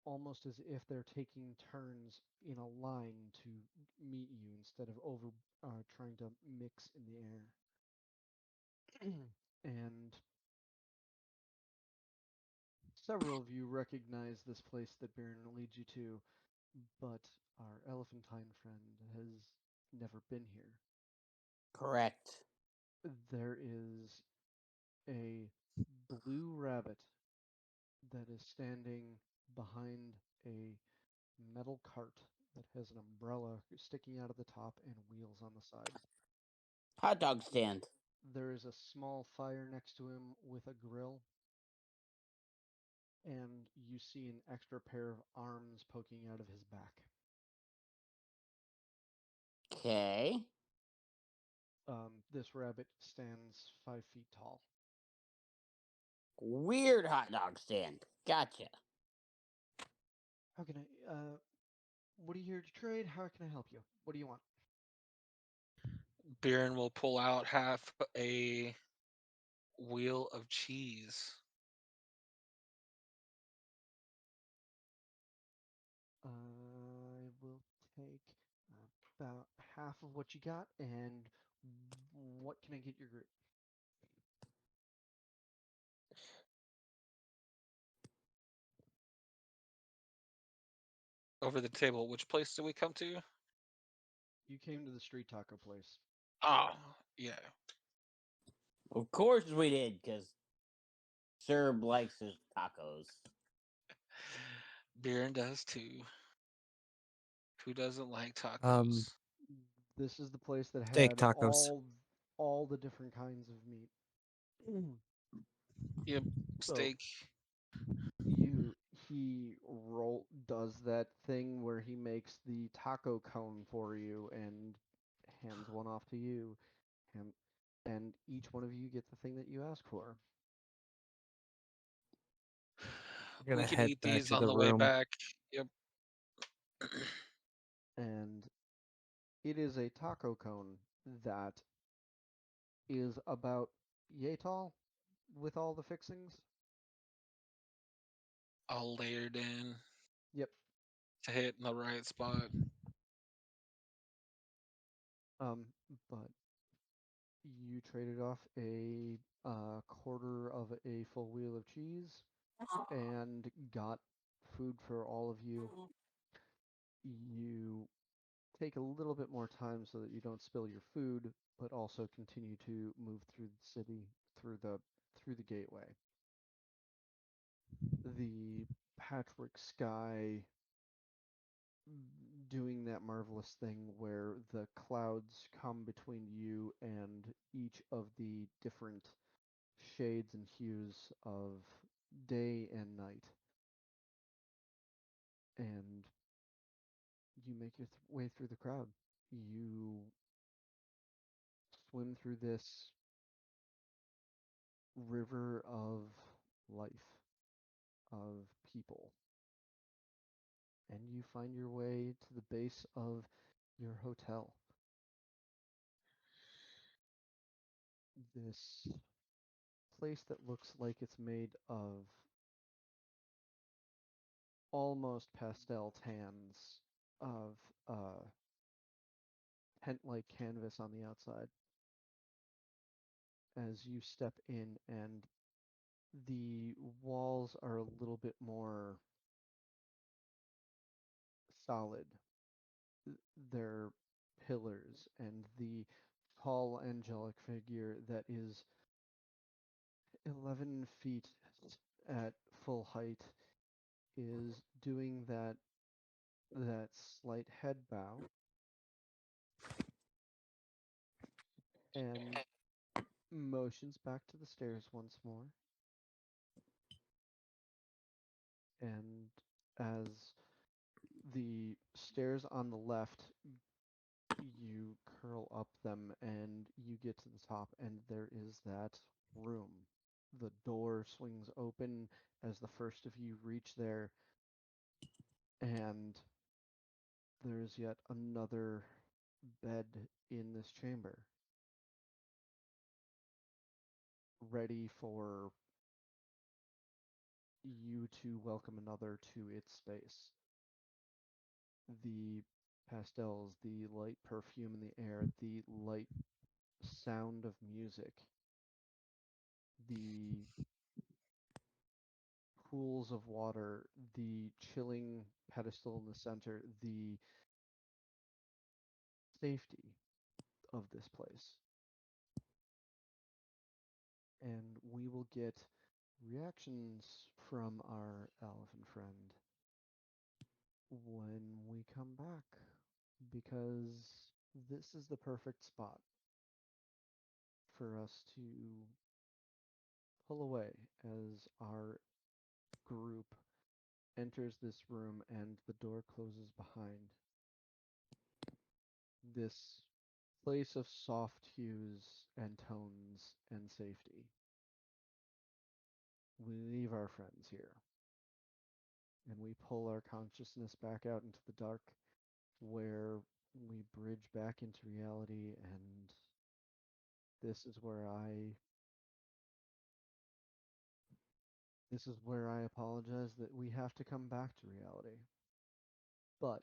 almost as if they're taking turns in a line to meet you instead of over trying to mix in the air. And several of you recognize this place that Baron leads you to, but our elephantine friend has never been here. Correct. There is a blue rabbit that is standing behind a metal cart that has an umbrella sticking out of the top and wheels on the side. Hot dog stand. There is a small fire next to him with a grill, and you see an extra pair of arms poking out of his back. Okay. This rabbit stands 5 feet tall. Weird hot dog stand. Gotcha. How can what are you here to trade? How can I help you? What do you want? Biren will pull out half a wheel of cheese. I will take about half of what you got, and what can I get your group? Over the table. Which place did we come to? You came to the street taco place. Oh, yeah. Of course we did, because Serb likes his tacos. Biren does too. Who doesn't like tacos? This is the place that Steak had tacos. all the different kinds of meat. Yep. So Steak. he does that thing where he makes the taco cone for you and hands one off to you, and each one of you get the thing that you ask for. We're gonna We can head eat back these to on the the way room. back. Yep. And it is a taco cone that is about yay tall with all the fixings. All layered in Yep. to hit in the right spot. But you traded off a quarter of a full wheel of cheese and got food for all of you. You take a little bit more time so that you don't spill your food, but also continue to move through the city through the gateway. The patchwork sky doing that marvelous thing where the clouds come between you and each of the different shades and hues of day and night. And you make your way through the crowd. You swim through this river of life, of people, and you find your way to the base of your hotel. This place that looks like it's made of almost pastel tans of tent-like canvas on the outside. As you step in, and the walls are a little bit more solid. They're pillars, and the tall angelic figure that is 11 feet at full height is doing that slight head bow and motions back to the stairs once more. And as the stairs on the left, you curl up them and you get to the top, and there is that room. The door swings open as the first of you reach there, and there's yet another bed in this chamber. ready for you to welcome another to its space. The pastels, the light perfume in the air, the light sound of music, the pools of water, the chilling pedestal in the center, the safety of this place. And we will get reactions from our elephant friend when we come back, because this is the perfect spot for us to pull away as our group enters this room and the door closes behind. This place of soft hues and tones and safety. We leave our friends here and we pull our consciousness back out into the dark where we bridge back into reality, and this is where I apologize that we have to come back to reality. But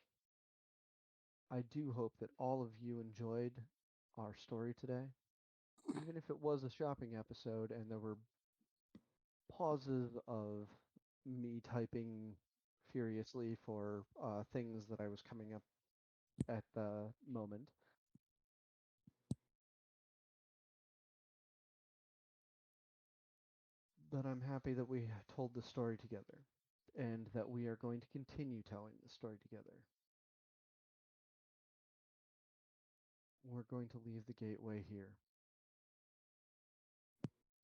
I do hope that all of you enjoyed our story today. Even if it was a shopping episode and there were pauses of me typing furiously for things that I was coming up at the moment. But I'm happy that we told the story together and that we are going to continue telling the story together. We're going to leave the gateway here.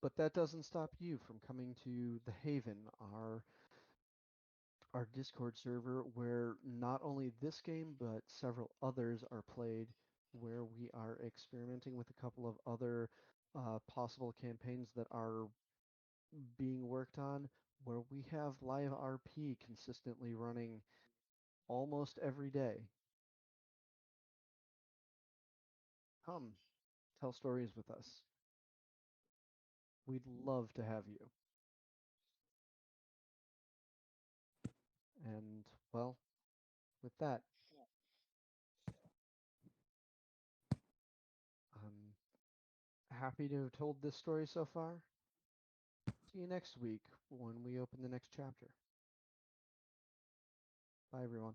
But that doesn't stop you from coming to the Haven, our Discord server, where not only this game but several others are played, where we are experimenting with a couple of other possible campaigns that are being worked on, where we have live RP consistently running almost every day. Come, tell stories with us. We'd love to have you. And, well, with that, I'm happy to have told this story so far. See you next week when we open the next chapter. Bye, everyone.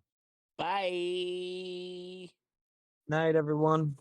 Bye. Night, everyone.